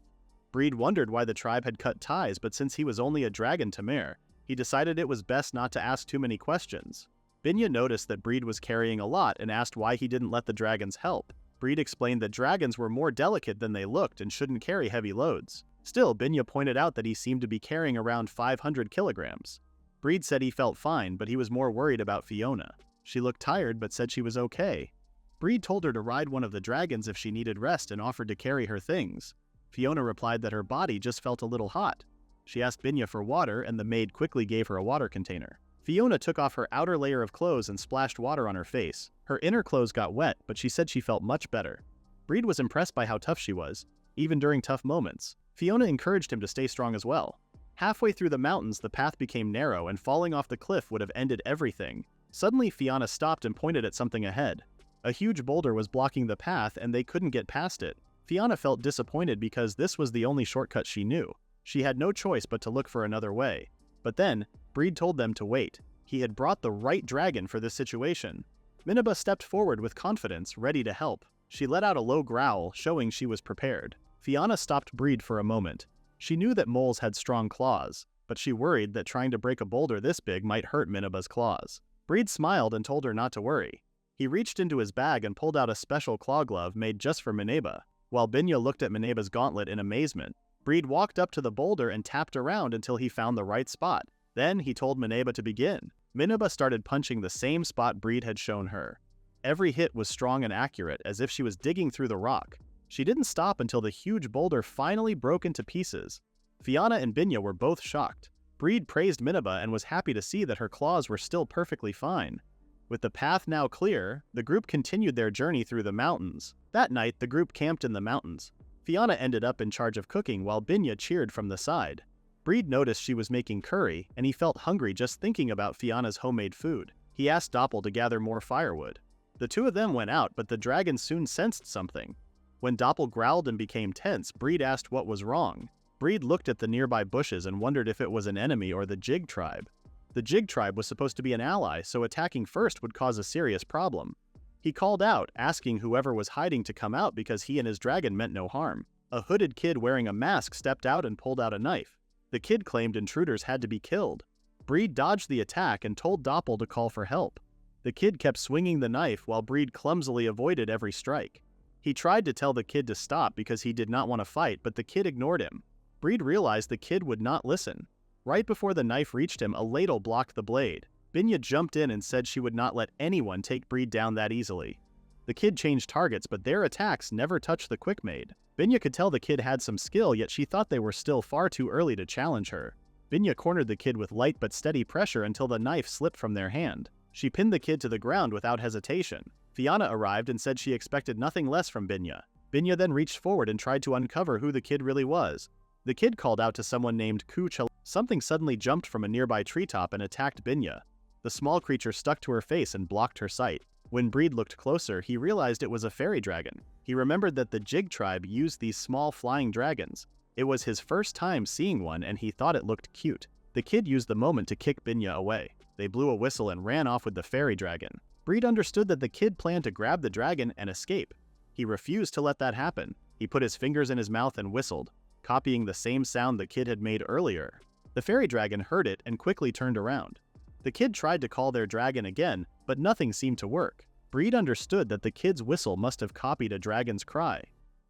Breed wondered why the tribe had cut ties, but since he was only a dragon Tamer, he decided it was best not to ask too many questions. Binya noticed that Breed was carrying a lot and asked why he didn't let the dragons help. Breed explained that dragons were more delicate than they looked and shouldn't carry heavy loads. Still, Binya pointed out that he seemed to be carrying around 500 kilograms. Breed said he felt fine, but he was more worried about Fiona. She looked tired but said she was okay. Breed told her to ride one of the dragons if she needed rest and offered to carry her things. Fiona replied that her body just felt a little hot. She asked Binya for water, and the maid quickly gave her a water container. Fiona took off her outer layer of clothes and splashed water on her face. Her inner clothes got wet, but she said she felt much better. Breed was impressed by how tough she was, even during tough moments. Fiona encouraged him to stay strong as well. Halfway through the mountains, the path became narrow, and falling off the cliff would have ended everything. Suddenly, Fiona stopped and pointed at something ahead. A huge boulder was blocking the path, and they couldn't get past it. Fiona felt disappointed because this was the only shortcut she knew. She had no choice but to look for another way. But then, Breed told them to wait. He had brought the right dragon for this situation. Minaba stepped forward with confidence, ready to help. She let out a low growl, showing she was prepared. Fiona stopped Breed for a moment. She knew that moles had strong claws, but she worried that trying to break a boulder this big might hurt Minaba's claws. Breed smiled and told her not to worry. He reached into his bag and pulled out a special claw glove made just for Minaba. While Binya looked at Mineba's gauntlet in amazement, Breed walked up to the boulder and tapped around until he found the right spot. Then he told Mineba to begin. Mineba started punching the same spot Breed had shown her. Every hit was strong and accurate, as if she was digging through the rock. She didn't stop until the huge boulder finally broke into pieces. Fiona and Binya were both shocked. Breed praised Mineba and was happy to see that her claws were still perfectly fine. With the path now clear, the group continued their journey through the mountains. That night, the group camped in the mountains. Fiona ended up in charge of cooking while Binya cheered from the side. Breed noticed she was making curry, and he felt hungry just thinking about Fiona's homemade food. He asked Doppel to gather more firewood. The two of them went out, but the dragon soon sensed something. When Doppel growled and became tense, Breed asked what was wrong. Breed looked at the nearby bushes and wondered if it was an enemy or the Jig tribe. The Jig tribe was supposed to be an ally, so attacking first would cause a serious problem. He called out, asking whoever was hiding to come out because he and his dragon meant no harm. A hooded kid wearing a mask stepped out and pulled out a knife. The kid claimed intruders had to be killed. Breed dodged the attack and told Doppel to call for help. The kid kept swinging the knife while Breed clumsily avoided every strike. He tried to tell the kid to stop because he did not want to fight, but the kid ignored him. Breed realized the kid would not listen. Right before the knife reached him, a ladle blocked the blade. Binya jumped in and said she would not let anyone take Breed down that easily. The kid changed targets, but their attacks never touched the Quickmaid. Binya could tell the kid had some skill, yet she thought they were still far too early to challenge her. Binya cornered the kid with light but steady pressure until the knife slipped from their hand. She pinned the kid to the ground without hesitation. Fiona arrived and said she expected nothing less from Binya. Binya then reached forward and tried to uncover who the kid really was. The kid called out to someone named Kuchel. Something suddenly jumped from a nearby treetop and attacked Binya. The small creature stuck to her face and blocked her sight. When Breed looked closer, he realized it was a fairy dragon. He remembered that the Jig tribe used these small flying dragons. It was his first time seeing one and he thought it looked cute. The kid used the moment to kick Binya away. They blew a whistle and ran off with the fairy dragon. Breed understood that the kid planned to grab the dragon and escape. He refused to let that happen. He put his fingers in his mouth and whistled, copying the same sound the kid had made earlier. The fairy dragon heard it and quickly turned around. The kid tried to call their dragon again, but nothing seemed to work. Breed understood that the kid's whistle must have copied a dragon's cry.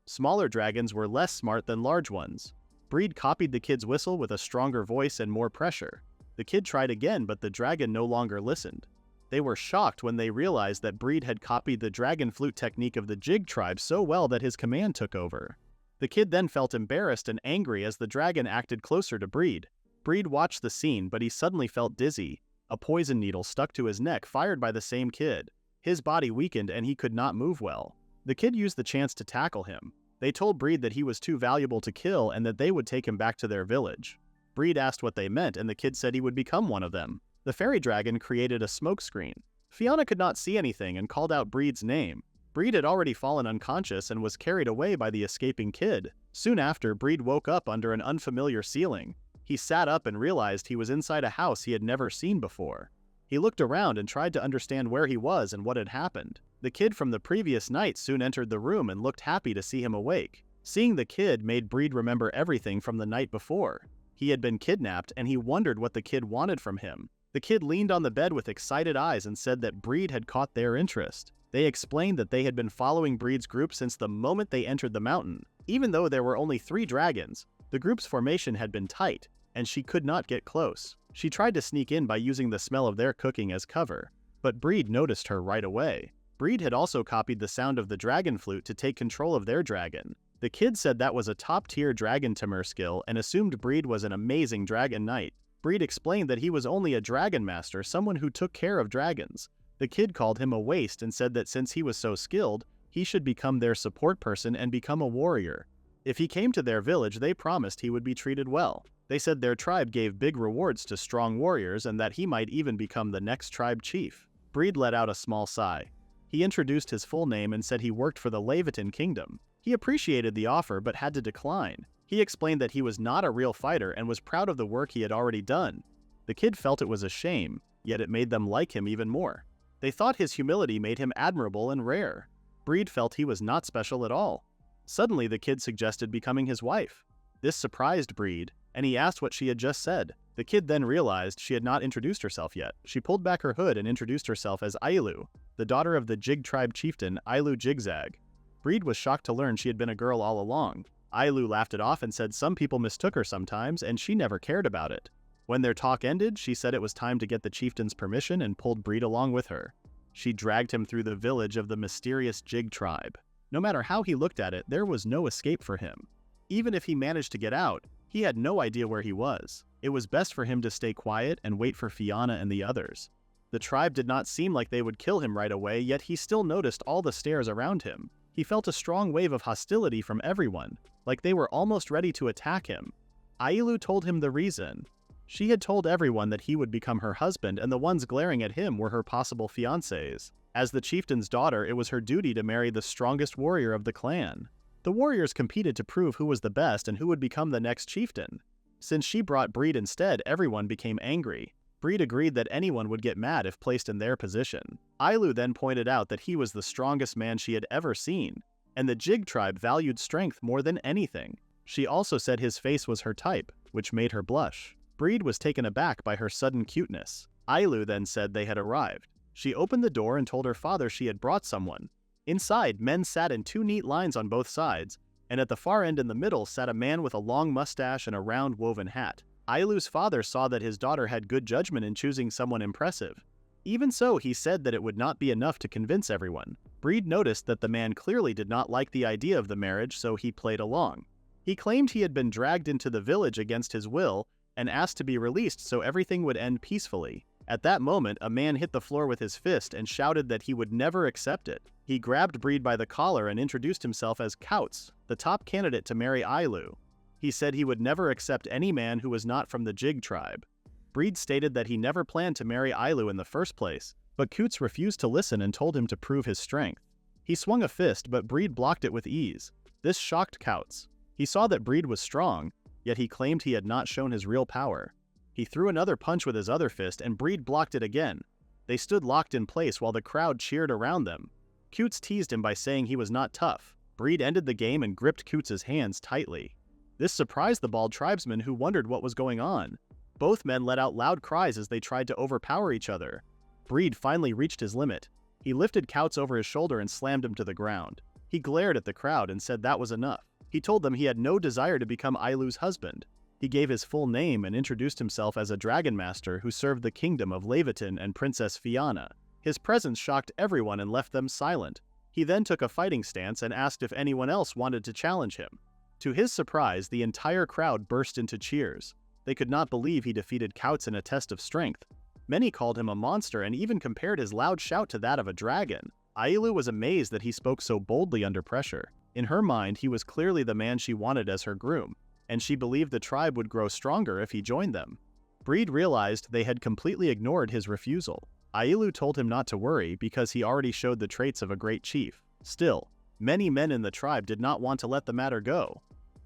Smaller dragons were less smart than large ones. Breed copied the kid's whistle with a stronger voice and more pressure. The kid tried again, but the dragon no longer listened. They were shocked when they realized that Breed had copied the dragon flute technique of the Jig tribe so well that his command took over. The kid then felt embarrassed and angry as the dragon acted closer to Breed. Breed watched the scene, but he suddenly felt dizzy. A poison needle stuck to his neck, fired by the same kid. His body weakened and he could not move well. The kid used the chance to tackle him. They told Breed that he was too valuable to kill and that they would take him back to their village. Breed asked what they meant and the kid said he would become one of them. The fairy dragon created a smoke screen. Fiona could not see anything and called out Breed's name. Breed had already fallen unconscious and was carried away by the escaping kid. Soon after, Breed woke up under an unfamiliar ceiling. He sat up and realized he was inside a house he had never seen before. He looked around and tried to understand where he was and what had happened. The kid from the previous night soon entered the room and looked happy to see him awake. Seeing the kid made Breed remember everything from the night before. He had been kidnapped and he wondered what the kid wanted from him. The kid leaned on the bed with excited eyes and said that Breed had caught their interest. They explained that they had been following Breed's group since the moment they entered the mountain. Even though there were only 3 dragons, the group's formation had been tight, and she could not get close. She tried to sneak in by using the smell of their cooking as cover, but Breed noticed her right away. Breed had also copied the sound of the dragon flute to take control of their dragon. The kid said that was a top-tier dragon Tamer skill and assumed Breed was an amazing dragon knight. Breed explained that he was only a dragon master, someone who took care of dragons. The kid called him a waste and said that since he was so skilled, he should become their support person and become a warrior. If he came to their village, they promised he would be treated well. They said their tribe gave big rewards to strong warriors and that he might even become the next tribe chief. Breed let out a small sigh. He introduced his full name and said he worked for the Leviton Kingdom. He appreciated the offer but had to decline. He explained that he was not a real fighter and was proud of the work he had already done. The kid felt it was a shame, yet it made them like him even more. They thought his humility made him admirable and rare. Breed felt he was not special at all. Suddenly, the kid suggested becoming his wife. This surprised Breed, and he asked what she had just said. The kid then realized she had not introduced herself yet. She pulled back her hood and introduced herself as Ailu, the daughter of the Jig tribe chieftain Ailu Jigzag. Breed was shocked to learn she had been a girl all along. Ailu laughed it off and said some people mistook her sometimes and she never cared about it. When their talk ended, she said it was time to get the chieftain's permission and pulled Breed along with her. She dragged him through the village of the mysterious Jig tribe. No matter how he looked at it, there was no escape for him. Even if he managed to get out, he had no idea where he was. It was best for him to stay quiet and wait for Fiona and the others. The tribe did not seem like they would kill him right away, yet he still noticed all the stares around him. He felt a strong wave of hostility from everyone, like they were almost ready to attack him. Ailu told him the reason. She had told everyone that he would become her husband, and the ones glaring at him were her possible fiancés. As the chieftain's daughter, it was her duty to marry the strongest warrior of the clan. The warriors competed to prove who was the best and who would become the next chieftain. Since she brought Breed instead, everyone became angry. Breed agreed that anyone would get mad if placed in their position. Ailu then pointed out that he was the strongest man she had ever seen, and the Jig tribe valued strength more than anything. She also said his face was her type, which made her blush. Breed was taken aback by her sudden cuteness. Ailu then said they had arrived. She opened the door and told her father she had brought someone. Inside, men sat in two neat lines on both sides, and at the far end in the middle sat a man with a long mustache and a round woven hat. Ailu's father saw that his daughter had good judgment in choosing someone impressive. Even so, he said that it would not be enough to convince everyone. Breed noticed that the man clearly did not like the idea of the marriage, so he played along. He claimed he had been dragged into the village against his will and asked to be released so everything would end peacefully. At that moment, a man hit the floor with his fist and shouted that he would never accept it. He grabbed Breed by the collar and introduced himself as Kauts, the top candidate to marry Ailu. He said he would never accept any man who was not from the Jig tribe. Breed stated that he never planned to marry Ailu in the first place, but Kauts refused to listen and told him to prove his strength. He swung a fist, but Breed blocked it with ease. This shocked Kauts. He saw that Breed was strong, yet he claimed he had not shown his real power. He threw another punch with his other fist and Breed blocked it again. They stood locked in place while the crowd cheered around them. Kauts teased him by saying he was not tough. Breed ended the game and gripped Kauts' hands tightly. This surprised the bald tribesmen who wondered what was going on. Both men let out loud cries as they tried to overpower each other. Breed finally reached his limit. He lifted Kauts over his shoulder and slammed him to the ground. He glared at the crowd and said that was enough. He told them he had no desire to become Ailu's husband. He gave his full name and introduced himself as a dragon master who served the kingdom of Leviton and Princess Fiona. His presence shocked everyone and left them silent. He then took a fighting stance and asked if anyone else wanted to challenge him. To his surprise, the entire crowd burst into cheers. They could not believe he defeated Kauts in a test of strength. Many called him a monster and even compared his loud shout to that of a dragon. Ailu was amazed that he spoke so boldly under pressure. In her mind, he was clearly the man she wanted as her groom, and she believed the tribe would grow stronger if he joined them. Breed realized they had completely ignored his refusal. Ailu told him not to worry because he already showed the traits of a great chief. Still, many men in the tribe did not want to let the matter go.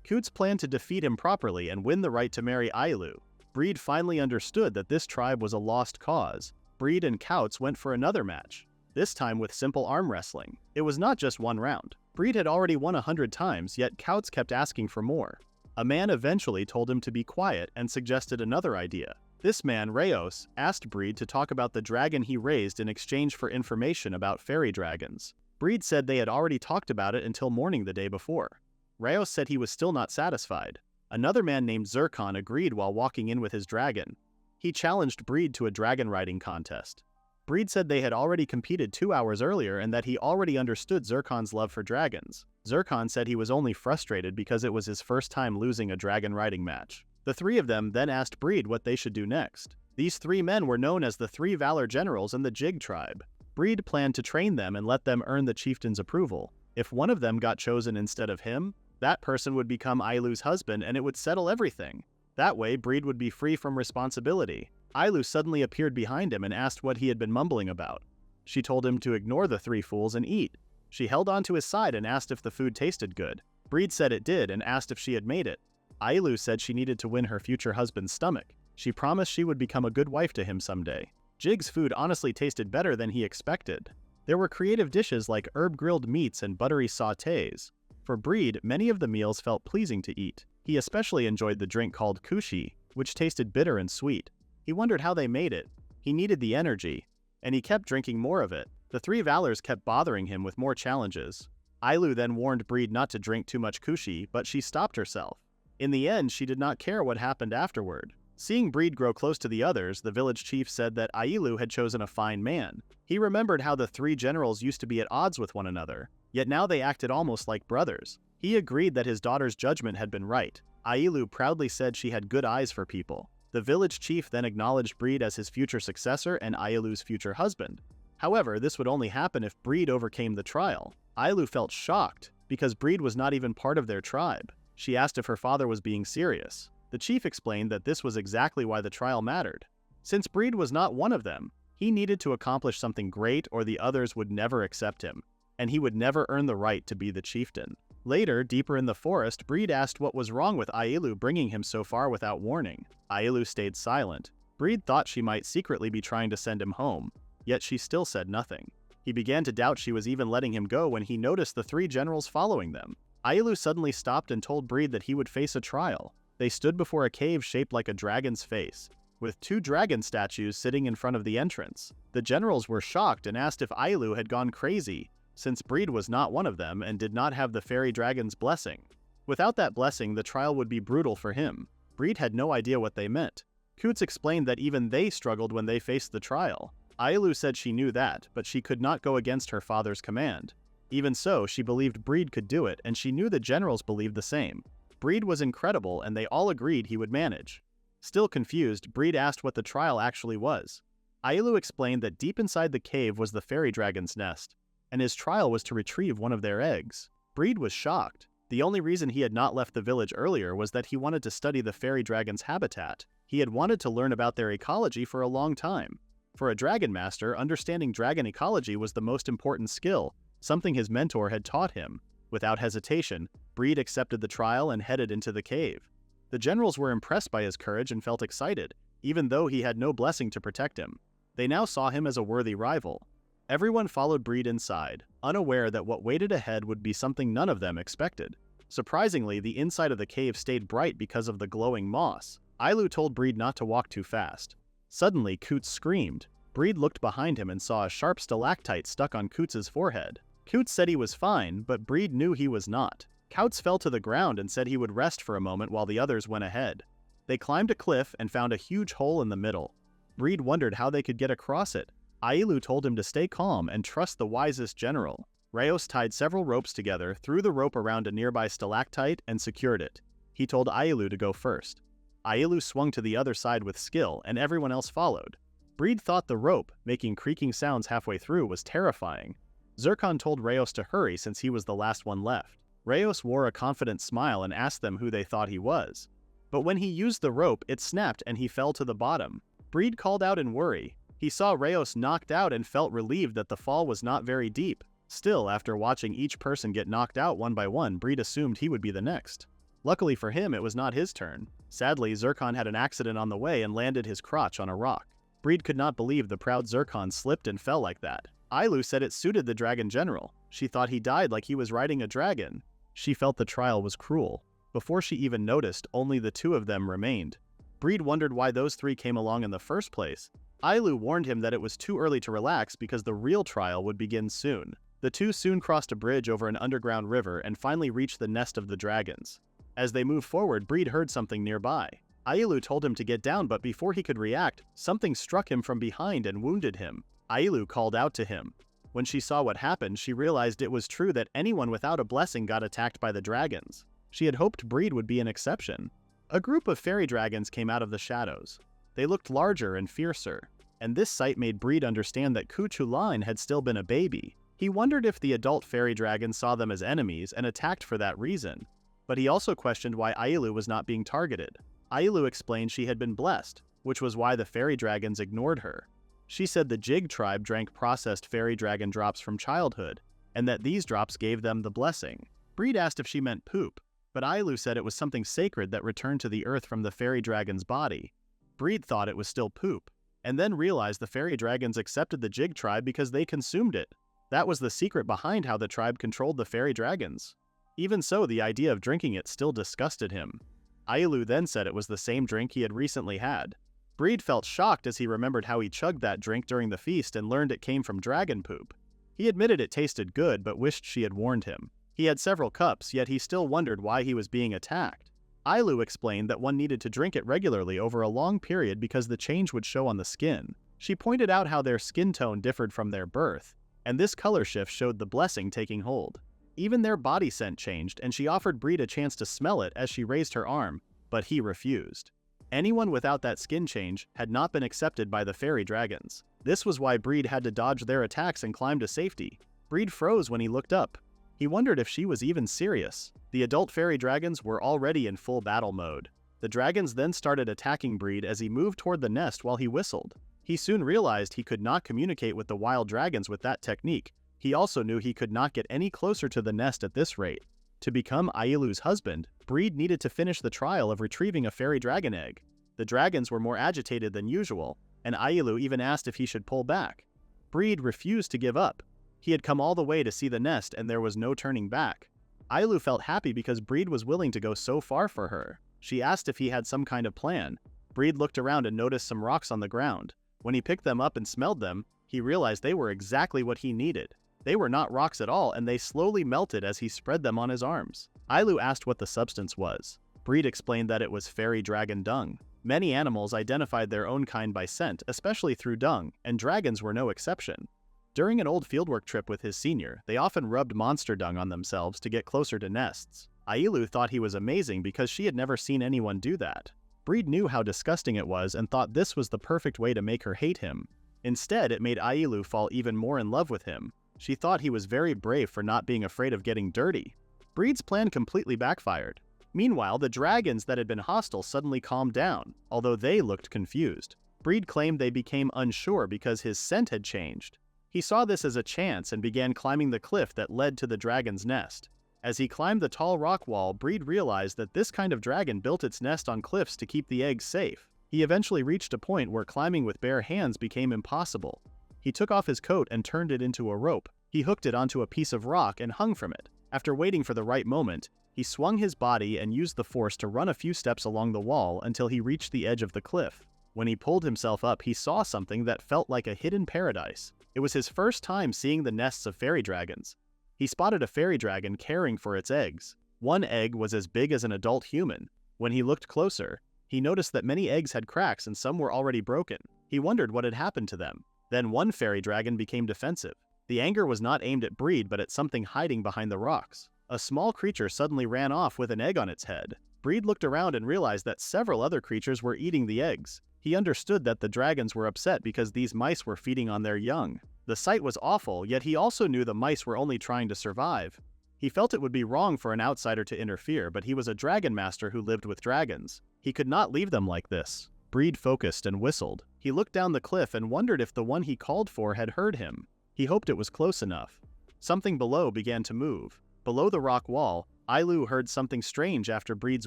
Kauts planned to defeat him properly and win the right to marry Ailu. Breed finally understood that this tribe was a lost cause. Breed and Kauts went for another match, this time with simple arm wrestling. It was not just one round. Breed had already won 100 times, yet Kauts kept asking for more. A man eventually told him to be quiet and suggested another idea. This man, Rayos, asked Breed to talk about the dragon he raised in exchange for information about fairy dragons. Breed said they had already talked about it until morning the day before. Rayos said he was still not satisfied. Another man named Zircon agreed while walking in with his dragon. He challenged Breed to a dragon riding contest. Breed said they had already competed 2 hours earlier and that he already understood Zircon's love for dragons. Zircon said he was only frustrated because it was his first time losing a dragon riding match. The three of them then asked Breed what they should do next. These three men were known as the Three Valor Generals in the Jig tribe. Breed planned to train them and let them earn the chieftain's approval. If one of them got chosen instead of him, that person would become Ailu's husband and it would settle everything. That way, Breed would be free from responsibility. Ailu suddenly appeared behind him and asked what he had been mumbling about. She told him to ignore the three fools and eat. She held onto his side and asked if the food tasted good. Breed said it did and asked if she had made it. Ailu said she needed to win her future husband's stomach. She promised she would become a good wife to him someday. Jig's food honestly tasted better than he expected. There were creative dishes like herb-grilled meats and buttery sautés. For Breed, many of the meals felt pleasing to eat. He especially enjoyed the drink called kushi, which tasted bitter and sweet. He wondered how they made it. He needed the energy, and he kept drinking more of it. The three Valors kept bothering him with more challenges. Ailu then warned Breed not to drink too much kushi, but she stopped herself. In the end, she did not care what happened afterward. Seeing Breed grow close to the others, the village chief said that Ailu had chosen a fine man. He remembered how the three generals used to be at odds with one another, yet now they acted almost like brothers. He agreed that his daughter's judgment had been right. Ailu proudly said she had good eyes for people. The village chief then acknowledged Breed as his future successor and Ailu's future husband. However, this would only happen if Breed overcame the trial. Ailu felt shocked, because Breed was not even part of their tribe. She asked if her father was being serious. The chief explained that this was exactly why the trial mattered. Since Breed was not one of them, he needed to accomplish something great or the others would never accept him, and he would never earn the right to be the chieftain. Later, deeper in the forest, Breed asked what was wrong with Ailu bringing him so far without warning. Ailu stayed silent. Breed thought she might secretly be trying to send him home, yet she still said nothing. He began to doubt she was even letting him go when he noticed the three generals following them. Ailu suddenly stopped and told Breed that he would face a trial. They stood before a cave shaped like a dragon's face, with two dragon statues sitting in front of the entrance. The generals were shocked and asked if Ailu had gone crazy, since Breed was not one of them and did not have the fairy dragon's blessing. Without that blessing, the trial would be brutal for him. Breed had no idea what they meant. Coots explained that even they struggled when they faced the trial. Ailu said she knew that, but she could not go against her father's command. Even so, she believed Breed could do it, and she knew the generals believed the same. Breed was incredible, and they all agreed he would manage. Still confused, Breed asked what the trial actually was. Ailu explained that deep inside the cave was the fairy dragon's nest, and his trial was to retrieve one of their eggs. Breed was shocked. The only reason he had not left the village earlier was that he wanted to study the fairy dragon's habitat. He had wanted to learn about their ecology for a long time. For a dragon master, understanding dragon ecology was the most important skill, something his mentor had taught him. Without hesitation, Breed accepted the trial and headed into the cave. The generals were impressed by his courage and felt excited, even though he had no blessing to protect him. They now saw him as a worthy rival. Everyone followed Breed inside, unaware that what waited ahead would be something none of them expected. Surprisingly, the inside of the cave stayed bright because of the glowing moss. Ailu told Breed not to walk too fast. Suddenly, Coots screamed. Breed looked behind him and saw a sharp stalactite stuck on Coots's forehead. Coots said he was fine, but Breed knew he was not. Coots fell to the ground and said he would rest for a moment while the others went ahead. They climbed a cliff and found a huge hole in the middle. Breed wondered how they could get across it. Ailu told him to stay calm and trust the wisest general. Rayos tied several ropes together, threw the rope around a nearby stalactite, and secured it. He told Ailu to go first. Ailu swung to the other side with skill, and everyone else followed. Breed thought the rope, making creaking sounds halfway through, was terrifying. Zircon told Rayos to hurry since he was the last one left. Rayos wore a confident smile and asked them who they thought he was. But when he used the rope, it snapped and he fell to the bottom. Breed called out in worry. He saw Rayos knocked out and felt relieved that the fall was not very deep. Still, after watching each person get knocked out one by one, Breed assumed he would be the next. Luckily for him, it was not his turn. Sadly, Zircon had an accident on the way and landed his crotch on a rock. Breed could not believe the proud Zircon slipped and fell like that. Ailu said it suited the dragon general. She thought he died like he was riding a dragon. She felt the trial was cruel. Before she even noticed, only the two of them remained. Breed wondered why those three came along in the first place. Ailu warned him that it was too early to relax because the real trial would begin soon. The two soon crossed a bridge over an underground river and finally reached the nest of the dragons. As they moved forward, Breed heard something nearby. Ailu told him to get down, but before he could react, something struck him from behind and wounded him. Ailu called out to him. When she saw what happened, she realized it was true that anyone without a blessing got attacked by the dragons. She had hoped Breed would be an exception. A group of fairy dragons came out of the shadows. They looked larger and fiercer, and this sight made Breed understand that Kuchulain had still been a baby. He wondered if the adult fairy dragons saw them as enemies and attacked for that reason. But he also questioned why Ailu was not being targeted. Ailu explained she had been blessed, which was why the fairy dragons ignored her. She said the Jig tribe drank processed fairy dragon drops from childhood, and that these drops gave them the blessing. Breed asked if she meant poop, but Ailu said it was something sacred that returned to the earth from the fairy dragon's body. Breed thought it was still poop, and then realized the fairy dragons accepted the Jig tribe because they consumed it. That was the secret behind how the tribe controlled the fairy dragons. Even so, the idea of drinking it still disgusted him. Ailu then said it was the same drink he had recently had. Breed felt shocked as he remembered how he chugged that drink during the feast and learned it came from dragon poop. He admitted it tasted good but wished she had warned him. He had several cups, yet he still wondered why he was being attacked. Ailu explained that one needed to drink it regularly over a long period because the change would show on the skin. She pointed out how their skin tone differed from their birth, and this color shift showed the blessing taking hold. Even their body scent changed, and she offered Breed a chance to smell it as she raised her arm, but he refused. Anyone without that skin change had not been accepted by the fairy dragons. This was why Breed had to dodge their attacks and climb to safety. Breed froze when he looked up. He wondered if she was even serious. The adult fairy dragons were already in full battle mode. The dragons then started attacking Breed as he moved toward the nest while he whistled. He soon realized he could not communicate with the wild dragons with that technique. He also knew he could not get any closer to the nest at this rate. To become Ailu's husband, Breed needed to finish the trial of retrieving a fairy dragon egg. The dragons were more agitated than usual, and Ailu even asked if he should pull back. Breed refused to give up. He had come all the way to see the nest and there was no turning back. Ailu felt happy because Breed was willing to go so far for her. She asked if he had some kind of plan. Breed looked around and noticed some rocks on the ground. When he picked them up and smelled them, he realized they were exactly what he needed. They were not rocks at all, and they slowly melted as he spread them on his arms. Ailu asked what the substance was. Breed explained that it was fairy dragon dung. Many animals identified their own kind by scent, especially through dung, and dragons were no exception. During an old fieldwork trip with his senior, they often rubbed monster dung on themselves to get closer to nests. Ailu thought he was amazing because she had never seen anyone do that. Breed knew how disgusting it was and thought this was the perfect way to make her hate him. Instead, it made Ailu fall even more in love with him. She thought he was very brave for not being afraid of getting dirty. Breed's plan completely backfired. Meanwhile, the dragons that had been hostile suddenly calmed down, although they looked confused. Breed claimed they became unsure because his scent had changed. He saw this as a chance and began climbing the cliff that led to the dragon's nest. As he climbed the tall rock wall, Breed realized that this kind of dragon built its nest on cliffs to keep the eggs safe. He eventually reached a point where climbing with bare hands became impossible. He took off his coat and turned it into a rope. He hooked it onto a piece of rock and hung from it. After waiting for the right moment, he swung his body and used the force to run a few steps along the wall until he reached the edge of the cliff. When he pulled himself up, he saw something that felt like a hidden paradise. It was his first time seeing the nests of fairy dragons. He spotted a fairy dragon caring for its eggs. One egg was as big as an adult human. When he looked closer, he noticed that many eggs had cracks and some were already broken. He wondered what had happened to them. Then one fairy dragon became defensive. The anger was not aimed at Breed but at something hiding behind the rocks. A small creature suddenly ran off with an egg on its head. Breed looked around and realized that several other creatures were eating the eggs. He understood that the dragons were upset because these mice were feeding on their young. The sight was awful, yet he also knew the mice were only trying to survive. He felt it would be wrong for an outsider to interfere, but he was a dragon master who lived with dragons. He could not leave them like this. Breed focused and whistled. He looked down the cliff and wondered if the one he called for had heard him. He hoped it was close enough. Something below began to move. Below the rock wall, Ailu heard something strange after Breed's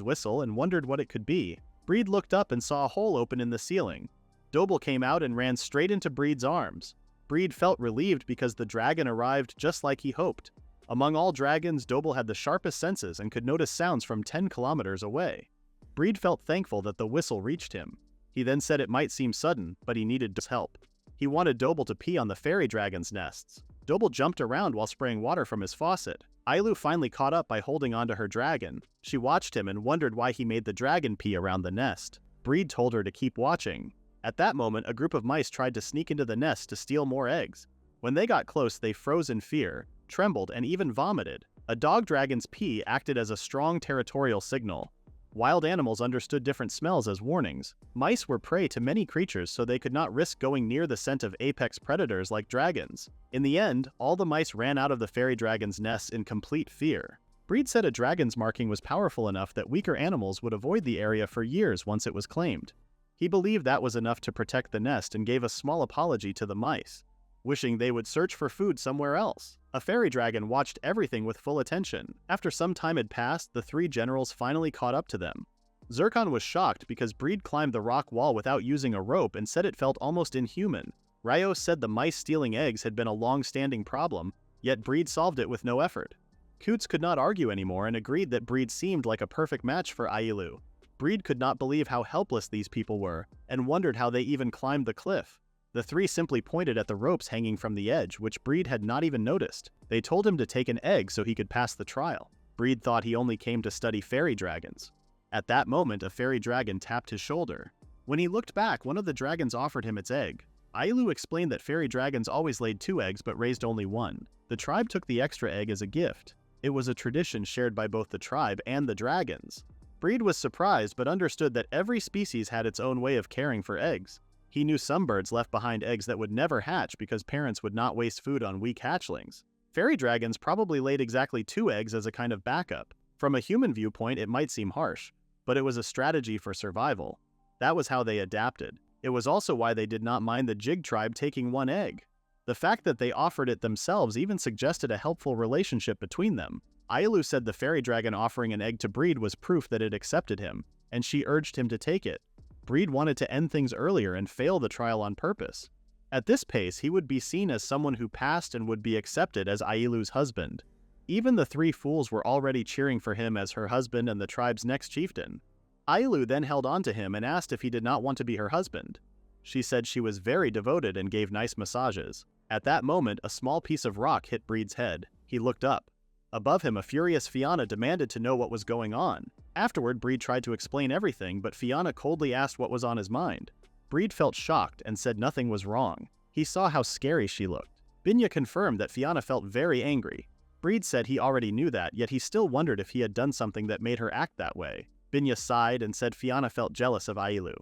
whistle and wondered what it could be. Breed looked up and saw a hole open in the ceiling. Dobel came out and ran straight into Breed's arms. Breed felt relieved because the dragon arrived just like he hoped. Among all dragons, Dobel had the sharpest senses and could notice sounds from 10 kilometers away. Breed felt thankful that the whistle reached him. He then said it might seem sudden, but he needed Dobel's help. He wanted Dobel to pee on the fairy dragon's nests. Dobel jumped around while spraying water from his faucet. Ailu finally caught up by holding onto her dragon. She watched him and wondered why he made the dragon pee around the nest. Breed told her to keep watching. At that moment, a group of mice tried to sneak into the nest to steal more eggs. When they got close, they froze in fear, trembled, and even vomited. A dog dragon's pee acted as a strong territorial signal. Wild animals understood different smells as warnings. Mice were prey to many creatures, so they could not risk going near the scent of apex predators like dragons. In the end, all the mice ran out of the fairy dragon's nests in complete fear. Breed said a dragon's marking was powerful enough that weaker animals would avoid the area for years once it was claimed. He believed that was enough to protect the nest and gave a small apology to the mice, wishing they would search for food somewhere else. A fairy dragon watched everything with full attention. After some time had passed, the three generals finally caught up to them. Zircon was shocked because Breed climbed the rock wall without using a rope and said it felt almost inhuman. Ryo said the mice stealing eggs had been a long-standing problem, yet Breed solved it with no effort. Coots could not argue anymore and agreed that Breed seemed like a perfect match for Ailu. Breed could not believe how helpless these people were, and wondered how they even climbed the cliff. The three simply pointed at the ropes hanging from the edge, which Breed had not even noticed. They told him to take an egg so he could pass the trial. Breed thought he only came to study fairy dragons. At that moment, a fairy dragon tapped his shoulder. When he looked back, one of the dragons offered him its egg. Ailu explained that fairy dragons always laid 2 eggs but raised only 1. The tribe took the extra egg as a gift. It was a tradition shared by both the tribe and the dragons. Breed was surprised but understood that every species had its own way of caring for eggs. He knew some birds left behind eggs that would never hatch because parents would not waste food on weak hatchlings. Fairy dragons probably laid exactly 2 eggs as a kind of backup. From a human viewpoint, it might seem harsh, but it was a strategy for survival. That was how they adapted. It was also why they did not mind the Jig tribe taking 1 egg. The fact that they offered it themselves even suggested a helpful relationship between them. Ailu said the fairy dragon offering an egg to Breed was proof that it accepted him, and she urged him to take it. Breed wanted to end things earlier and fail the trial on purpose. At this pace, he would be seen as someone who passed and would be accepted as Ailu's husband. Even the 3 fools were already cheering for him as her husband and the tribe's next chieftain. Ailu then held on to him and asked if he did not want to be her husband. She said she was very devoted and gave nice massages. At that moment, a small piece of rock hit Breed's head. He looked up. Above him, a furious Fianna demanded to know what was going on. Afterward, Breed tried to explain everything, but Fianna coldly asked what was on his mind. Breed felt shocked and said nothing was wrong. He saw how scary she looked. Binya confirmed that Fianna felt very angry. Breed said he already knew that, yet he still wondered if he had done something that made her act that way. Binya sighed and said Fianna felt jealous of Ailu.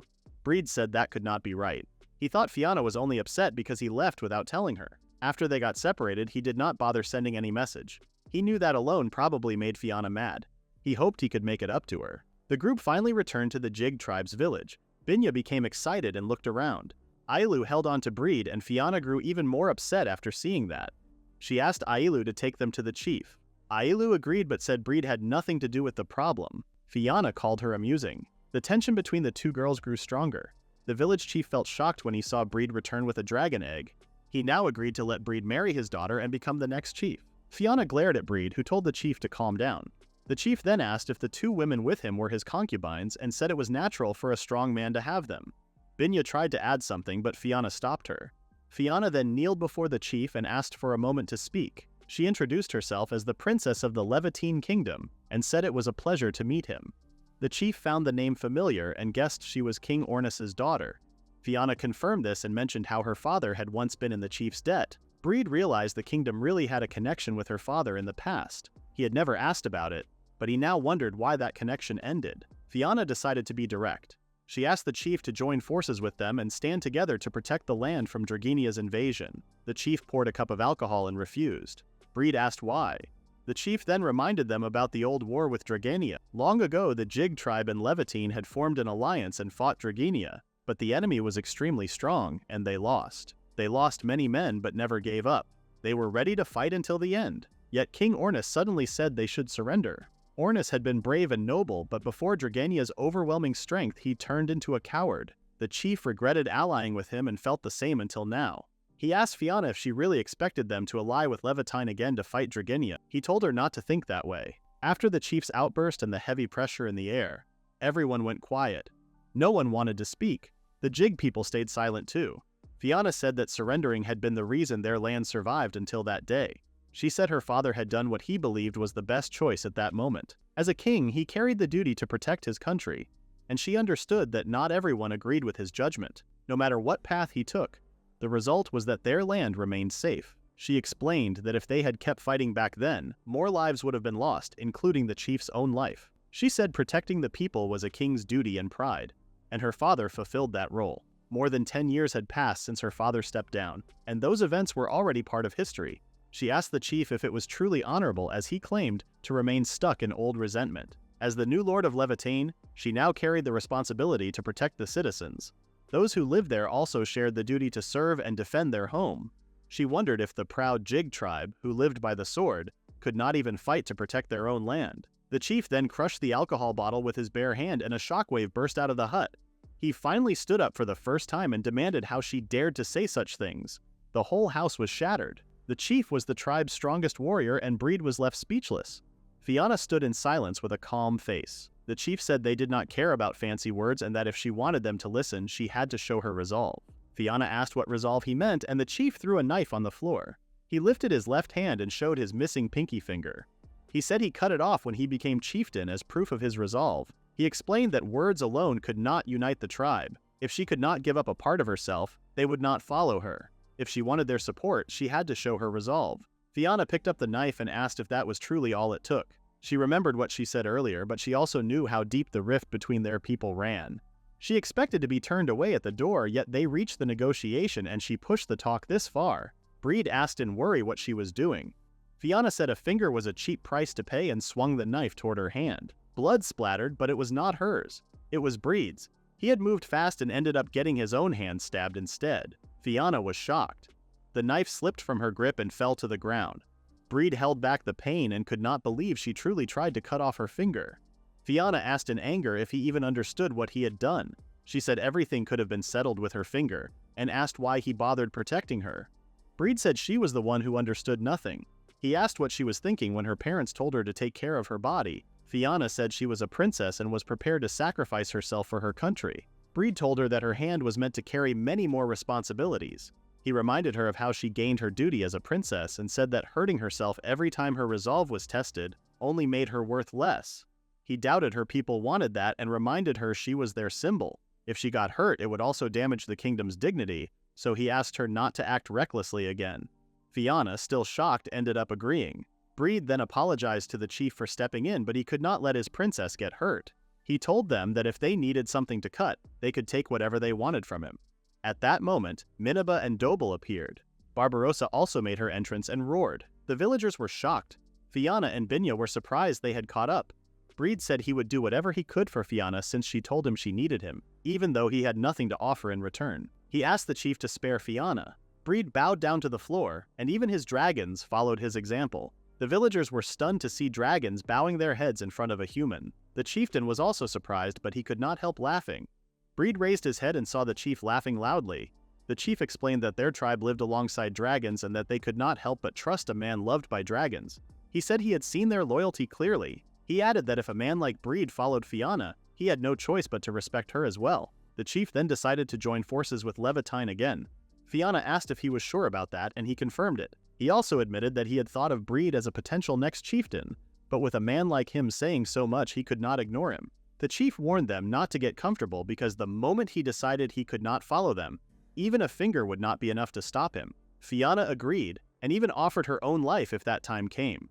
Breed said that could not be right. He thought Fianna was only upset because he left without telling her. After they got separated, he did not bother sending any message. He knew that alone probably made Fianna mad. He hoped he could make it up to her. The group finally returned to the Jig tribe's village. Binya became excited and looked around. Ailu held on to Breed, and Fianna grew even more upset after seeing that. She asked Ailu to take them to the chief. Ailu agreed but said Breed had nothing to do with the problem. Fianna called her amusing. The tension between the 2 girls grew stronger. The village chief felt shocked when he saw Breed return with a dragon egg. He now agreed to let Breed marry his daughter and become the next chief. Fianna glared at Breed, who told the chief to calm down. The chief then asked if the 2 women with him were his concubines and said it was natural for a strong man to have them. Binya tried to add something, but Fianna stopped her. Fianna then kneeled before the chief and asked for a moment to speak. She introduced herself as the princess of the Levantine kingdom and said it was a pleasure to meet him. The chief found the name familiar and guessed she was King Ornis's daughter. Fianna confirmed this and mentioned how her father had once been in the chief's debt. Breed realized the kingdom really had a connection with her father in the past. He had never asked about it, but he now wondered why that connection ended. Fianna decided to be direct. She asked the chief to join forces with them and stand together to protect the land from Dragenia's invasion. The chief poured a cup of alcohol and refused. Breed asked why. The chief then reminded them about the old war with Dragenia. Long ago, the Jig tribe and Levantine had formed an alliance and fought Dragenia, but the enemy was extremely strong, and they lost. They lost many men but never gave up. They were ready to fight until the end. Yet King Ornis suddenly said they should surrender. Ornis had been brave and noble, but before Dragenia's overwhelming strength, he turned into a coward. The chief regretted allying with him and felt the same until now. He asked Fianna if she really expected them to ally with Levantine again to fight Dragenia. He told her not to think that way. After the chief's outburst and the heavy pressure in the air, everyone went quiet. No one wanted to speak. The Jig people stayed silent too. Fianna said that surrendering had been the reason their land survived until that day. She said her father had done what he believed was the best choice at that moment. As a king, he carried the duty to protect his country, and she understood that not everyone agreed with his judgment. No matter what path he took, the result was that their land remained safe. She explained that if they had kept fighting back then, more lives would have been lost, including the chief's own life. She said protecting the people was a king's duty and pride, and her father fulfilled that role. More than 10 years had passed since her father stepped down, and those events were already part of history. She asked the chief if it was truly honorable, as he claimed, to remain stuck in old resentment. As the new lord of Levantine, she now carried the responsibility to protect the citizens. Those who lived there also shared the duty to serve and defend their home. She wondered if the proud Jig tribe, who lived by the sword, could not even fight to protect their own land. The chief then crushed the alcohol bottle with his bare hand, and a shockwave burst out of the hut. He finally stood up for the first time and demanded how she dared to say such things. The whole house was shattered. The chief was the tribe's strongest warrior, and Breed was left speechless. Fianna stood in silence with a calm face. The chief said they did not care about fancy words and that if she wanted them to listen, she had to show her resolve. Fianna asked what resolve he meant, and the chief threw a knife on the floor. He lifted his left hand and showed his missing pinky finger. He said he cut it off when he became chieftain as proof of his resolve. He explained that words alone could not unite the tribe. If she could not give up a part of herself, they would not follow her. If she wanted their support, she had to show her resolve. Fianna picked up the knife and asked if that was truly all it took. She remembered what she said earlier, but she also knew how deep the rift between their people ran. She expected to be turned away at the door, yet they reached the negotiation and she pushed the talk this far. Breed asked in worry what she was doing. Fianna said a finger was a cheap price to pay and swung the knife toward her hand. Blood splattered, but it was not hers. It was Breed's. He had moved fast and ended up getting his own hand stabbed instead. Fianna was shocked. The knife slipped from her grip and fell to the ground. Breed held back the pain and could not believe she truly tried to cut off her finger. Fianna asked in anger if he even understood what he had done. She said everything could have been settled with her finger, and asked why he bothered protecting her. Breed said she was the one who understood nothing. He asked what she was thinking when her parents told her to take care of her body. Fianna said she was a princess and was prepared to sacrifice herself for her country. Breed told her that her hand was meant to carry many more responsibilities. He reminded her of how she gained her duty as a princess and said that hurting herself every time her resolve was tested only made her worth less. He doubted her people wanted that and reminded her she was their symbol. If she got hurt, it would also damage the kingdom's dignity, so he asked her not to act recklessly again. Fianna, still shocked, ended up agreeing. Breed then apologized to the chief for stepping in, but he could not let his princess get hurt. He told them that if they needed something to cut, they could take whatever they wanted from him. At that moment, Minaba and Dobel appeared. Barbarossa also made her entrance and roared. The villagers were shocked. Fianna and Binya were surprised they had caught up. Breed said he would do whatever he could for Fianna since she told him she needed him, even though he had nothing to offer in return. He asked the chief to spare Fianna. Breed bowed down to the floor, and even his dragons followed his example. The villagers were stunned to see dragons bowing their heads in front of a human. The chieftain was also surprised, but he could not help laughing. Breed raised his head and saw the chief laughing loudly. The chief explained that their tribe lived alongside dragons and that they could not help but trust a man loved by dragons. He said he had seen their loyalty clearly. He added that if a man like Breed followed Fianna, he had no choice but to respect her as well. The chief then decided to join forces with Levitine again. Fianna asked if he was sure about that, and he confirmed it. He also admitted that he had thought of Breed as a potential next chieftain, but with a man like him saying so much, he could not ignore him. The chief warned them not to get comfortable because the moment he decided he could not follow them, even a finger would not be enough to stop him. Fianna agreed, and even offered her own life if that time came.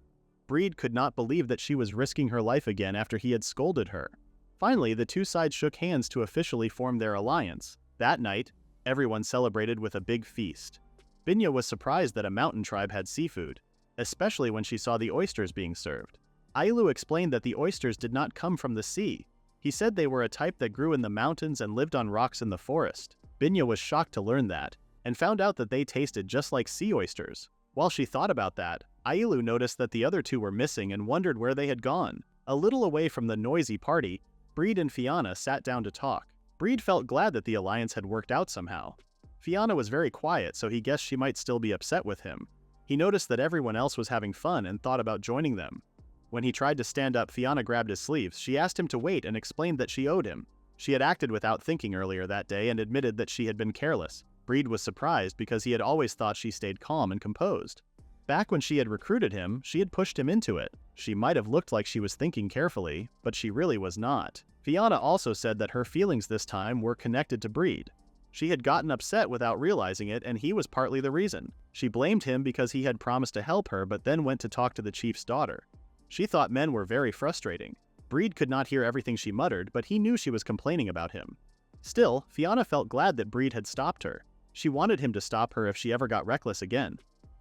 Breed could not believe that she was risking her life again after he had scolded her. Finally, the two sides shook hands to officially form their alliance. That night, everyone celebrated with a big feast. Binya was surprised that a mountain tribe had seafood, especially when she saw the oysters being served. Ailu explained that the oysters did not come from the sea. He said they were a type that grew in the mountains and lived on rocks in the forest. Binya was shocked to learn that, and found out that they tasted just like sea oysters. While she thought about that, Ailu noticed that the other two were missing and wondered where they had gone. A little away from the noisy party, Breed and Fianna sat down to talk. Breed felt glad that the alliance had worked out somehow. Fianna was very quiet, so he guessed she might still be upset with him. He noticed that everyone else was having fun and thought about joining them. When he tried to stand up, Fianna grabbed his sleeves. She asked him to wait and explained that she owed him. She had acted without thinking earlier that day and admitted that she had been careless. Breed was surprised because he had always thought she stayed calm and composed. Back when she had recruited him, she had pushed him into it. She might have looked like she was thinking carefully, but she really was not. Fianna also said that her feelings this time were connected to Breed. She had gotten upset without realizing it, and he was partly the reason. She blamed him because he had promised to help her but then went to talk to the chief's daughter. She thought men were very frustrating. Breed could not hear everything she muttered, but he knew she was complaining about him. Still, Fianna felt glad that Breed had stopped her. She wanted him to stop her if she ever got reckless again.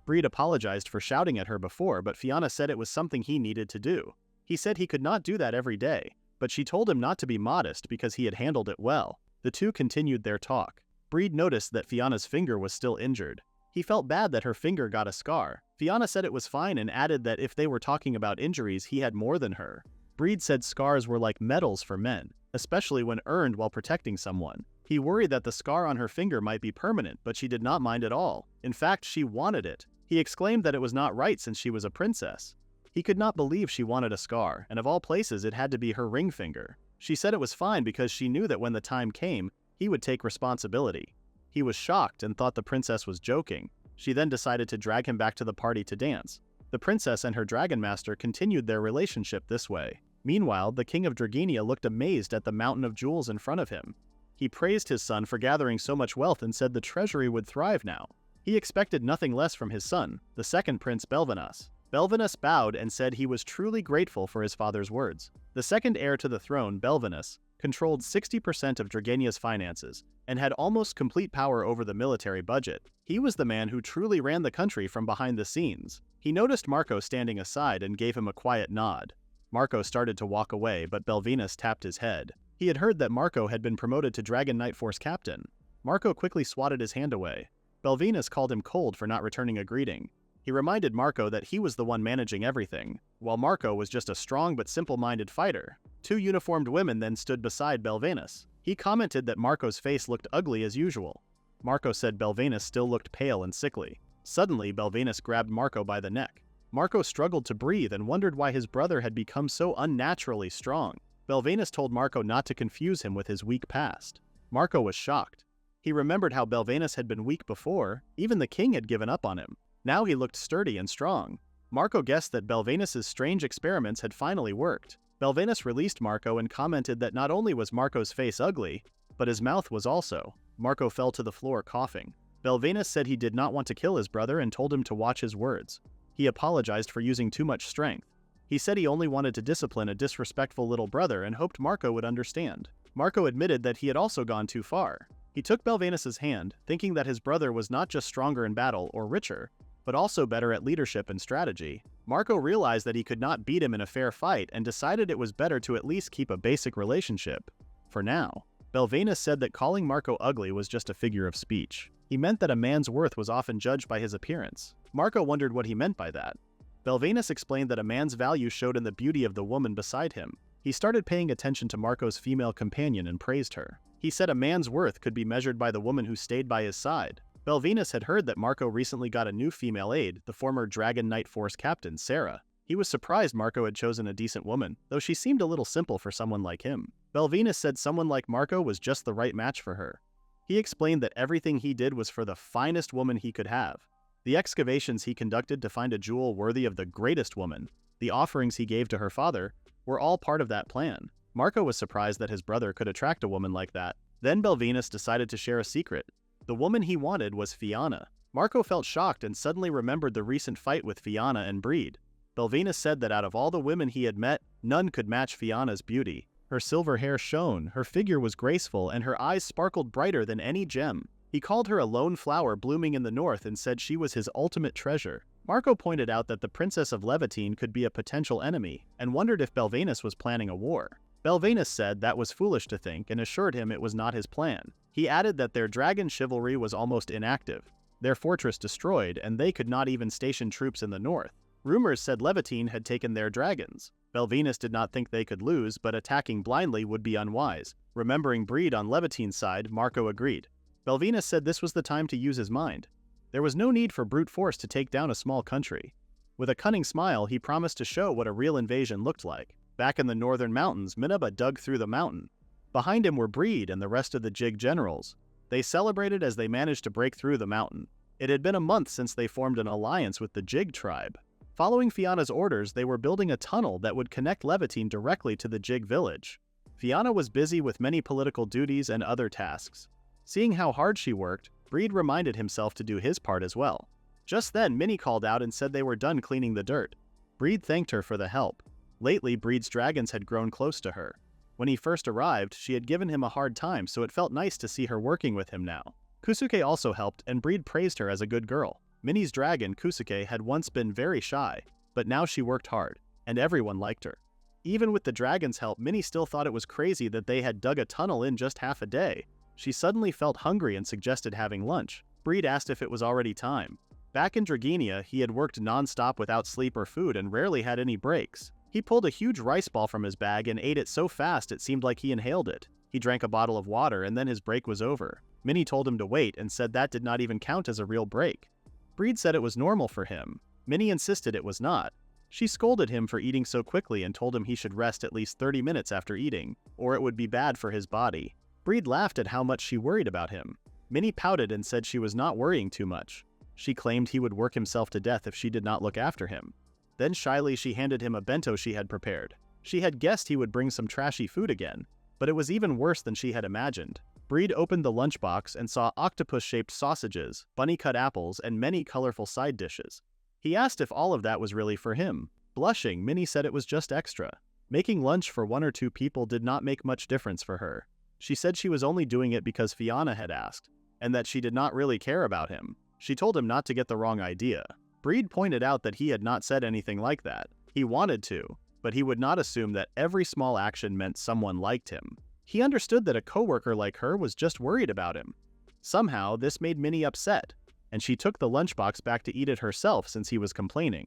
Breed apologized for shouting at her before, but Fianna said it was something he needed to do. He said he could not do that every day, but she told him not to be modest because he had handled it well. The two continued their talk. Breed noticed that Fianna's finger was still injured. He felt bad that her finger got a scar. Fianna said it was fine and added that if they were talking about injuries, he had more than her. Breed said scars were like medals for men, especially when earned while protecting someone. He worried that the scar on her finger might be permanent, but she did not mind at all. In fact, she wanted it. He exclaimed that it was not right since she was a princess. He could not believe she wanted a scar, and of all places it had to be her ring finger. She said it was fine because she knew that when the time came, he would take responsibility. He was shocked and thought the princess was joking. She then decided to drag him back to the party to dance. The princess and her dragon master continued their relationship this way. Meanwhile, the king of Dragenia looked amazed at the mountain of jewels in front of him. He praised his son for gathering so much wealth and said the treasury would thrive now. He expected nothing less from his son, the second prince Belvinus. Belvinus bowed and said he was truly grateful for his father's words. The second heir to the throne, Belvinus, controlled 60% of Dragenia's finances and had almost complete power over the military budget. He was the man who truly ran the country from behind the scenes. He noticed Marco standing aside and gave him a quiet nod. Marco started to walk away, but Belvinus tapped his head. He had heard that Marco had been promoted to Dragon Knight Force captain. Marco quickly swatted his hand away. Belvinus called him cold for not returning a greeting. He reminded Marco that he was the one managing everything, while Marco was just a strong but simple-minded fighter. Two uniformed women then stood beside Belvinus. He commented that Marco's face looked ugly as usual. Marco said Belvinus still looked pale and sickly. Suddenly, Belvinus grabbed Marco by the neck. Marco struggled to breathe and wondered why his brother had become so unnaturally strong. Belvinus told Marco not to confuse him with his weak past. Marco was shocked. He remembered how Belvinus had been weak before. Even the king had given up on him. Now he looked sturdy and strong. Marco guessed that Belvinus's strange experiments had finally worked. Belvinus released Marco and commented that not only was Marco's face ugly, but his mouth was also. Marco fell to the floor coughing. Belvinus said he did not want to kill his brother and told him to watch his words. He apologized for using too much strength. He said he only wanted to discipline a disrespectful little brother and hoped Marco would understand. Marco admitted that he had also gone too far. He took Belvinus's hand, thinking that his brother was not just stronger in battle or richer, but also better at leadership and strategy. Marco realized that he could not beat him in a fair fight and decided it was better to at least keep a basic relationship. For now. Belvinus said that calling Marco ugly was just a figure of speech. He meant that a man's worth was often judged by his appearance. Marco wondered what he meant by that. Belvinus explained that a man's value showed in the beauty of the woman beside him. He started paying attention to Marco's female companion and praised her. He said a man's worth could be measured by the woman who stayed by his side. Belvinus had heard that Marco recently got a new female aide, the former Dragon Knight Force captain, Sarah. He was surprised Marco had chosen a decent woman, though she seemed a little simple for someone like him. Belvinus said someone like Marco was just the right match for her. He explained that everything he did was for the finest woman he could have. The excavations he conducted to find a jewel worthy of the greatest woman, the offerings he gave to her father, were all part of that plan. Marco was surprised that his brother could attract a woman like that. Then Belvinus decided to share a secret. The woman he wanted was Fianna. Marco felt shocked and suddenly remembered the recent fight with Fianna and Breed. Belvinus said that out of all the women he had met, none could match Fianna's beauty. Her silver hair shone, her figure was graceful, and her eyes sparkled brighter than any gem. He called her a lone flower blooming in the north and said she was his ultimate treasure. Marco pointed out that the Princess of Levantine could be a potential enemy, and wondered if Belvinus was planning a war. Belvinus said that was foolish to think and assured him it was not his plan. He added that their dragon chivalry was almost inactive, their fortress destroyed, and they could not even station troops in the north. Rumors said Levantine had taken their dragons. Belvinus did not think they could lose, but attacking blindly would be unwise. Remembering Breed on Levantine's side, Marco agreed. Belvinus said this was the time to use his mind. There was no need for brute force to take down a small country. With a cunning smile, he promised to show what a real invasion looked like. Back in the northern mountains, Minaba dug through the mountain. Behind him were Breed and the rest of the Jig generals. They celebrated as they managed to break through the mountain. It had been a month since they formed an alliance with the Jig tribe. Following Fianna's orders, they were building a tunnel that would connect Levantine directly to the Jig village. Fianna was busy with many political duties and other tasks. Seeing how hard she worked, Breed reminded himself to do his part as well. Just then, Minnie called out and said they were done cleaning the dirt. Breed thanked her for the help. Lately, Breed's dragons had grown close to her. When he first arrived, she had given him a hard time, so it felt nice to see her working with him now. Kusuke also helped, and Breed praised her as a good girl. Minnie's dragon, Kusuke, had once been very shy, but now she worked hard, and everyone liked her. Even with the dragon's help, Minnie still thought it was crazy that they had dug a tunnel in just half a day. She suddenly felt hungry and suggested having lunch. Breed asked if it was already time. Back in Dragenia, he had worked non-stop without sleep or food and rarely had any breaks. He pulled a huge rice ball from his bag and ate it so fast it seemed like he inhaled it. He drank a bottle of water and then his break was over. Minnie told him to wait and said that did not even count as a real break. Breed said it was normal for him. Minnie insisted it was not. She scolded him for eating so quickly and told him he should rest at least 30 minutes after eating, or it would be bad for his body. Breed laughed at how much she worried about him. Minnie pouted and said she was not worrying too much. She claimed he would work himself to death if she did not look after him. Then shyly she handed him a bento she had prepared. She had guessed he would bring some trashy food again, but it was even worse than she had imagined. Breed opened the lunchbox and saw octopus-shaped sausages, bunny-cut apples, and many colorful side dishes. He asked if all of that was really for him. Blushing, Minnie said it was just extra. Making lunch for 1 or 2 people did not make much difference for her. She said she was only doing it because Fiona had asked, and that she did not really care about him. She told him not to get the wrong idea. Breed pointed out that he had not said anything like that. He wanted to, but he would not assume that every small action meant someone liked him. He understood that a coworker like her was just worried about him. Somehow, this made Minnie upset, and she took the lunchbox back to eat it herself since he was complaining.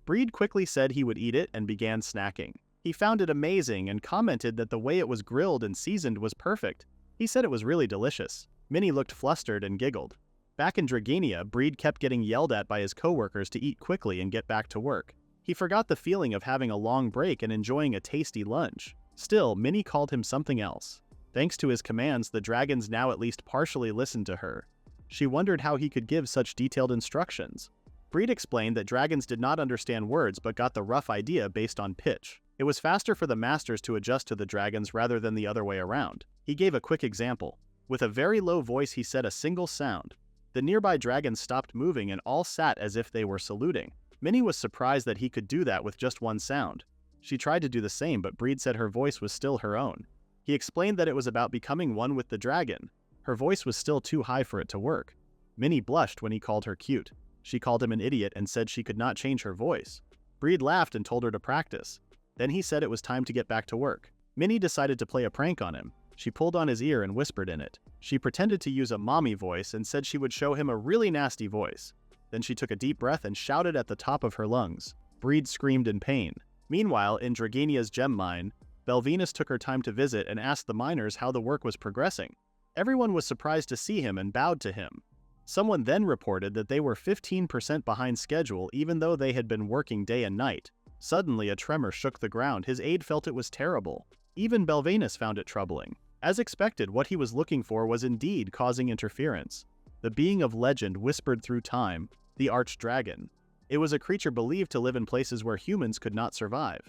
Breed quickly said he would eat it and began snacking. He found it amazing and commented that the way it was grilled and seasoned was perfect. He said it was really delicious. Minnie looked flustered and giggled. Back in Dragania, Breed kept getting yelled at by his coworkers to eat quickly and get back to work. He forgot the feeling of having a long break and enjoying a tasty lunch. Still, Minnie called him something else. Thanks to his commands, the dragons now at least partially listened to her. She wondered how he could give such detailed instructions. Breed explained that dragons did not understand words but got the rough idea based on pitch. It was faster for the masters to adjust to the dragons rather than the other way around. He gave a quick example. With a very low voice he said a single sound. The nearby dragons stopped moving and all sat as if they were saluting. Minnie was surprised that he could do that with just one sound. She tried to do the same, but Breed said her voice was still her own. He explained that it was about becoming one with the dragon. Her voice was still too high for it to work. Minnie blushed when he called her cute. She called him an idiot and said she could not change her voice. Breed laughed and told her to practice. Then he said it was time to get back to work. Minnie decided to play a prank on him. She pulled on his ear and whispered in it. She pretended to use a mommy voice and said she would show him a really nasty voice. Then she took a deep breath and shouted at the top of her lungs. Breed screamed in pain. Meanwhile, in Dragania's gem mine, Belvenus took her time to visit and asked the miners how the work was progressing. Everyone was surprised to see him and bowed to him. Someone then reported that they were 15% behind schedule even though they had been working day and night. Suddenly, a tremor shook the ground. His aide felt it was terrible. Even Belvenus found it troubling. As expected, what he was looking for was indeed causing interference. The being of legend whispered through time, the Archdragon. It was a creature believed to live in places where humans could not survive.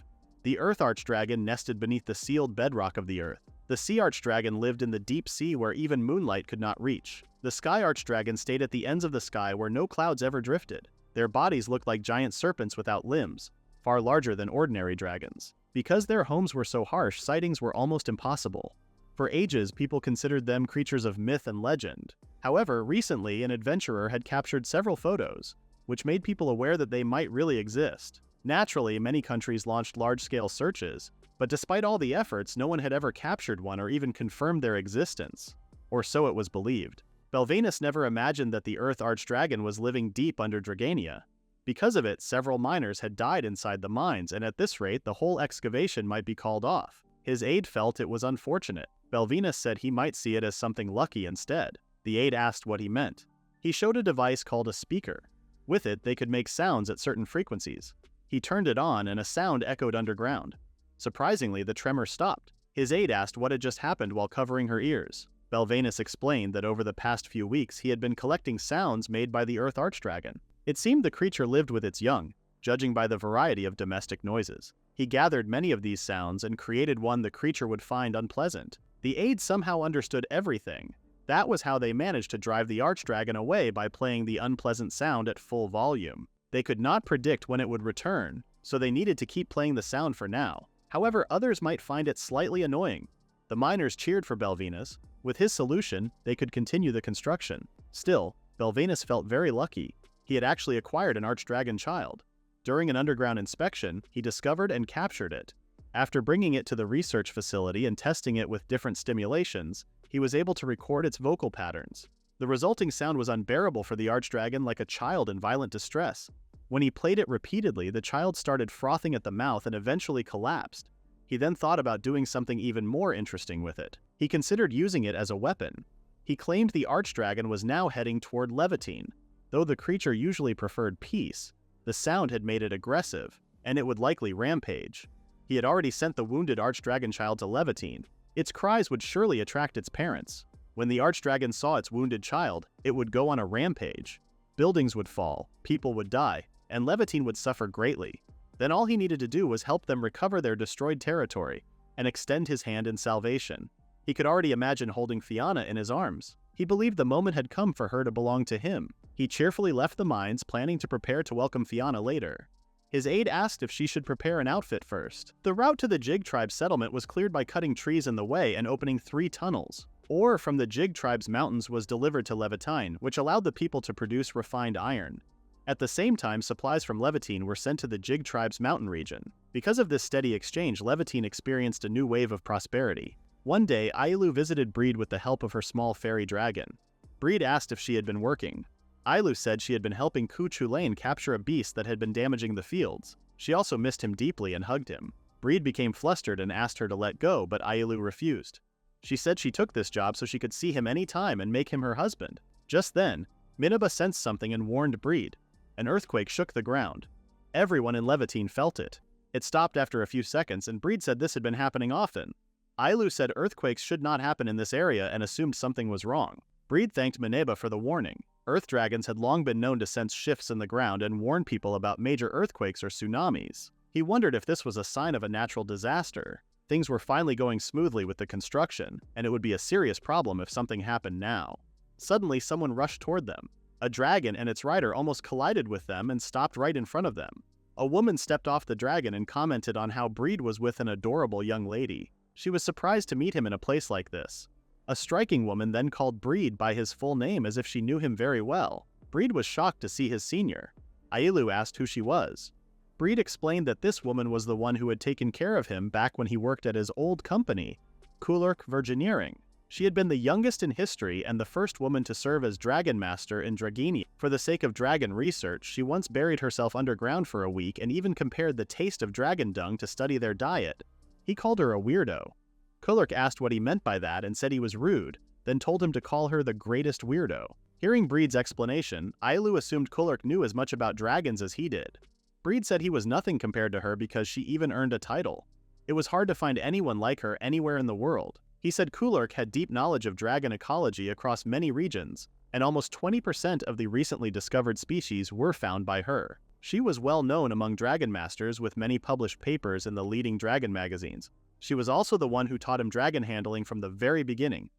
The Earth Archdragon nested beneath the sealed bedrock of the Earth. The Sea Archdragon lived in the deep sea where even moonlight could not reach. The Sky Archdragon stayed at the ends of the sky where no clouds ever drifted. Their bodies looked like giant serpents without limbs, far larger than ordinary dragons. Because their homes were so harsh, sightings were almost impossible. For ages, people considered them creatures of myth and legend. However, recently, an adventurer had captured several photos, which made people aware that they might really exist. Naturally, many countries launched large-scale searches, but despite all the efforts, no one had ever captured one or even confirmed their existence. Or so it was believed. Belvenus never imagined that the Earth Archdragon was living deep under Dragania. Because of it, several miners had died inside the mines, and at this rate, the whole excavation might be called off. His aide felt it was unfortunate. Belvenus said he might see it as something lucky instead. The aide asked what he meant. He showed a device called a speaker. With it, they could make sounds at certain frequencies. He turned it on, and a sound echoed underground. Surprisingly, the tremor stopped. His aide asked what had just happened while covering her ears. Belvenus explained that over the past few weeks he had been collecting sounds made by the Earth Archdragon. It seemed the creature lived with its young, judging by the variety of domestic noises. He gathered many of these sounds and created one the creature would find unpleasant. The aide somehow understood everything. That was how they managed to drive the Archdragon away by playing the unpleasant sound at full volume. They could not predict when it would return, so they needed to keep playing the sound for now. However, others might find it slightly annoying. The miners cheered for Belvenus. With his solution, they could continue the construction. Still, Belvenus felt very lucky. He had actually acquired an Archdragon child. During an underground inspection, he discovered and captured it. After bringing it to the research facility and testing it with different stimulations, he was able to record its vocal patterns. The resulting sound was unbearable for the Archdragon, like a child in violent distress. When he played it repeatedly, the child started frothing at the mouth and eventually collapsed. He then thought about doing something even more interesting with it. He considered using it as a weapon. He claimed the Archdragon was now heading toward Levantine. Though the creature usually preferred peace, the sound had made it aggressive, and it would likely rampage. He had already sent the wounded Archdragon child to Levantine. Its cries would surely attract its parents. When the archdragon saw its wounded child, it would go on a rampage. Buildings would fall, people would die, and Levitine would suffer greatly. Then all he needed to do was help them recover their destroyed territory and extend his hand in salvation. He could already imagine holding Fiona in his arms. He believed the moment had come for her to belong to him. He cheerfully left the mines, planning to prepare to welcome Fiona later. His aide asked if she should prepare an outfit first. The route to the Jig tribe's settlement was cleared by cutting trees in the way and opening 3 tunnels. Ore from the Jig tribe's mountains was delivered to Levitine, which allowed the people to produce refined iron. At the same time, supplies from Levitine were sent to the Jig tribe's mountain region. Because of this steady exchange, Levitine experienced a new wave of prosperity. One day, Ailu visited Breed with the help of her small fairy dragon. Breed asked if she had been working. Ailu said she had been helping Ku Chulain capture a beast that had been damaging the fields. She also missed him deeply and hugged him. Breed became flustered and asked her to let go, but Ailu refused. She said she took this job so she could see him any time and make him her husband. Just then, Minaba sensed something and warned Breed. An earthquake shook the ground. Everyone in Levitine felt it. It stopped after a few seconds, and Breed said this had been happening often. Ailu said earthquakes should not happen in this area and assumed something was wrong. Breed thanked Minaba for the warning. Earth dragons had long been known to sense shifts in the ground and warn people about major earthquakes or tsunamis. He wondered if this was a sign of a natural disaster. Things were finally going smoothly with the construction, and it would be a serious problem if something happened now. Suddenly, someone rushed toward them. A dragon and its rider almost collided with them and stopped right in front of them. A woman stepped off the dragon and commented on how Breed was with an adorable young lady. She was surprised to meet him in a place like this. A striking woman then called Breed by his full name as if she knew him very well. Breed was shocked to see his senior. Ailu asked who she was. Breed explained that this woman was the one who had taken care of him back when he worked at his old company, Kulurk Virgineering. She had been the youngest in history and the first woman to serve as Dragon Master in Dragini. For the sake of dragon research, she once buried herself underground for a week and even compared the taste of dragon dung to study their diet. He called her a weirdo. Kulurk asked what he meant by that and said he was rude, then told him to call her the greatest weirdo. Hearing Breed's explanation, Ailu assumed Kulurk knew as much about dragons as he did. Breed said he was nothing compared to her because she even earned a title. It was hard to find anyone like her anywhere in the world. He said Kulurk had deep knowledge of dragon ecology across many regions, and almost 20% of the recently discovered species were found by her. She was well known among dragon masters with many published papers in the leading dragon magazines. She was also the one who taught him dragon handling from the very beginning.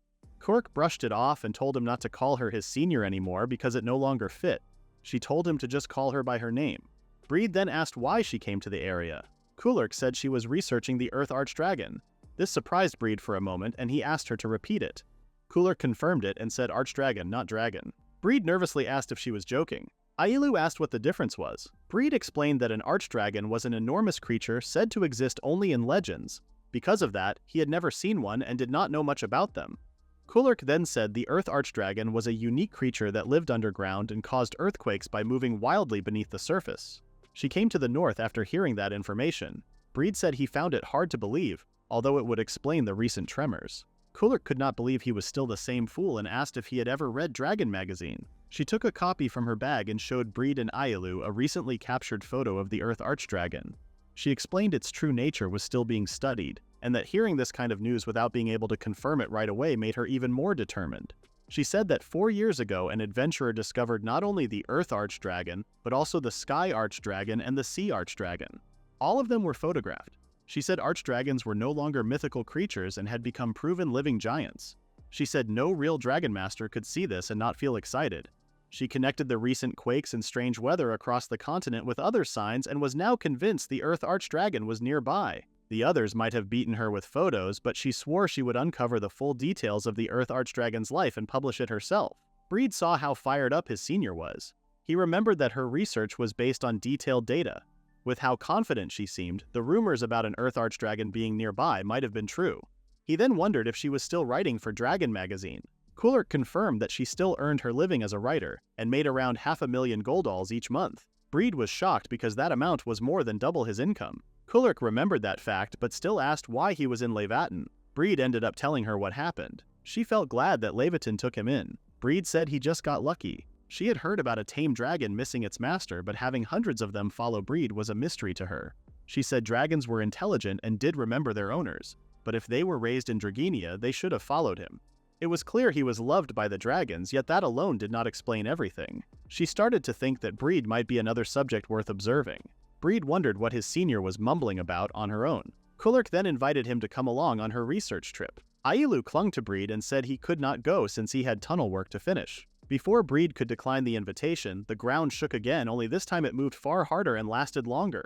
Kulurk brushed it off and told him not to call her his senior anymore because it no longer fit. She told him to just call her by her name. Breed then asked why she came to the area. Kulurk said she was researching the Earth Archdragon. This surprised Breed for a moment, and he asked her to repeat it. Kulurk confirmed it and said Archdragon, not dragon. Breed nervously asked if she was joking. Ailu asked what the difference was. Breed explained that an Archdragon was an enormous creature said to exist only in legends. Because of that, he had never seen one and did not know much about them. Kulurk then said the Earth Archdragon was a unique creature that lived underground and caused earthquakes by moving wildly beneath the surface. She came to the north after hearing that information. Breed said he found it hard to believe, although it would explain the recent tremors. Kulurk could not believe he was still the same fool and asked if he had ever read Dragon magazine. She took a copy from her bag and showed Breed and Ailu a recently captured photo of the Earth Archdragon. She explained its true nature was still being studied, and that hearing this kind of news without being able to confirm it right away made her even more determined. She said that 4 years ago an adventurer discovered not only the Earth Archdragon, but also the Sky Archdragon and the Sea Archdragon. All of them were photographed. She said archdragons were no longer mythical creatures and had become proven living giants. She said no real dragon master could see this and not feel excited. She connected the recent quakes and strange weather across the continent with other signs and was now convinced the Earth Archdragon was nearby. The others might have beaten her with photos, but she swore she would uncover the full details of the Earth Archdragon's life and publish it herself. Breed saw how fired up his senior was. He remembered that her research was based on detailed data. With how confident she seemed, the rumors about an Earth Archdragon being nearby might have been true. He then wondered if she was still writing for Dragon magazine. Kulurk confirmed that she still earned her living as a writer, and made around 500,000 goldals each month. Breed was shocked because that amount was more than double his income. Kulurk remembered that fact but still asked why he was in Levatin. Breed ended up telling her what happened. She felt glad that Levatin took him in. Breed said he just got lucky. She had heard about a tame dragon missing its master, but having hundreds of them follow Breed was a mystery to her. She said dragons were intelligent and did remember their owners, but if they were raised in Draginia, they should have followed him. It was clear he was loved by the dragons, yet that alone did not explain everything. She started to think that Breed might be another subject worth observing. Breed wondered what his senior was mumbling about on her own. Kullerk then invited him to come along on her research trip. Ailu clung to Breed and said he could not go since he had tunnel work to finish. Before Breed could decline the invitation, the ground shook again, only this time it moved far harder and lasted longer.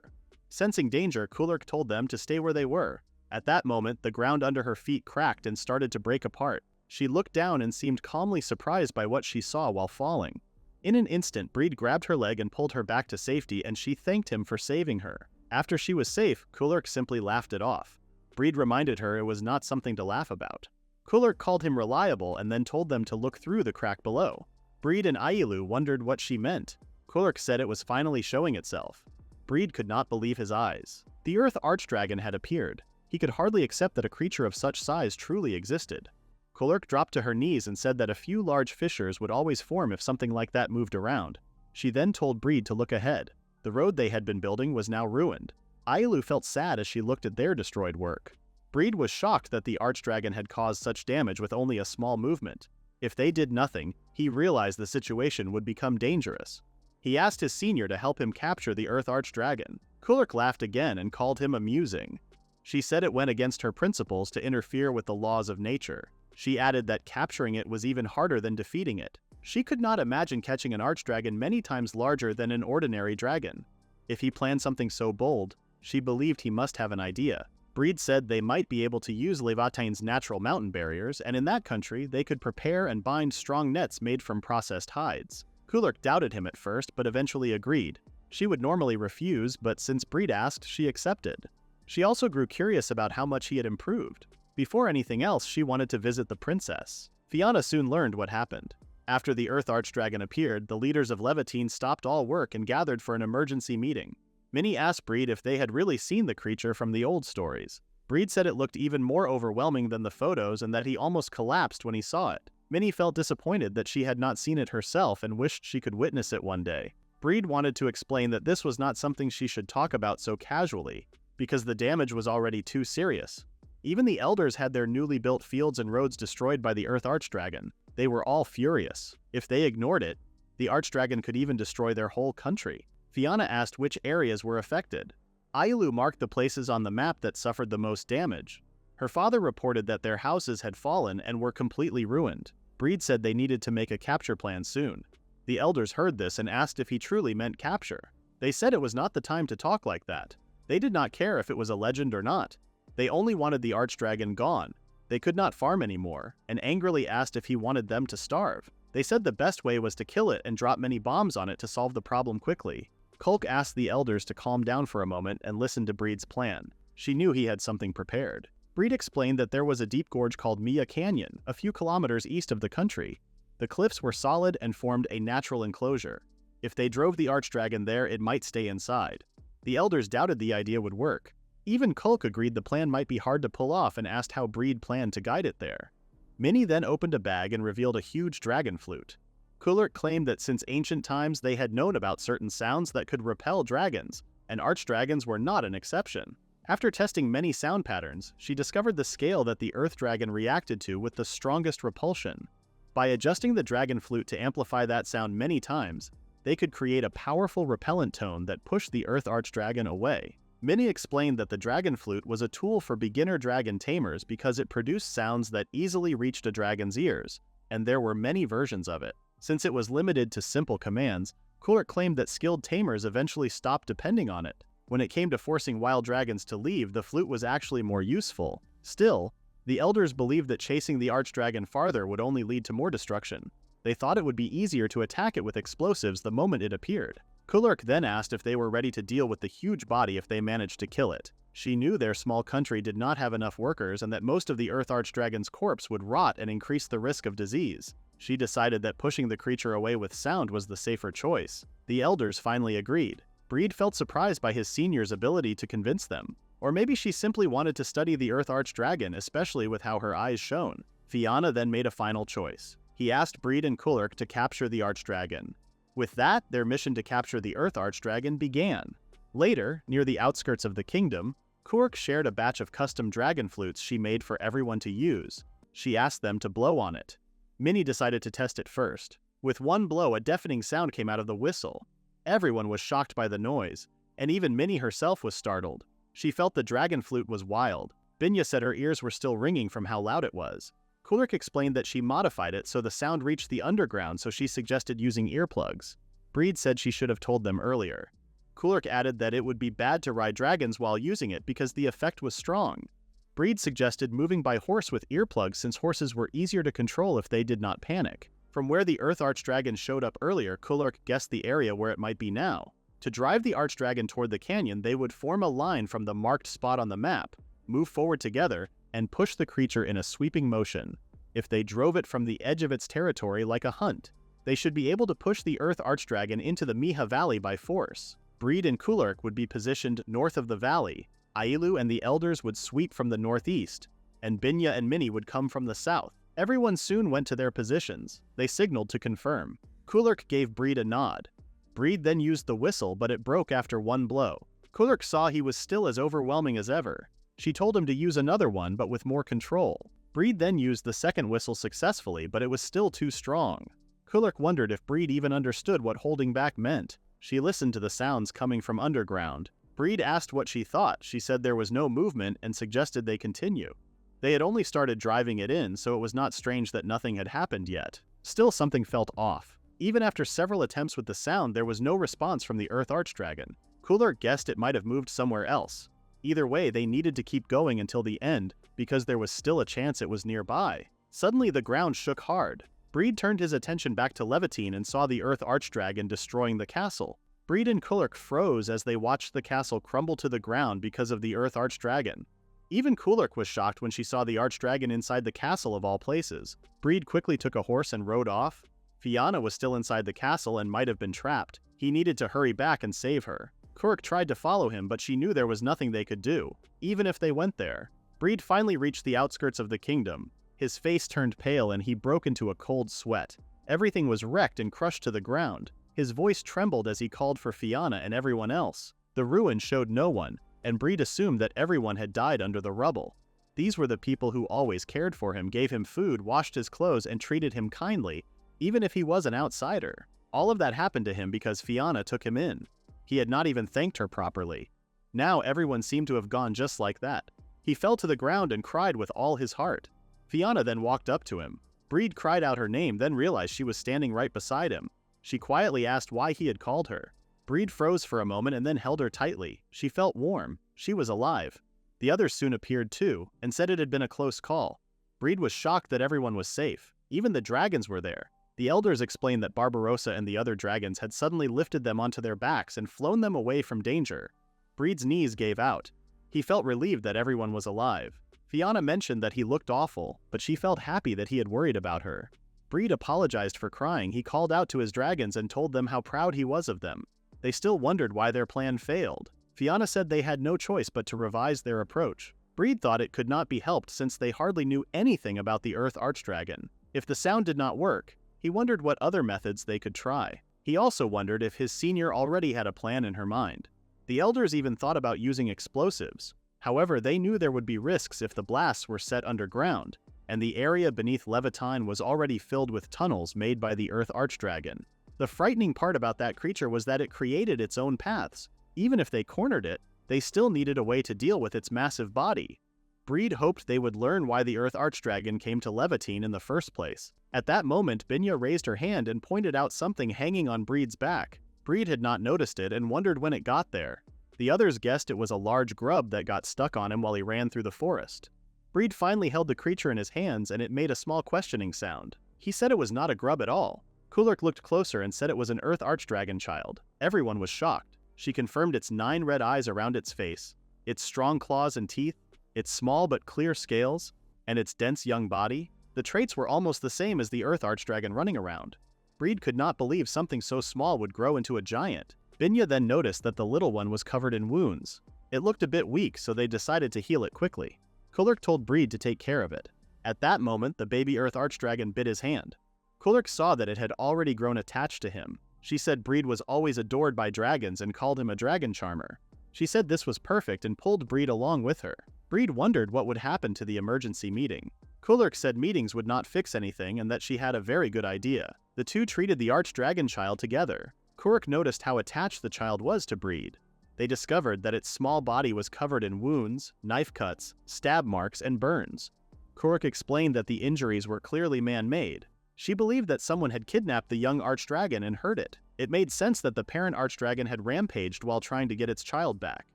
Sensing danger, Kullerk told them to stay where they were. At that moment, the ground under her feet cracked and started to break apart. She looked down and seemed calmly surprised by what she saw while falling. In an instant, Breed grabbed her leg and pulled her back to safety, and she thanked him for saving her. After she was safe, Kullerk simply laughed it off. Breed reminded her it was not something to laugh about. Kullerk called him reliable and then told them to look through the crack below. Breed and Ailu wondered what she meant. Kullerk said it was finally showing itself. Breed could not believe his eyes. The Earth Archdragon had appeared. He could hardly accept that a creature of such size truly existed. Kullerk dropped to her knees and said that a few large fissures would always form if something like that moved around. She then told Breed to look ahead. The road they had been building was now ruined. Ailu felt sad as she looked at their destroyed work. Breed was shocked that the Archdragon had caused such damage with only a small movement. If they did nothing, he realized the situation would become dangerous. He asked his senior to help him capture the Earth Archdragon. Kullerk laughed again and called him amusing. She said it went against her principles to interfere with the laws of nature. She added that capturing it was even harder than defeating it. She could not imagine catching an Archdragon many times larger than an ordinary dragon. If he planned something so bold, she believed he must have an idea. Breed said they might be able to use Levatain's natural mountain barriers, and in that country, they could prepare and bind strong nets made from processed hides. Kullerk doubted him at first, but eventually agreed. She would normally refuse, but since Breed asked, she accepted. She also grew curious about how much he had improved. Before anything else, she wanted to visit the princess. Fiona soon learned what happened. After the Earth Archdragon appeared, the leaders of Levatain stopped all work and gathered for an emergency meeting. Many asked Breed if they had really seen the creature from the old stories. Breed said it looked even more overwhelming than the photos and that he almost collapsed when he saw it. Minnie felt disappointed that she had not seen it herself and wished she could witness it one day. Breed wanted to explain that this was not something she should talk about so casually, because the damage was already too serious. Even the elders had their newly built fields and roads destroyed by the Earth Archdragon. They were all furious. If they ignored it, the Archdragon could even destroy their whole country. Fiona asked which areas were affected. Ailu marked the places on the map that suffered the most damage. Her father reported that their houses had fallen and were completely ruined. Breed said they needed to make a capture plan soon. The elders heard this and asked if he truly meant capture. They said it was not the time to talk like that. They did not care if it was a legend or not. They only wanted the Archdragon gone. They could not farm anymore, and angrily asked if he wanted them to starve. They said the best way was to kill it and drop many bombs on it to solve the problem quickly. Kulk asked the elders to calm down for a moment and listen to Breed's plan. She knew he had something prepared. Breed explained that there was a deep gorge called Mia Canyon, a few kilometers east of the country. The cliffs were solid and formed a natural enclosure. If they drove the Archdragon there, it might stay inside. The elders doubted the idea would work. Even Kulk agreed the plan might be hard to pull off and asked how Breed planned to guide it there. Minnie then opened a bag and revealed a huge dragon flute. Kullerk claimed that since ancient times they had known about certain sounds that could repel dragons, and archdragons were not an exception. After testing many sound patterns, she discovered the scale that the Earth Dragon reacted to with the strongest repulsion. By adjusting the dragon flute to amplify that sound many times, they could create a powerful repellent tone that pushed the Earth Archdragon away. Minnie explained that the dragon flute was a tool for beginner dragon tamers because it produced sounds that easily reached a dragon's ears, and there were many versions of it. Since it was limited to simple commands, Kullerk claimed that skilled tamers eventually stopped depending on it. When it came to forcing wild dragons to leave, the flute was actually more useful. Still, the elders believed that chasing the archdragon farther would only lead to more destruction. They thought it would be easier to attack it with explosives the moment it appeared. Kullerk then asked if they were ready to deal with the huge body if they managed to kill it. She knew their small country did not have enough workers and that most of the Earth Archdragon's corpse would rot and increase the risk of disease. She decided that pushing the creature away with sound was the safer choice. The elders finally agreed. Breed felt surprised by his senior's ability to convince them. Or maybe she simply wanted to study the Earth Archdragon, especially with how her eyes shone. Fiona then made a final choice. He asked Breed and Kullerk to capture the Archdragon. With that, their mission to capture the Earth Archdragon began. Later, near the outskirts of the kingdom, Kullerk shared a batch of custom dragon flutes she made for everyone to use. She asked them to blow on it. Minnie decided to test it first. With one blow, a deafening sound came out of the whistle. Everyone was shocked by the noise, and even Minnie herself was startled. She felt the dragon flute was wild. Binya said her ears were still ringing from how loud it was. Kulurk explained that she modified it so the sound reached the underground, so she suggested using earplugs. Breed said she should have told them earlier. Kulurk added that it would be bad to ride dragons while using it because the effect was strong. Breed suggested moving by horse with earplugs since horses were easier to control if they did not panic. From where the Earth Archdragon showed up earlier, Kulurk guessed the area where it might be now. To drive the Archdragon toward the canyon, they would form a line from the marked spot on the map, move forward together, and push the creature in a sweeping motion. If they drove it from the edge of its territory like a hunt, they should be able to push the Earth Archdragon into the Miha Valley by force. Breed and Kulurk would be positioned north of the valley. Ailu and the elders would sweep from the northeast, and Binya and Minnie would come from the south. Everyone soon went to their positions. They signaled to confirm. Kulurk gave Breed a nod. Breed then used the whistle, but it broke after one blow. Kulurk saw he was still as overwhelming as ever. She told him to use another one, but with more control. Breed then used the second whistle successfully, but it was still too strong. Kulurk wondered if Breed even understood what holding back meant. She listened to the sounds coming from underground. Breed asked what she thought. She said there was no movement and suggested they continue. They had only started driving it in, so it was not strange that nothing had happened yet. Still, something felt off. Even after several attempts with the sound, there was no response from the Earth Archdragon. Kulurk guessed it might have moved somewhere else. Either way, they needed to keep going until the end, because there was still a chance it was nearby. Suddenly, the ground shook hard. Breed turned his attention back to Levitine and saw the Earth Archdragon destroying the castle. Breed and Kulurk froze as they watched the castle crumble to the ground because of the Earth Archdragon. Even Kulurk was shocked when she saw the Archdragon inside the castle of all places. Breed quickly took a horse and rode off. Fianna was still inside the castle and might have been trapped. He needed to hurry back and save her. Kulurk tried to follow him, but she knew there was nothing they could do, even if they went there. Breed finally reached the outskirts of the kingdom. His face turned pale and he broke into a cold sweat. Everything was wrecked and crushed to the ground. His voice trembled as he called for Fianna and everyone else. The ruin showed no one, and Breed assumed that everyone had died under the rubble. These were the people who always cared for him, gave him food, washed his clothes, and treated him kindly, even if he was an outsider. All of that happened to him because Fianna took him in. He had not even thanked her properly. Now everyone seemed to have gone just like that. He fell to the ground and cried with all his heart. Fianna then walked up to him. Breed cried out her name, then realized she was standing right beside him. She quietly asked why he had called her. Breed froze for a moment and then held her tightly. She felt warm. She was alive. The others soon appeared too, and said it had been a close call. Breed was shocked that everyone was safe. Even the dragons were there. The elders explained that Barbarossa and the other dragons had suddenly lifted them onto their backs and flown them away from danger. Breed's knees gave out. He felt relieved that everyone was alive. Fianna mentioned that he looked awful, but she felt happy that he had worried about her. Breed apologized for crying. He called out to his dragons and told them how proud he was of them. They still wondered why their plan failed. Fianna said they had no choice but to revise their approach. Breed thought it could not be helped since they hardly knew anything about the Earth Archdragon. If the sound did not work, he wondered what other methods they could try. He also wondered if his senior already had a plan in her mind. The elders even thought about using explosives. However, they knew there would be risks if the blasts were set underground, and the area beneath Levitine was already filled with tunnels made by the Earth Archdragon. The frightening part about that creature was that it created its own paths. Even if they cornered it, they still needed a way to deal with its massive body. Breed hoped they would learn why the Earth Archdragon came to Levitine in the first place. At that moment, Binya raised her hand and pointed out something hanging on Breed's back. Breed had not noticed it and wondered when it got there. The others guessed it was a large grub that got stuck on him while he ran through the forest. Breed finally held the creature in his hands and it made a small questioning sound. He said it was not a grub at all. Kulurk looked closer and said it was an Earth Archdragon child. Everyone was shocked. She confirmed its 9 red eyes around its face, its strong claws and teeth, its small but clear scales, and its dense young body. The traits were almost the same as the Earth Archdragon running around. Breed could not believe something so small would grow into a giant. Binya then noticed that the little one was covered in wounds. It looked a bit weak, so they decided to heal it quickly. Kulurk told Breed to take care of it. At that moment, the baby Earth Archdragon bit his hand. Kulurk saw that it had already grown attached to him. She said Breed was always adored by dragons and called him a dragon charmer. She said this was perfect and pulled Breed along with her. Breed wondered what would happen to the emergency meeting. Kulurk said meetings would not fix anything and that she had a very good idea. The two treated the archdragon child together. Kulurk noticed how attached the child was to Breed. They discovered that its small body was covered in wounds, knife cuts, stab marks, and burns. Kulurk explained that the injuries were clearly man-made. She believed that someone had kidnapped the young archdragon and hurt it. It made sense that the parent archdragon had rampaged while trying to get its child back.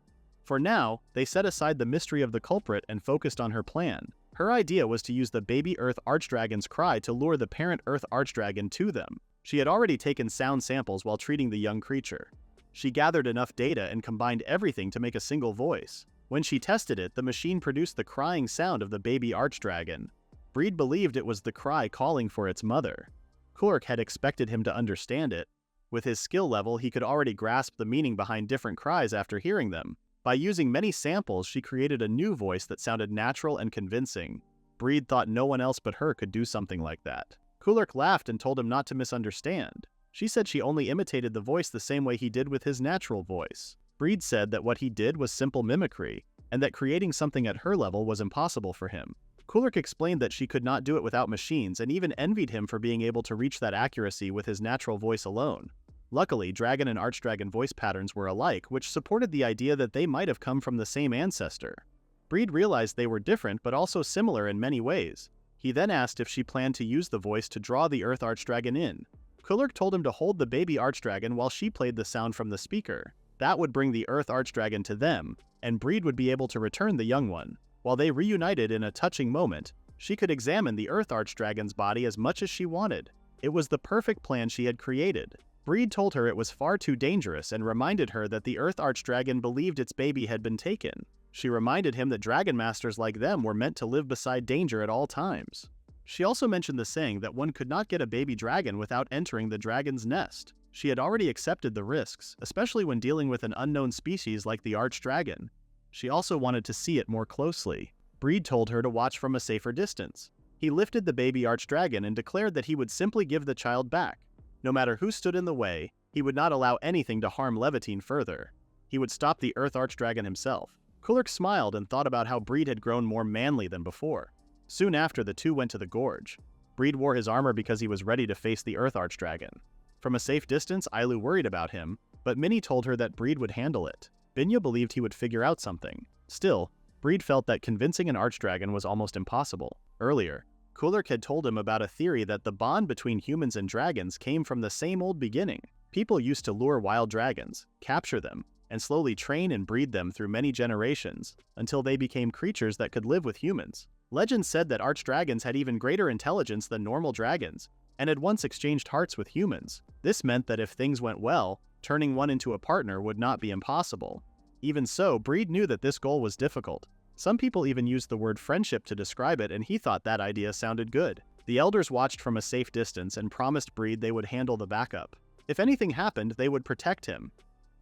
For now, they set aside the mystery of the culprit and focused on her plan. Her idea was to use the baby Earth Archdragon's cry to lure the parent Earth Archdragon to them. She had already taken sound samples while treating the young creature. She gathered enough data and combined everything to make a single voice. When she tested it, the machine produced the crying sound of the baby Archdragon. Breed believed it was the cry calling for its mother. Kulurk had expected him to understand it. With his skill level, he could already grasp the meaning behind different cries after hearing them. By using many samples, she created a new voice that sounded natural and convincing. Breed thought no one else but her could do something like that. Kulurk laughed and told him not to misunderstand. She said she only imitated the voice the same way he did with his natural voice. Breed said that what he did was simple mimicry, and that creating something at her level was impossible for him. Kulurk explained that she could not do it without machines and even envied him for being able to reach that accuracy with his natural voice alone. Luckily, dragon and archdragon voice patterns were alike, which supported the idea that they might have come from the same ancestor. Breed realized they were different but also similar in many ways. He then asked if she planned to use the voice to draw the Earth Archdragon in. Kulurk told him to hold the baby Archdragon while she played the sound from the speaker. That would bring the Earth Archdragon to them, and Breed would be able to return the young one. While they reunited in a touching moment, she could examine the Earth Archdragon's body as much as she wanted. It was the perfect plan she had created. Breed told her it was far too dangerous and reminded her that the Earth Archdragon believed its baby had been taken. She reminded him that dragon masters like them were meant to live beside danger at all times. She also mentioned the saying that one could not get a baby dragon without entering the dragon's nest. She had already accepted the risks, especially when dealing with an unknown species like the Archdragon. She also wanted to see it more closely. Breed told her to watch from a safer distance. He lifted the baby Archdragon and declared that he would simply give the child back. No matter who stood in the way, he would not allow anything to harm Levitine further. He would stop the Earth Archdragon himself. Kulurk smiled and thought about how Breed had grown more manly than before. Soon after, the two went to the gorge. Breed wore his armor because he was ready to face the Earth Archdragon. From a safe distance, Ailu worried about him, but Minnie told her that Breed would handle it. Binya believed he would figure out something. Still, Breed felt that convincing an Archdragon was almost impossible. Earlier, Kulurk had told him about a theory that the bond between humans and dragons came from the same old beginning. People used to lure wild dragons, capture them, and slowly train and breed them through many generations, until they became creatures that could live with humans. Legend said that archdragons had even greater intelligence than normal dragons, and had once exchanged hearts with humans. This meant that if things went well, turning one into a partner would not be impossible. Even so, Breed knew that this goal was difficult. Some people even used the word friendship to describe it, and he thought that idea sounded good. The elders watched from a safe distance and promised Breed they would handle the backup. If anything happened, they would protect him.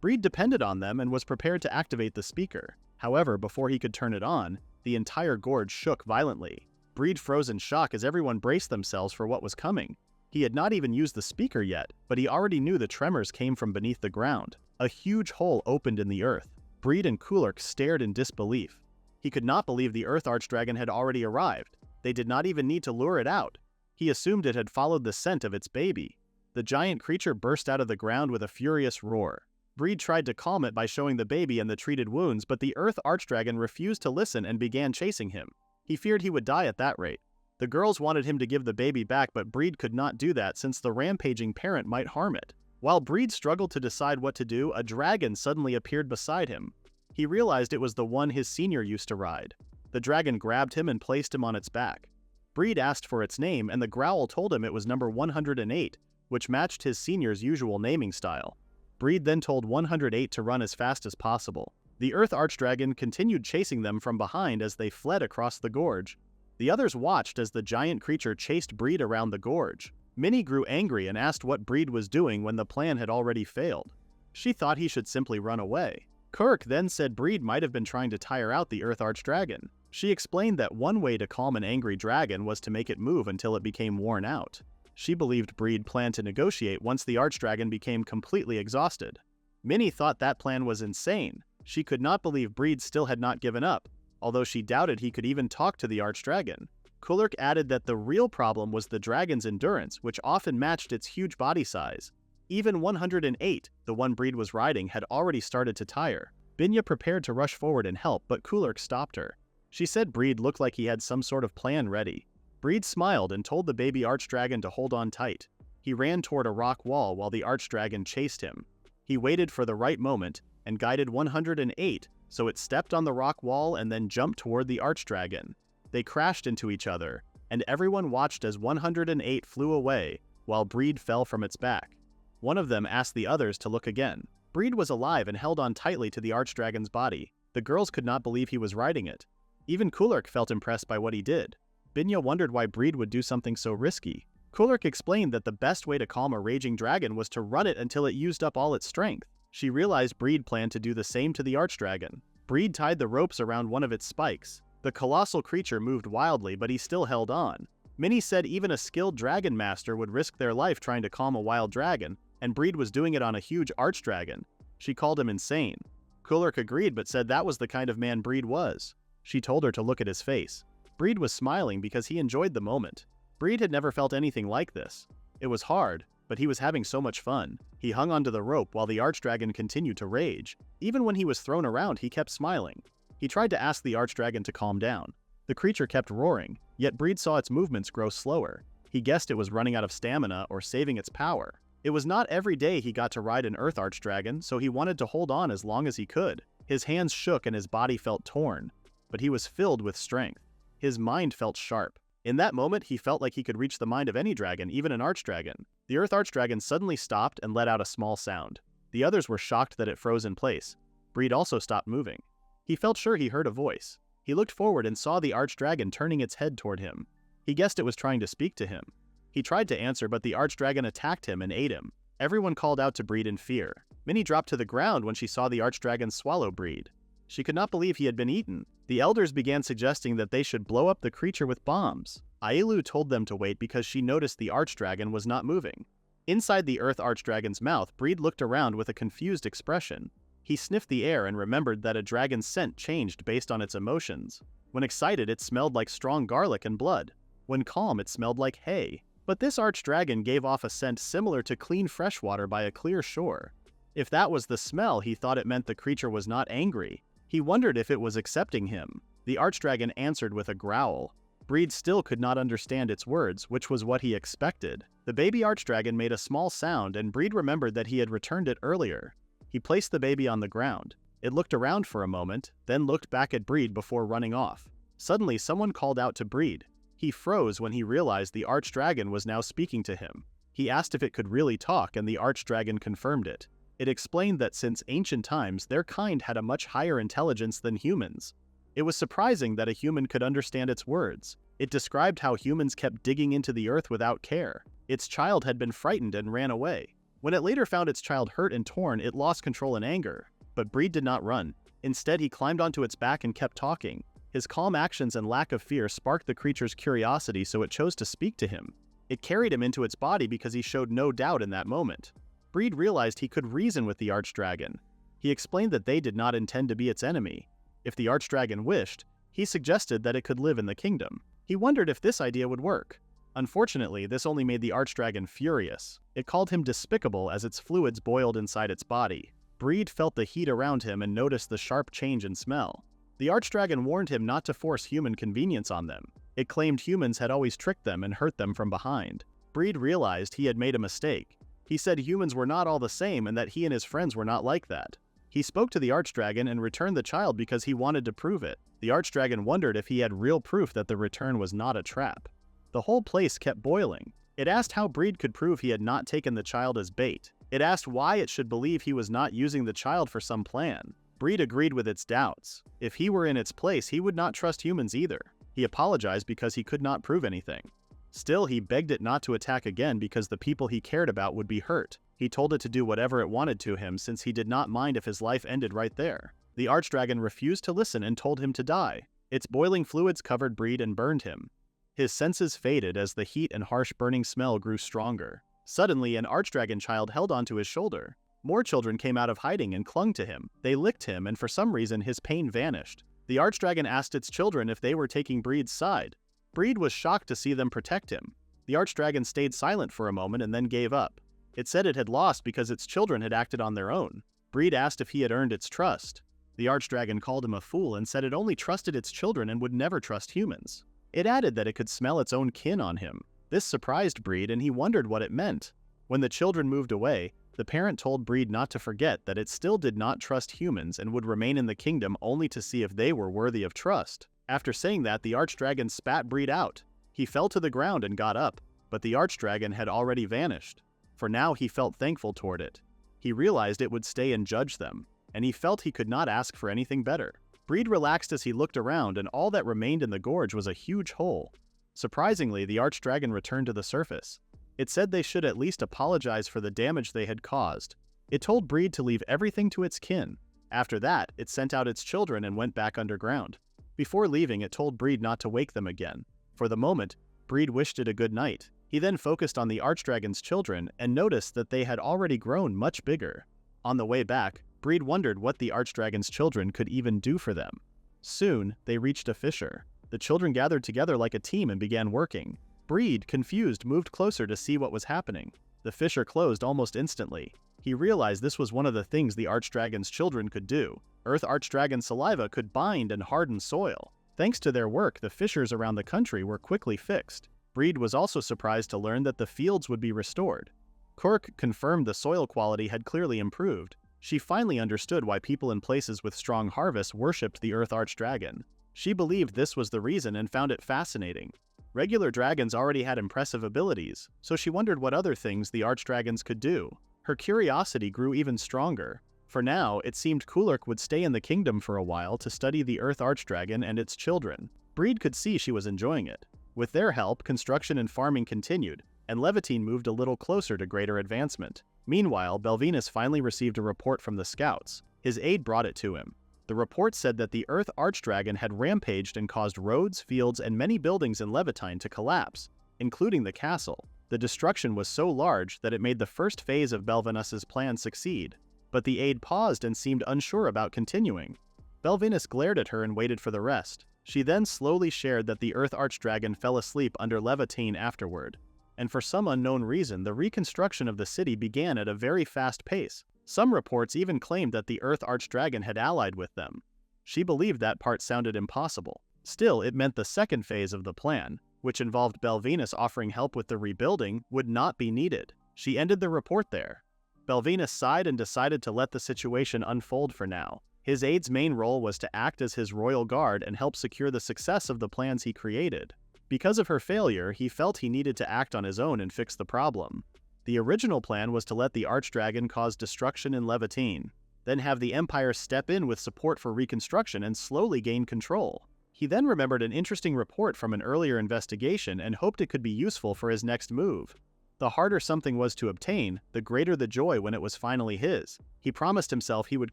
Breed depended on them and was prepared to activate the speaker. However, before he could turn it on, the entire gorge shook violently. Breed froze in shock as everyone braced themselves for what was coming. He had not even used the speaker yet, but he already knew the tremors came from beneath the ground. A huge hole opened in the earth. Breed and Kulurk stared in disbelief. He could not believe the Earth Archdragon had already arrived. They did not even need to lure it out. He assumed it had followed the scent of its baby. The giant creature burst out of the ground with a furious roar. Breed tried to calm it by showing the baby and the treated wounds, but the Earth Archdragon refused to listen and began chasing him. He feared he would die at that rate. The girls wanted him to give the baby back, but Breed could not do that since the rampaging parent might harm it. While Breed struggled to decide what to do, a dragon suddenly appeared beside him. He realized it was the one his senior used to ride. The dragon grabbed him and placed him on its back. Breed asked for its name, and the growl told him it was number 108, which matched his senior's usual naming style. Breed then told 108 to run as fast as possible. The Earth Archdragon continued chasing them from behind as they fled across the gorge. The others watched as the giant creature chased Breed around the gorge. Minnie grew angry and asked what Breed was doing when the plan had already failed. She thought he should simply run away. Kirk then said Breed might have been trying to tire out the Earth Archdragon. She explained that one way to calm an angry dragon was to make it move until it became worn out. She believed Breed planned to negotiate once the Archdragon became completely exhausted. Minnie thought that plan was insane. She could not believe Breed still had not given up, although she doubted he could even talk to the Archdragon. Kulurk added that the real problem was the dragon's endurance, which often matched its huge body size. Even 108, the one Breed was riding, had already started to tire. Binya prepared to rush forward and help, but Kulurk stopped her. She said Breed looked like he had some sort of plan ready. Breed smiled and told the baby archdragon to hold on tight. He ran toward a rock wall while the archdragon chased him. He waited for the right moment and guided 108 so it stepped on the rock wall and then jumped toward the archdragon. They crashed into each other, and everyone watched as 108 flew away while Breed fell from its back. One of them asked the others to look again. Breed was alive and held on tightly to the archdragon's body. The girls could not believe he was riding it. Even Kulurk felt impressed by what he did. Binya wondered why Breed would do something so risky. Kulurk explained that the best way to calm a raging dragon was to run it until it used up all its strength. She realized Breed planned to do the same to the archdragon. Breed tied the ropes around one of its spikes. The colossal creature moved wildly, but he still held on. Many said even a skilled dragon master would risk their life trying to calm a wild dragon, and Breed was doing it on a huge archdragon. She called him insane. Kulurk agreed but said that was the kind of man Breed was. She told her to look at his face. Breed was smiling because he enjoyed the moment. Breed had never felt anything like this. It was hard, but he was having so much fun. He hung onto the rope while the archdragon continued to rage. Even when he was thrown around, he kept smiling. He tried to ask the archdragon to calm down. The creature kept roaring, yet Breed saw its movements grow slower. He guessed it was running out of stamina or saving its power. It was not every day he got to ride an earth archdragon, so he wanted to hold on as long as he could. His hands shook and his body felt torn, but he was filled with strength. His mind felt sharp. In that moment, he felt like he could reach the mind of any dragon, even an archdragon. The earth archdragon suddenly stopped and let out a small sound. The others were shocked that it froze in place. Breed also stopped moving. He felt sure he heard a voice. He looked forward and saw the archdragon turning its head toward him. He guessed it was trying to speak to him. He tried to answer, but the archdragon attacked him and ate him. Everyone called out to Breed in fear. Minnie dropped to the ground when she saw the archdragon swallow Breed. She could not believe he had been eaten. The elders began suggesting that they should blow up the creature with bombs. Ailu told them to wait because she noticed the archdragon was not moving. Inside the earth archdragon's mouth, Breed looked around with a confused expression. He sniffed the air and remembered that a dragon's scent changed based on its emotions. When excited, it smelled like strong garlic and blood. When calm, it smelled like hay. But this archdragon gave off a scent similar to clean fresh water by a clear shore. If that was the smell, he thought it meant the creature was not angry. He wondered if it was accepting him. The archdragon answered with a growl. Breed still could not understand its words, which was what he expected. The baby archdragon made a small sound, and Breed remembered that he had returned it earlier. He placed the baby on the ground. It looked around for a moment, then looked back at Breed before running off. Suddenly, someone called out to Breed. He froze when he realized the archdragon was now speaking to him. He asked if it could really talk, and the archdragon confirmed it. It explained that since ancient times, their kind had a much higher intelligence than humans. It was surprising that a human could understand its words. It described how humans kept digging into the earth without care. Its child had been frightened and ran away. When it later found its child hurt and torn, it lost control in anger. But Breed did not run. Instead, he climbed onto its back and kept talking. His calm actions and lack of fear sparked the creature's curiosity, so it chose to speak to him. It carried him into its body because he showed no doubt in that moment. Breed realized he could reason with the archdragon. He explained that they did not intend to be its enemy. If the archdragon wished, he suggested that it could live in the kingdom. He wondered if this idea would work. Unfortunately, this only made the archdragon furious. It called him despicable as its fluids boiled inside its body. Breed felt the heat around him and noticed the sharp change in smell. The archdragon warned him not to force human convenience on them. It claimed humans had always tricked them and hurt them from behind. Breed realized he had made a mistake. He said humans were not all the same and that he and his friends were not like that. He spoke to the archdragon and returned the child because he wanted to prove it. The archdragon wondered if he had real proof that the return was not a trap. The whole place kept boiling. It asked how Breed could prove he had not taken the child as bait. It asked why it should believe he was not using the child for some plan. Breed agreed with its doubts. If he were in its place, he would not trust humans either. He apologized because he could not prove anything. Still, he begged it not to attack again because the people he cared about would be hurt. He told it to do whatever it wanted to him since he did not mind if his life ended right there. The archdragon refused to listen and told him to die. Its boiling fluids covered Breed and burned him. His senses faded as the heat and harsh burning smell grew stronger. Suddenly, an archdragon child held onto his shoulder. More children came out of hiding and clung to him. They licked him, and for some reason his pain vanished. The archdragon asked its children if they were taking Breed's side. Breed was shocked to see them protect him. The archdragon stayed silent for a moment and then gave up. It said it had lost because its children had acted on their own. Breed asked if he had earned its trust. The archdragon called him a fool and said it only trusted its children and would never trust humans. It added that it could smell its own kin on him. This surprised Breed and he wondered what it meant. When the children moved away, the parent told Breed not to forget that it still did not trust humans and would remain in the kingdom only to see if they were worthy of trust. After saying that, the archdragon spat Breed out. He fell to the ground and got up, but the archdragon had already vanished. For now he felt thankful toward it. He realized it would stay and judge them, and he felt he could not ask for anything better. Breed relaxed as he looked around, and all that remained in the gorge was a huge hole. Surprisingly, the archdragon returned to the surface. It said they should at least apologize for the damage they had caused. It told Breed to leave everything to its kin. After that, it sent out its children and went back underground. Before leaving, it told Breed not to wake them again. For the moment, Breed wished it a good night. He then focused on the archdragon's children and noticed that they had already grown much bigger. On the way back, Breed wondered what the archdragon's children could even do for them. Soon, they reached a fissure. The children gathered together like a team and began working. Breed, confused, moved closer to see what was happening. The fissure closed almost instantly. He realized this was one of the things the archdragon's children could do. Earth archdragon saliva could bind and harden soil. Thanks to their work, the fissures around the country were quickly fixed. Breed was also surprised to learn that the fields would be restored. Kurk confirmed the soil quality had clearly improved. She finally understood why people in places with strong harvests worshipped the Earth archdragon. She believed this was the reason and found it fascinating. Regular dragons already had impressive abilities, so she wondered what other things the archdragons could do. Her curiosity grew even stronger. For now, it seemed Kulurk would stay in the kingdom for a while to study the Earth archdragon and its children. Breed could see she was enjoying it. With their help, construction and farming continued, and Levitine moved a little closer to greater advancement. Meanwhile, Belvinus finally received a report from the scouts. His aide brought it to him. The report said that the Earth archdragon had rampaged and caused roads, fields, and many buildings in Levitine to collapse, including the castle. The destruction was so large that it made the first phase of Belvinus's plan succeed. But the aide paused and seemed unsure about continuing. Belvinus glared at her and waited for the rest. She then slowly shared that the Earth archdragon fell asleep under Levitine afterward. And for some unknown reason, the reconstruction of the city began at a very fast pace. Some reports even claimed that the Earth archdragon had allied with them. She believed that part sounded impossible. Still, it meant the second phase of the plan, which involved Belvinus offering help with the rebuilding, would not be needed. She ended the report there. Belvinus sighed and decided to let the situation unfold for now. His aide's main role was to act as his royal guard and help secure the success of the plans he created. Because of her failure, he felt he needed to act on his own and fix the problem. The original plan was to let the archdragon cause destruction in Levitine, then have the Empire step in with support for reconstruction and slowly gain control. He then remembered an interesting report from an earlier investigation and hoped it could be useful for his next move. The harder something was to obtain, the greater the joy when it was finally his. He promised himself he would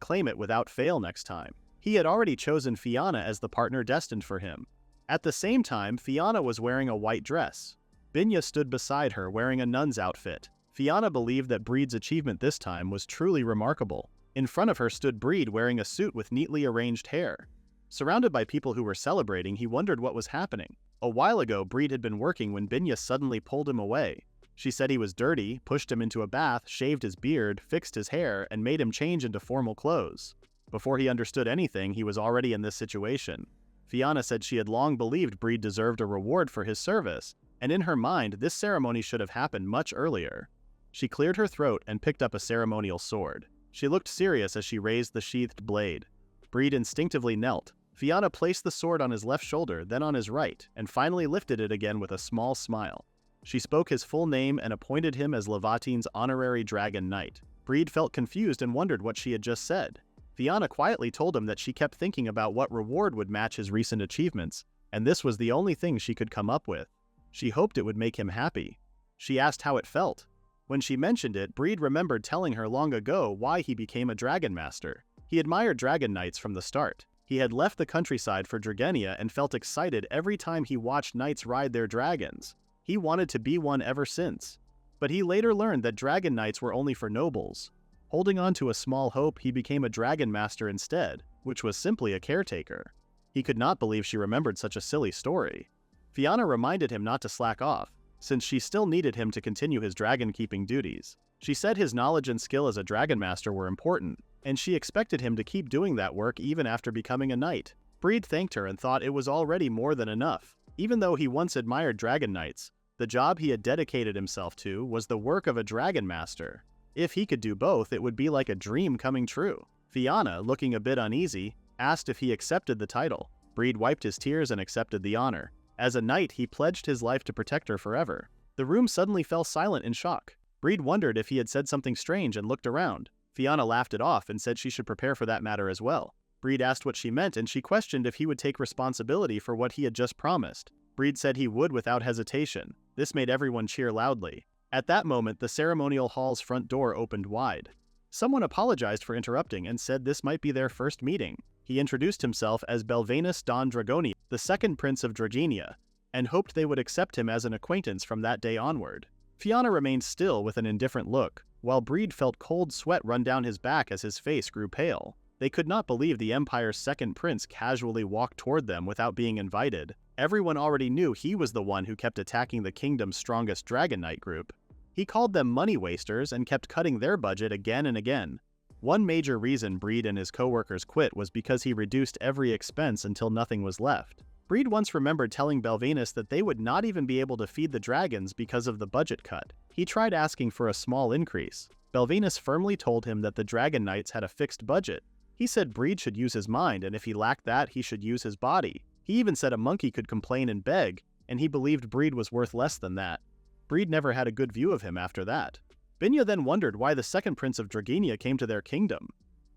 claim it without fail next time. He had already chosen Fianna as the partner destined for him. At the same time, Fianna was wearing a white dress. Binya stood beside her wearing a nun's outfit. Fianna believed that Breed's achievement this time was truly remarkable. In front of her stood Breed wearing a suit with neatly arranged hair. Surrounded by people who were celebrating, he wondered what was happening. A while ago, Breed had been working when Binya suddenly pulled him away. She said he was dirty, pushed him into a bath, shaved his beard, fixed his hair, and made him change into formal clothes. Before he understood anything, he was already in this situation. Fianna said she had long believed Breed deserved a reward for his service, and in her mind, this ceremony should have happened much earlier. She cleared her throat and picked up a ceremonial sword. She looked serious as she raised the sheathed blade. Breed instinctively knelt. Fianna placed the sword on his left shoulder, then on his right, and finally lifted it again with a small smile. She spoke his full name and appointed him as Levatine's honorary dragon knight. Breed felt confused and wondered what she had just said. Fianna quietly told him that she kept thinking about what reward would match his recent achievements, and this was the only thing she could come up with. She hoped it would make him happy. She asked how it felt. When she mentioned it, Breed remembered telling her long ago why he became a dragon master. He admired dragon knights from the start. He had left the countryside for Dragenia and felt excited every time he watched knights ride their dragons. He wanted to be one ever since. But he later learned that dragon knights were only for nobles. Holding on to a small hope, he became a dragon master instead, which was simply a caretaker. He could not believe she remembered such a silly story. Fianna reminded him not to slack off, since she still needed him to continue his dragon-keeping duties. She said his knowledge and skill as a dragon master were important, and she expected him to keep doing that work even after becoming a knight. Breed thanked her and thought it was already more than enough. Even though he once admired dragon knights, the job he had dedicated himself to was the work of a dragon master. If he could do both, it would be like a dream coming true. Fianna, looking a bit uneasy, asked if he accepted the title. Breed wiped his tears and accepted the honor. As a knight, he pledged his life to protect her forever. The room suddenly fell silent in shock. Breed wondered if he had said something strange and looked around. Fianna laughed it off and said she should prepare for that matter as well. Breed asked what she meant, and she questioned if he would take responsibility for what he had just promised. Breed said he would without hesitation. This made everyone cheer loudly. At that moment, the ceremonial hall's front door opened wide. Someone apologized for interrupting and said this might be their first meeting. He introduced himself as Belvanus Don Dragonia, the second prince of Dragenia, and hoped they would accept him as an acquaintance from that day onward. Fianna remained still with an indifferent look, while Breed felt cold sweat run down his back as his face grew pale. They could not believe the Empire's second prince casually walked toward them without being invited. Everyone already knew he was the one who kept attacking the kingdom's strongest Dragon Knight group. He called them money wasters and kept cutting their budget again and again. One major reason Breed and his co-workers quit was because he reduced every expense until nothing was left. Breed once remembered telling Belvanus that they would not even be able to feed the dragons because of the budget cut. He tried asking for a small increase. Belvanus firmly told him that the Dragon Knights had a fixed budget. He said Breed should use his mind, and if he lacked that, he should use his body. He even said a monkey could complain and beg, and he believed Breed was worth less than that. Breed never had a good view of him after that. Binya then wondered why the second prince of Dragenia came to their kingdom.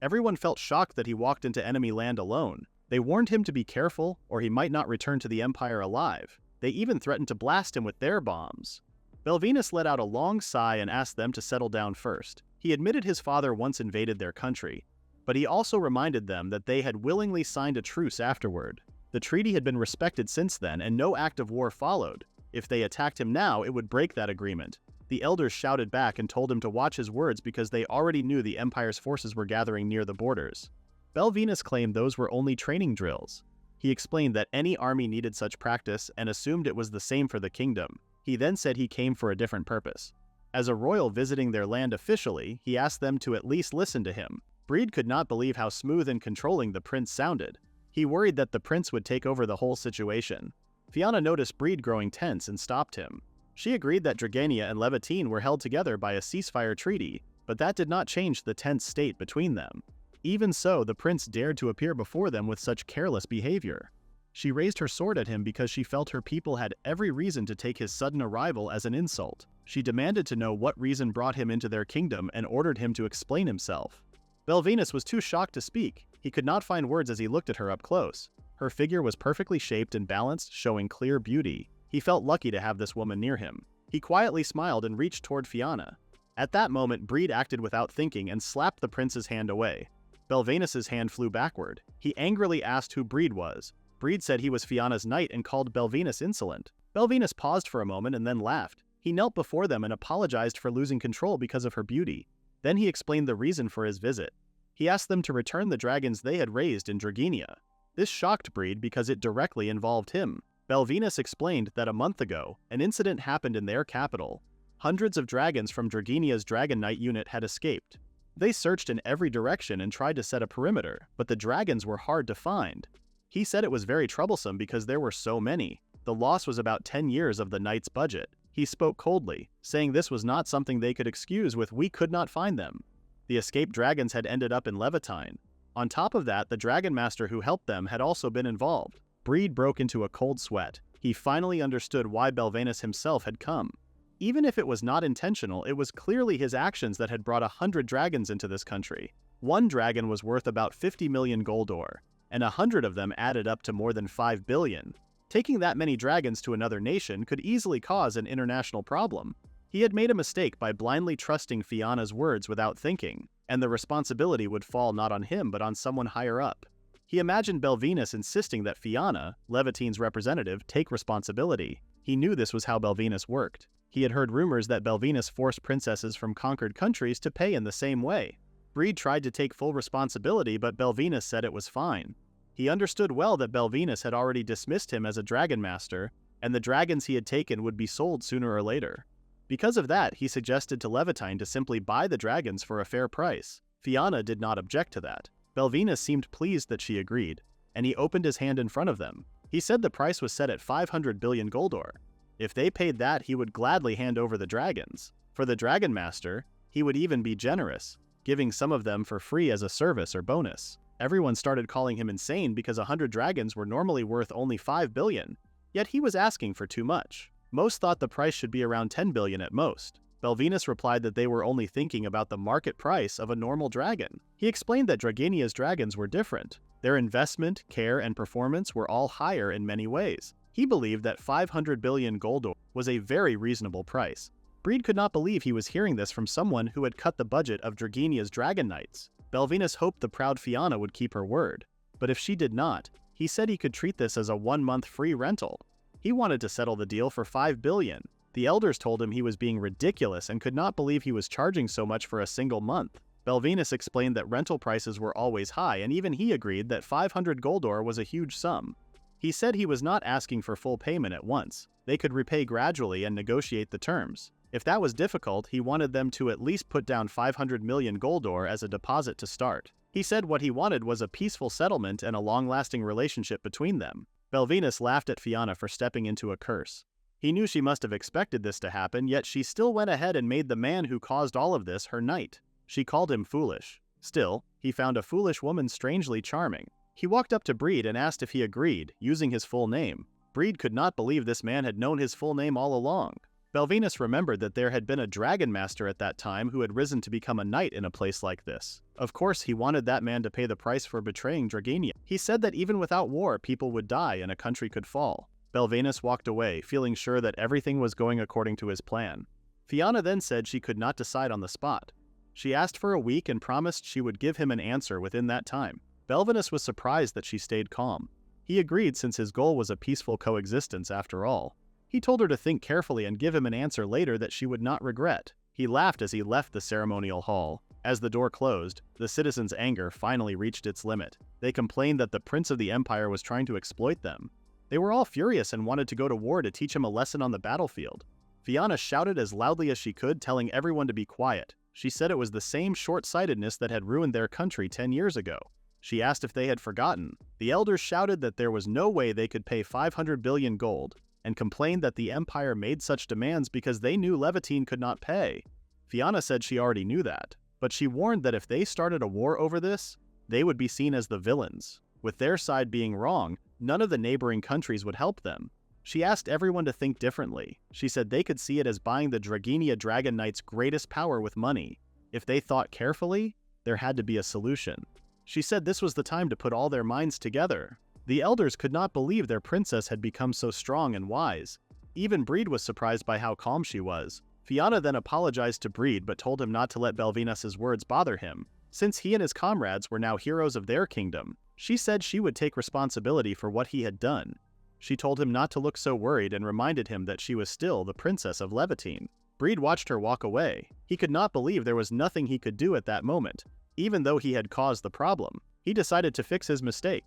Everyone felt shocked that he walked into enemy land alone. They warned him to be careful, or he might not return to the Empire alive. They even threatened to blast him with their bombs. Belvanus let out a long sigh and asked them to settle down first. He admitted his father once invaded their country, but he also reminded them that they had willingly signed a truce afterward. The treaty had been respected since then, and no act of war followed. If they attacked him now, it would break that agreement. The elders shouted back and told him to watch his words because they already knew the Empire's forces were gathering near the borders. Belvanus claimed those were only training drills. He explained that any army needed such practice and assumed it was the same for the kingdom. He then said he came for a different purpose. As a royal visiting their land officially, he asked them to at least listen to him. Breed could not believe how smooth and controlling the prince sounded. He worried that the prince would take over the whole situation. Fianna noticed Breed growing tense and stopped him. She agreed that Dragenia and Levantine were held together by a ceasefire treaty, but that did not change the tense state between them. Even so, the prince dared to appear before them with such careless behavior. She raised her sword at him because she felt her people had every reason to take his sudden arrival as an insult. She demanded to know what reason brought him into their kingdom and ordered him to explain himself. Belvanus was too shocked to speak. He could not find words as he looked at her up close. Her figure was perfectly shaped and balanced, showing clear beauty. He felt lucky to have this woman near him. He quietly smiled and reached toward Fianna. At that moment, Breed acted without thinking and slapped the prince's hand away. Belvanus's hand flew backward. He angrily asked who Breed was. Breed said he was Fianna's knight and called Belvanus insolent. Belvanus paused for a moment and then laughed. He knelt before them and apologized for losing control because of her beauty. Then he explained the reason for his visit. He asked them to return the dragons they had raised in Dragenia. This shocked Breed because it directly involved him. Belvanus explained that a month ago, an incident happened in their capital. Hundreds of dragons from Dragenia's Dragon Knight unit had escaped. They searched in every direction and tried to set a perimeter, but the dragons were hard to find. He said it was very troublesome because there were so many. The loss was about 10 years of the knight's budget. He spoke coldly, saying this was not something they could excuse with "we could not find them." The escaped dragons had ended up in Levantine. On top of that, the dragon master who helped them had also been involved. Breed broke into a cold sweat. He finally understood why Belvanus himself had come. Even if it was not intentional, it was clearly his actions that had brought 100 dragons into this country. One dragon was worth about 50 million gold ore, and 100 of them added up to more than 5 billion. Taking that many dragons to another nation could easily cause an international problem. He had made a mistake by blindly trusting Fianna's words without thinking, and the responsibility would fall not on him but on someone higher up. He imagined Belvanus insisting that Fianna, Levantine's representative, take responsibility. He knew this was how Belvanus worked. He had heard rumors that Belvanus forced princesses from conquered countries to pay in the same way. Breed tried to take full responsibility, but Belvanus said it was fine. He understood well that Belvanus had already dismissed him as a dragon master, and the dragons he had taken would be sold sooner or later. Because of that, he suggested to Levitine to simply buy the dragons for a fair price. Fianna did not object to that. Belvinus seemed pleased that she agreed, and he opened his hand in front of them. He said the price was set at 500 billion goldor. If they paid that, he would gladly hand over the dragons. For the Dragon Master, he would even be generous, giving some of them for free as a service or bonus. Everyone started calling him insane because 100 dragons were normally worth only 5 billion, yet he was asking for too much. Most thought the price should be around 10 billion at most. Belvinus replied that they were only thinking about the market price of a normal dragon. He explained that Draginia's dragons were different. Their investment, care, and performance were all higher in many ways. He believed that 500 billion goldor was a very reasonable price. Breed could not believe he was hearing this from someone who had cut the budget of Draginia's dragon knights. Belvinus hoped the proud Fianna would keep her word, but if she did not, he said he could treat this as a 1-month free rental. He wanted to settle the deal for 5 billion. The elders told him he was being ridiculous and could not believe he was charging so much for a single month. Belvinus explained that rental prices were always high, and even he agreed that 500 goldor was a huge sum. He said he was not asking for full payment at once. They could repay gradually and negotiate the terms. If that was difficult, he wanted them to at least put down 500 million goldor as a deposit to start. He said what he wanted was a peaceful settlement and a long-lasting relationship between them. Belvinus laughed at Fianna for stepping into a curse. He knew she must have expected this to happen, yet she still went ahead and made the man who caused all of this her knight. She called him foolish. Still, he found a foolish woman strangely charming. He walked up to Breed and asked if he agreed, using his full name. Breed could not believe this man had known his full name all along. Belvinus remembered that there had been a dragon master at that time who had risen to become a knight in a place like this. Of course, he wanted that man to pay the price for betraying Draginia. He said that even without war, people would die and a country could fall. Belvinus walked away, feeling sure that everything was going according to his plan. Fianna then said she could not decide on the spot. She asked for a week and promised she would give him an answer within that time. Belvinus was surprised that she stayed calm. He agreed since his goal was a peaceful coexistence after all. He told her to think carefully and give him an answer later that she would not regret. He laughed as he left the ceremonial hall. As the door closed, the citizens' anger finally reached its limit. They complained that the Prince of the Empire was trying to exploit them. They were all furious and wanted to go to war to teach him a lesson on the battlefield. Fianna shouted as loudly as she could, telling everyone to be quiet. She said it was the same short-sightedness that had ruined their country 10 years ago. She asked if they had forgotten. The elders shouted that there was no way they could pay 500 billion gold, and complained that the Empire made such demands because they knew Levitine could not pay. Fianna said she already knew that, but she warned that if they started a war over this, they would be seen as the villains. With their side being wrong, none of the neighboring countries would help them. She asked everyone to think differently. She said they could see it as buying the Draginia Dragon Knight's greatest power with money. If they thought carefully, there had to be a solution. She said this was the time to put all their minds together. The elders could not believe their princess had become so strong and wise. Even Breed was surprised by how calm she was. Fianna then apologized to Breed but told him not to let Belvinus's words bother him, since he and his comrades were now heroes of their kingdom. She said she would take responsibility for what he had done. She told him not to look so worried and reminded him that she was still the princess of Levitine. Breed watched her walk away. He could not believe there was nothing he could do at that moment, even though he had caused the problem. He decided to fix his mistake.